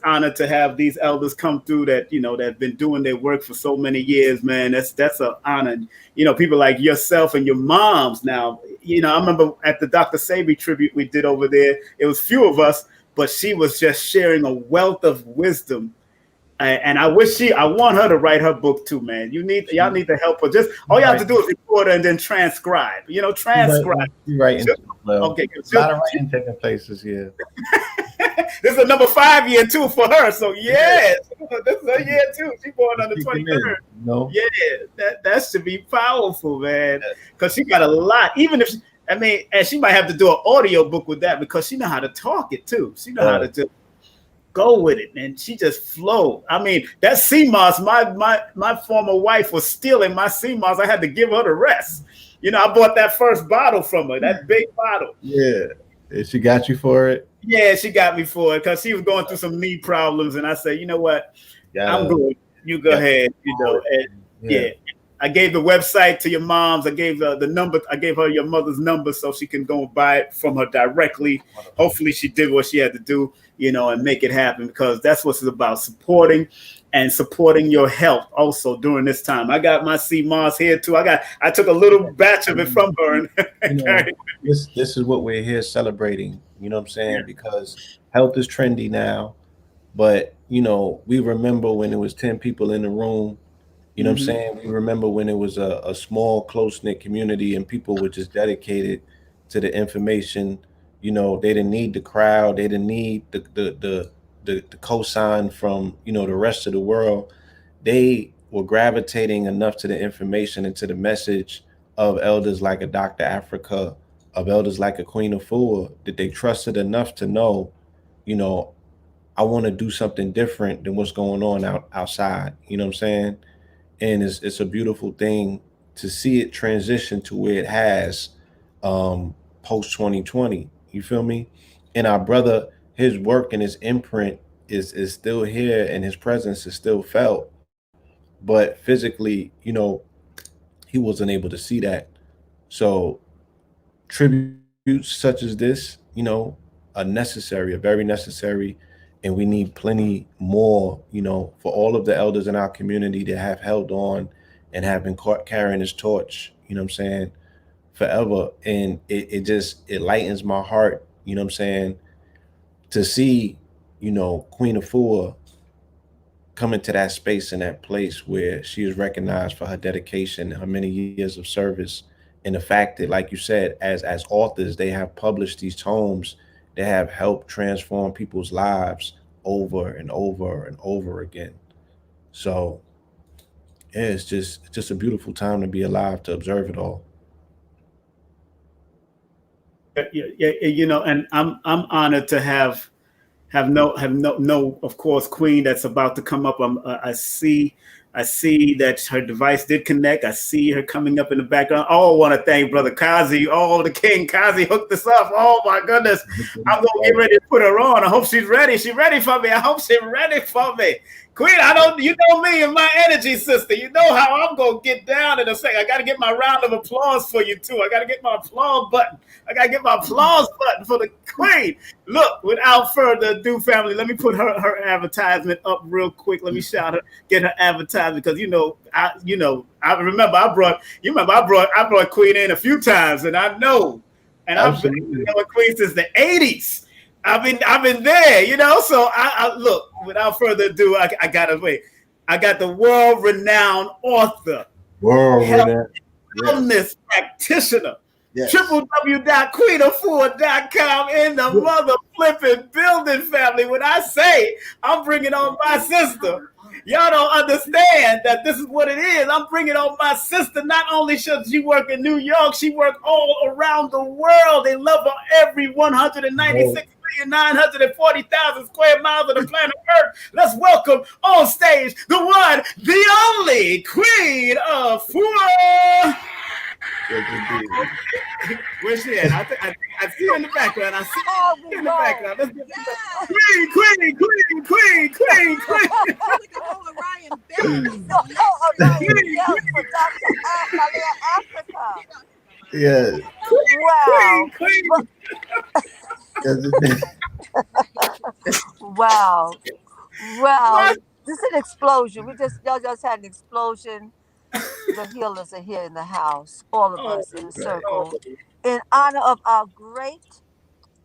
S2: honored to have these elders come through that have been doing their work for so many years, man. That's an honor. People like yourself and your moms. Now, I remember at the Dr. Sabi tribute we did over there. It was few of us, but she was just sharing a wealth of wisdom. And I want her to write her book too, man. Y'all need to help her. Just all you have to do is record her and then transcribe. Transcribe.
S3: You're right.
S2: Okay.
S3: A lot of writing taking places here.
S2: This is a number 5 year too for her. So yes, this is her year too. She born on the 23rd. Yeah, that should be powerful, man. Because she got a lot. Even if and she might have to do an audio book with that because she know how to talk it too. She know how to just go with it, and she just flow. That sea moss, my former wife was stealing my sea moss. I had to give her the rest. I bought that first bottle from her, that big bottle.
S3: Yeah. She got you for it?
S2: Yeah, she got me for it because she was going through some knee problems, and I said, you know what? I'm good. You go ahead. And I gave the website to your mom's. I gave the number. I gave her your mother's number so she can go and buy it from her directly. Hopefully, she did what she had to do, and make it happen, because that's what it's about, supporting your health also during this time. I got my sea moss here too. I took a little batch of it from her.
S3: This is what we're here celebrating. You know what I'm saying? Because health is trendy now, but we remember when it was 10 people in the room You know what I'm saying? We remember when it was a small, close-knit community and people were just dedicated to the information. You know, they didn't need the crowd. They didn't need the cosign from, you know, the rest of the world. They were gravitating enough to the information and to the message of elders like a Dr. Afrika, of elders like a Queen Afua, that they trusted enough to know, you know, I want to do something different than what's going on outside. You know what I'm saying? And it's a beautiful thing to see it transition to where it has post 2020. You feel me? And our brother, his work and his imprint is still here, and his presence is still felt. But physically, you know, he wasn't able to see that. So tributes such as this, you know, are necessary, are very necessary. And we need plenty more, you know, for all of the elders in our community that have held on and have been carrying this torch, you know what I'm saying, forever. And it lightens my heart, you know what I'm saying, to see, you know, Queen Afua come into that space and that place where she is recognized for her dedication, her many years of service, and the fact that, like you said, as authors, they have published these tomes that have helped transform people's lives over and over and over again. So yeah, it's just a beautiful time to be alive, to observe it all.
S2: Yeah, you know, and I'm honored to have no, of course, Queen that's about to come up. I see that her device did connect. I see her coming up in the background. Oh, I want to thank Brother Kazi. Oh, the King Kazi hooked us up. Oh my goodness. I'm gonna get ready to put her on. I hope she's ready. She's ready for me. I hope she's ready for me. Queen, you know me and my energy, sister. You know how I'm gonna get down in a second. I gotta get my round of applause for you too. I gotta get my applause button. I gotta get my applause button for the Queen. Look, without further ado, family, let me put her advertisement up real quick. Let me shout her, get her advertisement, because I remember I brought Queen in a few times, and I know, and I've been with Queen since the 80s. I've been there, you know. So I look, without further ado, I gotta wait. I got the world-renowned author, wellness practitioner, www.queenafua.com in the mother flipping building, family. When I say I'm bringing on my sister, y'all don't understand that this is what it is. I'm bringing on my sister. Not only should she work in New York, she work all around the world. They love her every 196,940,000 square miles of the planet Earth. Let's welcome on stage the one, the only Queen Afua. Where's she at? I see her in the background. I see her in the background. Let's get Queen.
S3: Yeah.
S10: Wow. Wow. Wow. This is an explosion. Y'all just had an explosion. The healers are here in the house, all of us in a circle, in honor of our great,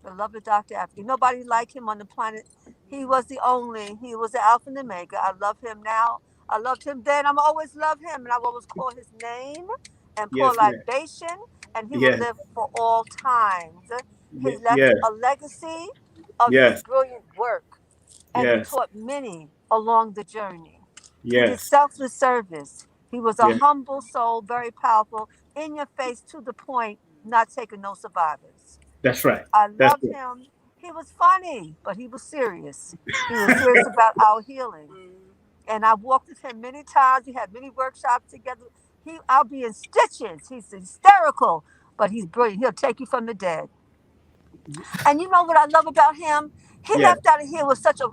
S10: beloved Dr. Afrika. Nobody like him on the planet. He was the Alpha and Omega. I love him now. I loved him then. I'm always love him, and I always call his name and pour libation, and he will live for all times. He left a legacy of his brilliant work, and he taught many along the journey. He did selfless service. He was a humble soul, very powerful, in your face, to the point, not taking no survivors.
S2: That's right.
S10: I loved him. He was funny, but he was serious. He was serious about our healing. And I walked with him many times. We had many workshops together. I'll be in stitches. He's hysterical, but he's brilliant. He'll take you from the dead. And you know what I love about him? He left out of here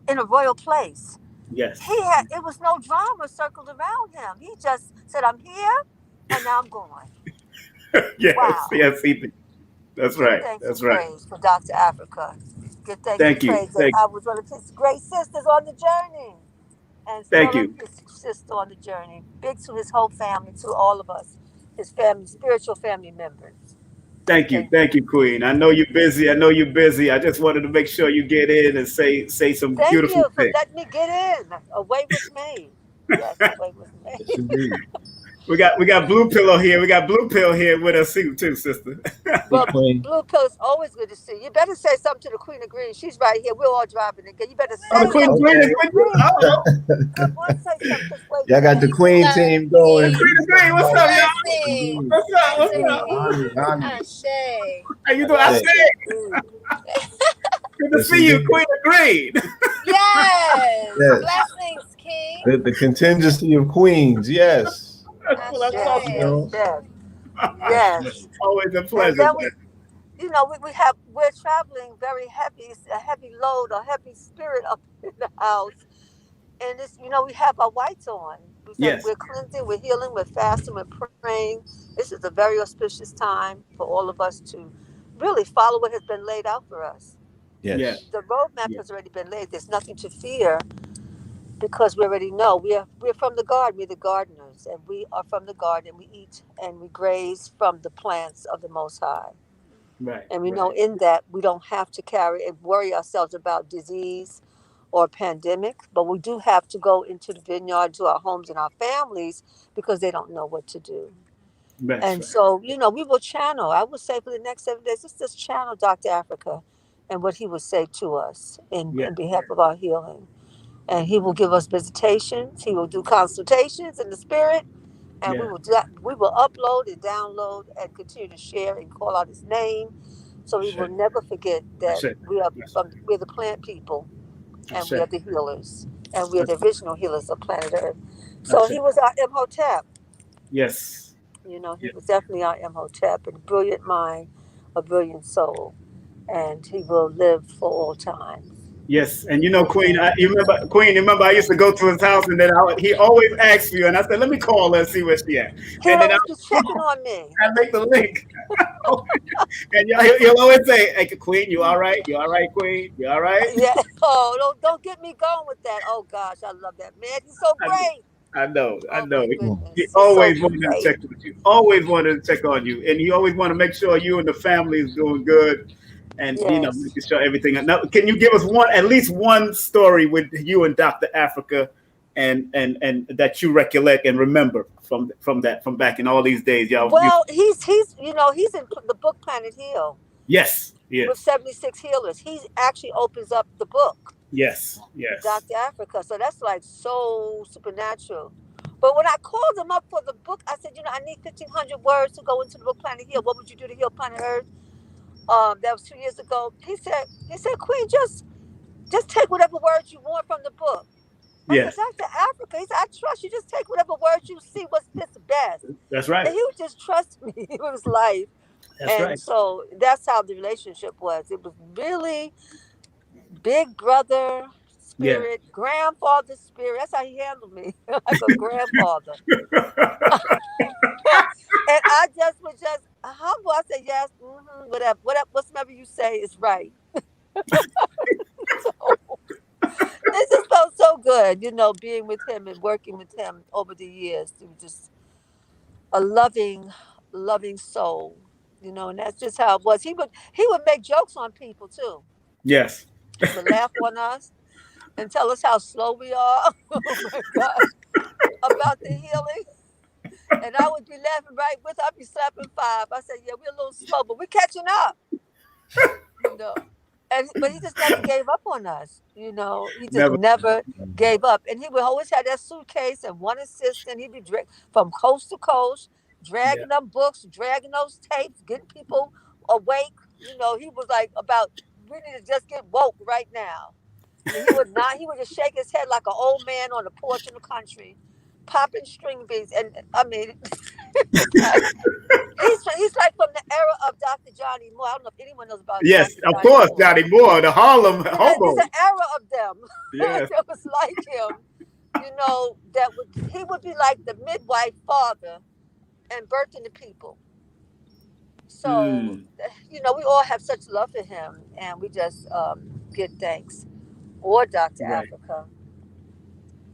S10: in a royal place.
S2: Yes.
S10: It was no drama circled around him. He just said, I'm here and now I'm going.
S2: Wow. Yes, that's right. That's right.
S10: Praise for Dr. Afrika. Thank you. I was one of his great sisters on the journey. And
S2: thank you.
S10: His sister on the journey. Big to his whole family, to all of us, his family, spiritual family members.
S2: Thank you, Queen. I know you're busy. I just wanted to make sure you get in and say some beautiful things.
S10: Thank you for letting me get in. Away with me.
S12: Yes, the way it was made.
S3: Yes, indeed.
S2: We got Blue Pillow here. We got Blue Pill here with us too, sister.
S12: Well,
S3: Queen.
S12: Blue Pill is always good to see you. You better say something to the Queen of Green. She's right here. We're all driving again. You better say
S2: Oh, the Queen of
S12: something
S2: Green
S12: to
S2: is
S12: the
S2: with
S12: Queen of Green.
S2: you.
S12: Come on, say something. Wait,
S3: Y'all got the Queen team going.
S2: Queen of Green, what's up, y'all?
S12: Blessings.
S2: What's up? What's up?
S3: Honey.
S12: Ashe.
S2: How you doing? I
S3: Ashe.
S2: say. Good to
S3: Yes,
S2: see you,
S3: indeed.
S2: Queen of Green.
S12: Yes.
S3: Yes.
S12: Blessings, King.
S3: The contingency of queens, yes.
S2: Well, that's awesome.
S3: You know?
S12: Yes.
S2: Always a
S12: And
S2: pleasure.
S12: then we're traveling very heavy, a heavy load, a heavy spirit up in the house. And it's, we have our whites on.
S2: Yes.
S12: We're cleansing, we're healing, we're fasting, we're praying. This is a very auspicious time for all of us to really follow what has been laid out for us.
S3: Yes.
S12: The roadmap has already been laid. There's nothing to fear because we already know we're from the garden. We're the gardeners, and we are from the garden. We eat and we graze from the plants of the Most High.
S2: Right.
S12: And we know in that we don't have to carry and worry ourselves about disease or pandemic, but we do have to go into the vineyard, to our homes and our families because they don't know what to do. So, we will channel. I would say for the next 7 days, let's just channel Dr. Africa and what he would say to us in behalf of our healing. And he will give us visitations. He will do consultations in the spirit. And we will upload and download and continue to share and call out his name. So we will never forget that we're the plant people and we are the healers. And we are the original healers of planet Earth. So he was our Imhotep.
S2: Yes.
S12: He was definitely our Imhotep, a brilliant mind, a brilliant soul. And he will live for all time.
S2: Yes, and Queen, you remember I used to go to his house, and then he always asked you, and I said, let me call her and see where she at.
S12: He'll
S2: And then
S12: always be checking on me.
S2: I make the link. And he'll always say, hey, Queen, you all right? You all right, Queen? You all right?
S12: Yeah. Oh, don't get me going with that. Oh, gosh, I love that man. He's so great.
S2: I know. He
S12: He's
S2: always
S12: so
S2: wanted
S12: great.
S2: to check with you. Always wanted to check on you. And he always wanted to make sure you and the family is doing good. And, making sure everything. Now, can you give us at least one story with you and Dr. Africa and that you recollect and remember from back in all these days, y'all?
S12: Well, he's in the book Planet Heal.
S2: Yes.
S12: With 76 healers. He actually opens up the book.
S2: Yes.
S12: Dr. Africa. So that's like so supernatural. But when I called him up for the book, I said, I need 1,500 words to go into the book Planet Heal. What would you do to heal planet Earth? That was 2 years ago. He said, Queen, just take whatever words you want from the book. I said, Dr. Africa, he said, I trust you. Just take whatever words you see what fits best.
S2: That's right.
S12: And he would just trust me with his life. So that's how the relationship was. It was really big brother spirit, grandfather spirit. That's how he handled me, like a grandfather. And I just was humble. I said, yes, whatever, whatever you say is right. This just felt so good, being with him and working with him over the years. It was just a loving soul, and that's just how it was. He would make jokes on people too.
S2: Yes.
S12: He would laugh on us and tell us how slow we are. Oh my gosh. About the healing. And I would be laughing right with her. I'd be slapping 5. I said, yeah, we're a little slow, but we're catching up. But he just never gave up on us. He just never gave up. And he would always have that suitcase and one assistant. He'd be from coast to coast, dragging them books, dragging those tapes, getting people awake. He was like we need to just get woke right now. And he would just shake his head like an old man on the porch in the country, popping string beans. And I mean, he's like from the era of Dr. Johnny Moore. I don't know if anyone knows about
S2: Yes,
S12: Dr.
S2: of course, Johnny Moore, the Harlem hobo.
S12: There's an era of them
S2: Yes.
S12: that was like him. He would be like the midwife father and birthing the people. So, we all have such love for him, and we just give thanks. Or Dr. Africa.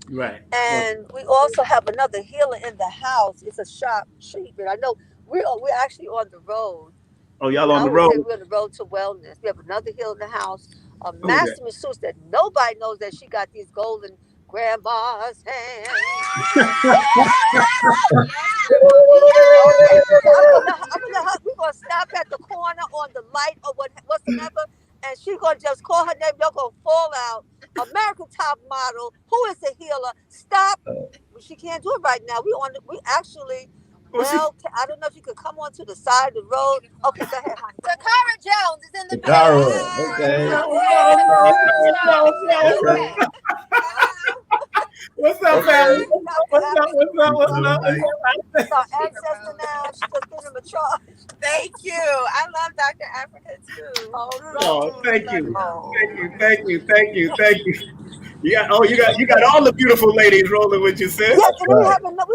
S2: Right.
S12: And we also have another healer in the house. It's a shop treatment. I know we're actually on the road.
S2: Oh, y'all on the road?
S12: We're on the road to wellness. We have another healer in the house. A master masseuse that nobody knows that she got these golden grandma's hand. We're gonna stop at the corner on the light or whatsoever, and she's gonna just call her name. You're gonna fall out. American Top Model, who is the healer? Stop. She can't do it right now. We actually. Well, I don't know if you could come onto the side of the road. Okay, go ahead, honey. Takara Jones is in the
S3: Okay.
S2: What's up, family? What's up?
S12: It's our ancestor now. She just gave him a charge.
S13: Thank you. I love Dr. Afrika too.
S2: Oh, thank you. Thank you. Yeah. Oh, you got all the beautiful ladies rolling with you, sis.
S12: Yes, and we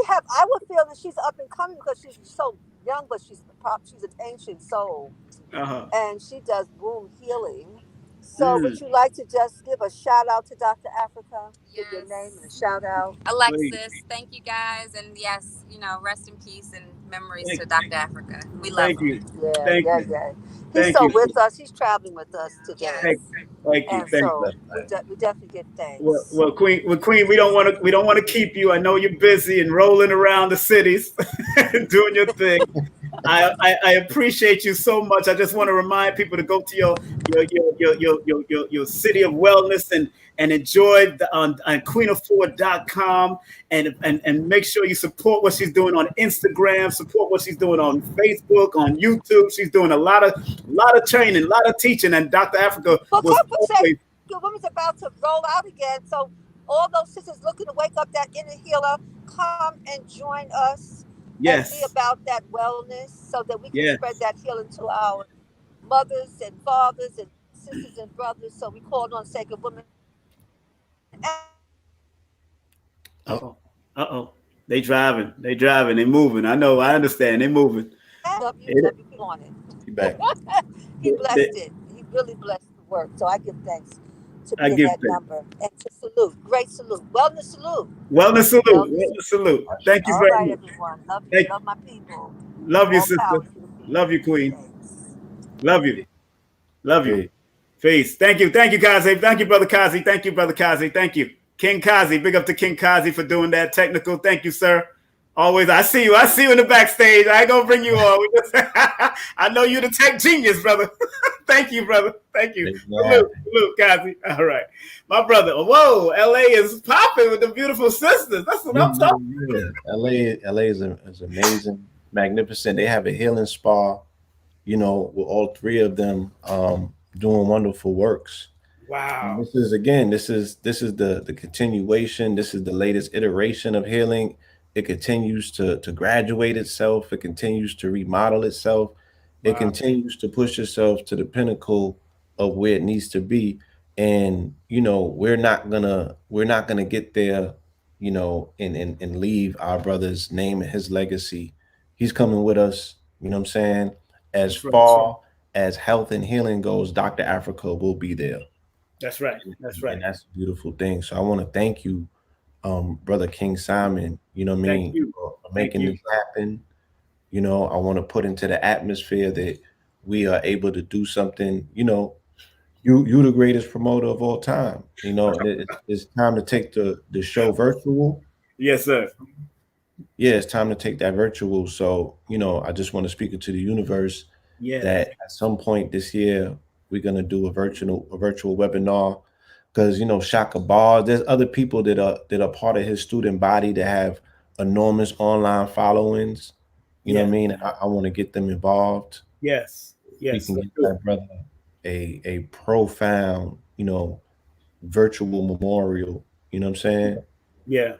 S12: have. I would feel that she's up and coming because she's so young, but she's an ancient soul, and she does womb healing. So, would you like to just give a shout out to Dr. Afrika? Yes. Give your name and a shout out.
S13: Alexis, thank you guys, and yes, rest in peace and memories to Dr. Afrika. We love him.
S12: Yeah. He's with us. He's traveling with us today.
S2: Thank you.
S12: We definitely give thanks.
S2: Well, Queen, we don't want to keep you. I know you're busy and rolling around the cities, doing your thing. I appreciate you so much. I just want to remind people to go to your city of wellness and enjoy on queenafua.com and make sure you support what she's doing on Instagram, support what she's doing on Facebook, on YouTube. She's doing a lot of training, a lot of teaching, and Dr. Afrika
S12: the woman's about to roll out again. So all those sisters looking to wake up that inner healer, come and join us.
S2: Yes.
S12: And be about that wellness so that we can spread that healing to our mothers and fathers and sisters and brothers. So we called on Sacred Women.
S2: They driving, they moving. I know, I understand, they moving.
S12: Love you on it.
S3: You back.
S12: He blessed it. He really blessed the work. So I give thanks to be in that number and to salute. Great salute. Wellness salute.
S2: Wellness salute. Thank you very much.
S12: Everyone. Love you. Love my people.
S2: Love you, sister. Love you, Queen. Love you. Peace. Thank you, Kazi. Thank you, Brother Kazi. Thank you. King Kazi. Big up to King Kazi for doing that technical. Thank you, sir. Always, I see you in the backstage. I ain't gonna bring you on. I know you're the tech genius, brother. Thank you, brother. Thank you. Salute, Kazi. All right. My brother. Whoa, LA is popping with the beautiful sisters. That's what I'm talking about.
S3: LA is amazing, magnificent. They have a healing spa, with all three of them doing wonderful works.
S2: Wow.
S3: And this is the continuation. This is the latest iteration of healing. It continues to graduate itself. It continues to remodel itself. It continues to push itself to the pinnacle of where it needs to be. And we're not gonna get there, and leave our brother's name and his legacy. He's coming with us. You know what I'm saying? As far as health and healing goes, Dr. Afrika will be there.
S2: That's right.
S3: And that's a beautiful thing. So I want to thank you, Brother King Simon, for making this happen. I want to put into the atmosphere that we are able to do something. You the greatest promoter of all time. It's time to take the show virtual.
S2: Yes, sir.
S3: Yeah, it's time to take that virtual. So, I just want to speak into the universe that at some point this year we're gonna do a virtual webinar. Because Shaka Bar, there's other people that are part of his student body that have enormous online followings. You know what I mean? I want to get them involved.
S2: Yes.
S3: We can get that brother a profound, virtual memorial. You know what I'm saying?
S2: Yeah.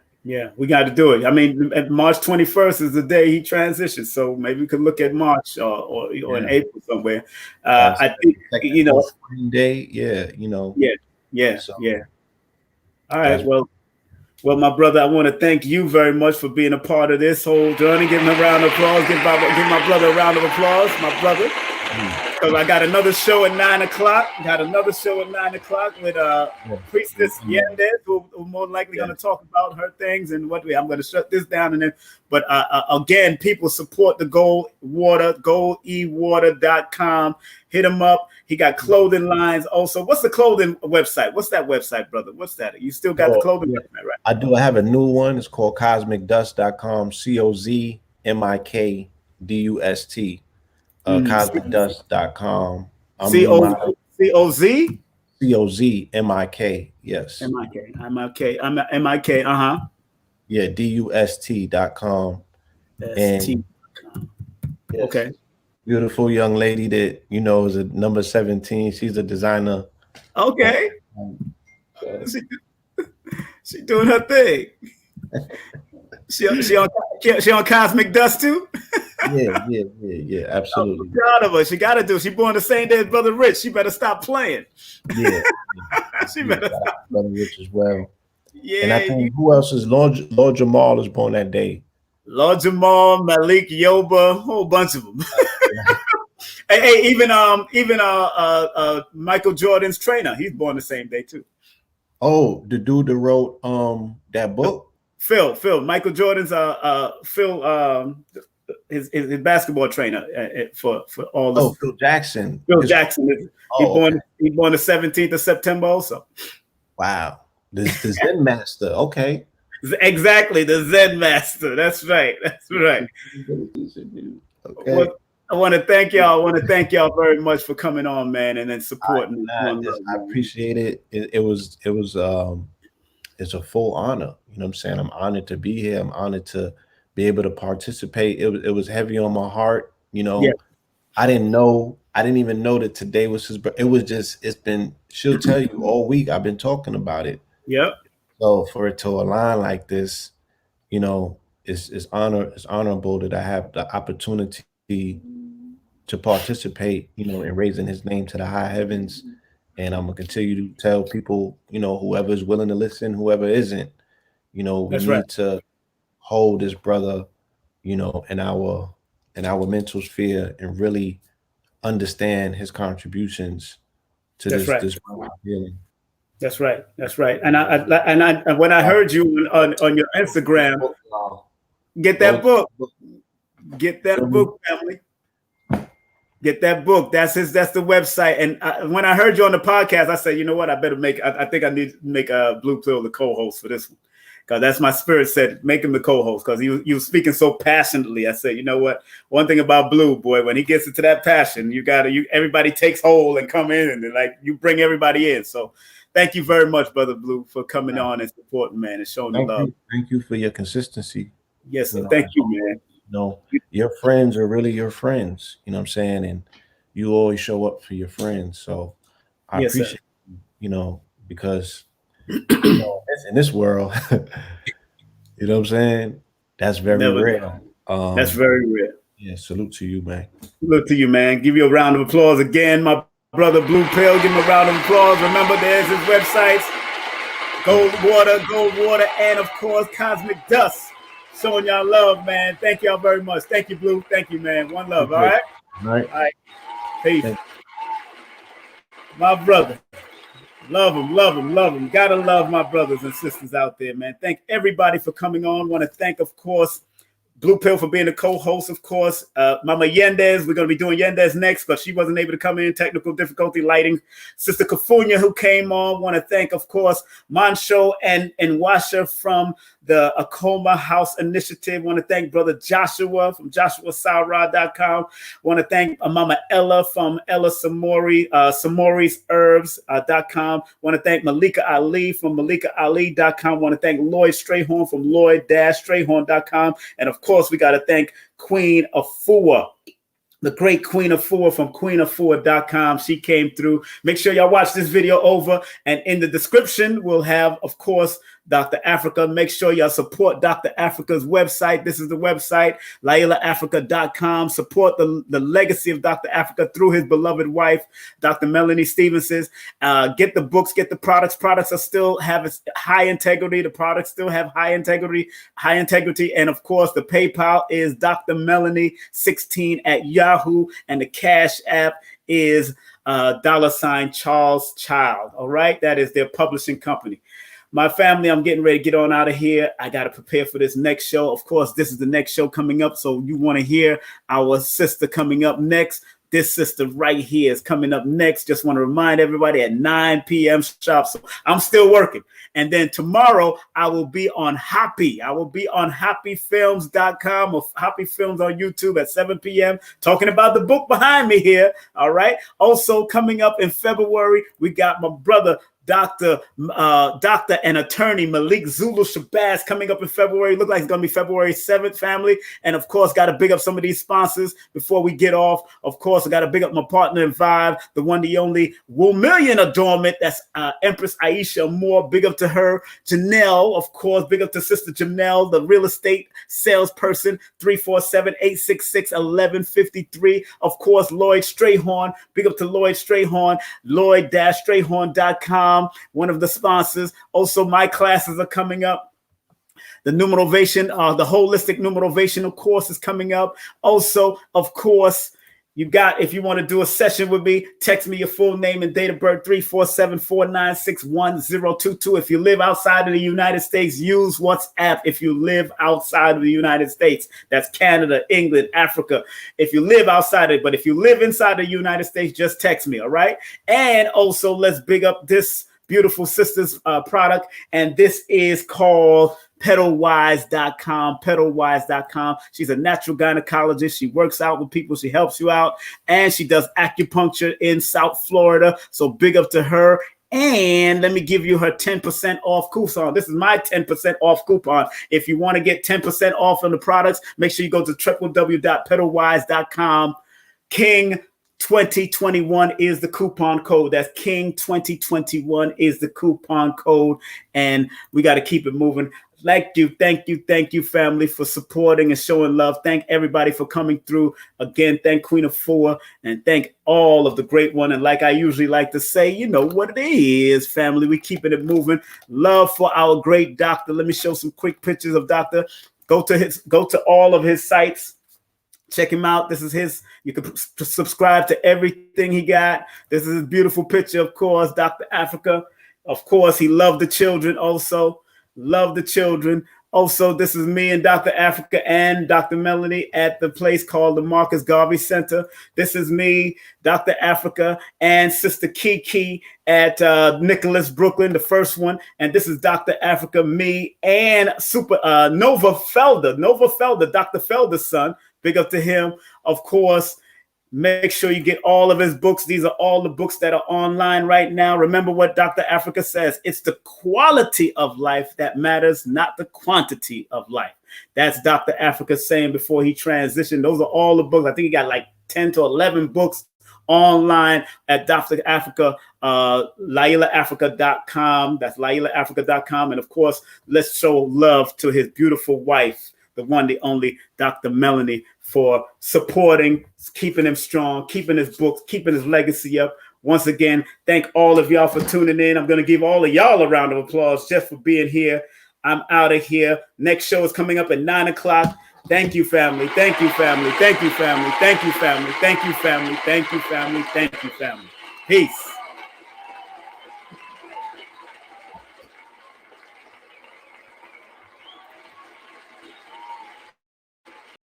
S2: We got to do it. I mean, March 21st is the day he transitions. So maybe we could look at March or in April somewhere. I think
S3: spring day.
S2: Yeah. All right. Well, my brother, I want to thank you very much for being a part of this whole journey. Give him a round of applause. Give my brother a round of applause. My brother. because I got another show at 9 o'clock. With Priestess Yendys, who more likely going to talk about her things and what I'm going to shut this down. And then, but again, people support the Gold GoldEwater.com. Hit him up. He got clothing lines also. What's the clothing website? What's that website, brother? What's that? You still got the clothing website, right?
S3: I do. I have a new one. It's called CosmicDust.com. COZMIKDUST. CosmicDust.com.
S2: COZ?
S3: COZMIK. Yes.
S2: MIK.
S3: Yeah. DUST.com. And yes,
S2: okay.
S3: Beautiful young lady that is a number 17. She's a designer.
S2: Okay. She doing her thing. She on Cosmic Dust too?
S3: Yeah, absolutely.
S2: I'm proud of her. She got to do. She born the same day as Brother Rich. She better stop playing.
S3: Yeah.
S2: She better stop.
S3: Brother Rich as well.
S2: Yeah.
S3: And I think who else is Lord Jamal is born that day.
S2: Lord Jamal, Malik, Yoba, a whole bunch of them. hey, even Michael Jordan's trainer, he's born the same day too.
S3: Oh, the dude that wrote that book?
S2: Phil, Michael Jordan's Phil his basketball trainer for all the
S3: Phil Jackson.
S2: Jackson. He born the 17th of September also.
S3: Wow. The Zen Master. Okay.
S2: Exactly, the Zen Master. That's right. Okay. Well, I want to thank y'all. Very much for coming on, man, and then supporting.
S3: I appreciate it. It's a full honor. You know what I'm saying? I'm honored to be here. I'm honored to be able to participate. It was heavy on my heart.
S2: Yeah.
S3: I didn't even know that today was his birthday. It was just, she'll tell you all week. I've been talking about it.
S2: Yep.
S3: So for it to align like this, it's honorable that I have the opportunity to participate, in raising his name to the high heavens. And I'm gonna continue to tell people, whoever is willing to listen, whoever isn't, we need to hold this brother, in our mental sphere and really understand his contributions to this healing.
S2: That's right. And when I heard you on your Instagram, get that book. Get that book, family. Get that book. That's the website. And when I heard you on the podcast, I said, you know what? I think I need to make Blue Pill the co-host for this one. Because that's my spirit said, make him the co-host. Because you were speaking so passionately. I said, you know what? One thing about Blue, boy, when he gets into that passion, everybody takes hold and come in and you bring everybody in. So thank you very much, Brother Blue, for coming on and supporting, man, and showing the love.
S3: Thank you for your consistency.
S2: Yes, sir. Thank you, man.
S3: Your friends are really your friends. You know what I'm saying? And you always show up for your friends. So I appreciate you, because in this world, you know what I'm saying? That's very rare.
S2: That's very rare.
S3: Yeah, salute to you, man.
S2: Salute to you, man. Give you a round of applause again, my brother Blue Pill. Give him a round of applause. Remember, there's his websites, Gold Water, and of course, Cosmic Dust. Showing y'all love, man. Thank y'all very much. Thank you, Blue. Thank you, man. One love. All right.
S3: All right.
S2: Peace. My brother. Love them. Gotta love my brothers and sisters out there, man. Thank everybody for coming on. Want to thank, of course, Blue Pill for being a co-host, of course. Mama Yendys, we're going to be doing Yendys next because she wasn't able to come in. Technical difficulty, lighting. Sister Kufunya, who came on. Want to thank, of course, Montsho and Nwasha from the Akoma House Initiative. Want to thank Brother Jashua from JashuaSarah.com. Want to thank Mama Ella from Ella Samory, Samory'sHerbs.com. Want to thank Malikah Ali from MalikahAli.com. Want to thank Lloyd Strayhorn from Lloyd-Strayhorn.com. And of course, we got to thank Queen Afua, the great Queen Afua from QueenAfua.com. She came through. Make sure y'all watch this video over. And in the description, we'll have, of course, Dr. Africa. Make sure y'all support Dr. Africa's website. This is the website, LLAILA Support the legacy of Dr. Africa through his beloved wife, Dr. Melanie Stevenson. Get the books, get the products. Products are still have high integrity. The products still have high integrity. And of course, the PayPal is Dr. Melanie 16 at Yahoo, and the Cash App is $Charles Child. All right. That is their publishing company. My family, I'm getting ready to get on out of here. I got to prepare for this next show. Of course, this is the next show coming up. So you want to hear our sister coming up next. This sister right here is coming up next. Just want to remind everybody at 9 p.m. sharp. So I'm still working. And then tomorrow I will be on Happy. I will be on happyfilms.com or Happy Films on YouTube at 7 p.m. talking about the book behind me here. All right. Also coming up in February, we got my brother, Doctor and attorney Malik Zulu Shabazz coming up in February. Look like it's going to be February 7th, family. And of course, got to big up some of these sponsors before we get off. Of course, I got to big up my partner in Vibe, the one, the only Million adornment. That's Empress Aisha Moore. Big up to her. Janelle, of course, big up to Sister Janelle, the real estate salesperson, 347-866-1153. Of course, Lloyd Strayhorn. Big up to Lloyd Strayhorn, Lloyd-Strayhorn.com. One of the sponsors. Also, my classes are coming up. The numerovation, the holistic numerovational course is coming up. Also, of course, you got, if you want to do a session with me, text me your full name and date of birth, 347-496-1022. If you live outside of the United States, use WhatsApp. If you live outside of the United States, that's Canada, England, Africa. If you live outside it, but if you live inside the United States, just text me, all right? And also, let's big up this beautiful sister's product, and this is called pedalwise.com. Pedalwise.com. She's a natural gynecologist. She works out with people. She helps you out, and she does acupuncture in South Florida. So big up to her. And let me give you her 10% off coupon. This is my 10% off coupon. If you want to get 10% off on the products, make sure you go to www.pedalwise.com. King 2021 is the coupon code. That's King 2021 is the coupon code. And we got to keep it moving. Thank you, family, for supporting and showing love. Thank everybody for coming through. Again, thank Queen Afua, and thank all of the great one. And like I usually like to say, you know what it is, family. We keeping it moving. Love for our great doctor. Let me show some quick pictures of Doctor. Go to all of his sites. Check him out. This is his. You can subscribe to everything he got. This is his beautiful picture, of course. Dr. Africa. Of course, he loved the children also. Love the children. Also, this is me and Dr. Africa and Dr. Melanie at the place called the Marcus Garvey Center. This is me, Dr. Africa, and Sister Kiki at Nicholas, Brooklyn, the first one. And this is Dr. Africa, me, and Nova Felder, Dr. Felder's son. Big up to him. Of course, make sure you get all of his books. These are all the books that are online right now. Remember what Dr. Africa says. It's the quality of life that matters, not the quantity of life. That's Dr. Africa saying before he transitioned. Those are all the books. I think he got like 10 to 11 books online at Dr. Africa, LLAILAAfrika.com. That's LLAILAAfrika.com. And of course, let's show love to his beautiful wife, the one, the only Dr. Melanie, for supporting, keeping him strong, keeping his books, keeping his legacy up. Once again, thank all of y'all for tuning in. I'm going to give all of y'all a round of applause just for being here. I'm out of here. Next show is coming up at 9 o'clock. Thank you, family. Thank you, family. Thank you, family. Thank you, family. Thank you, family. Thank you, family. Thank you, family. Peace.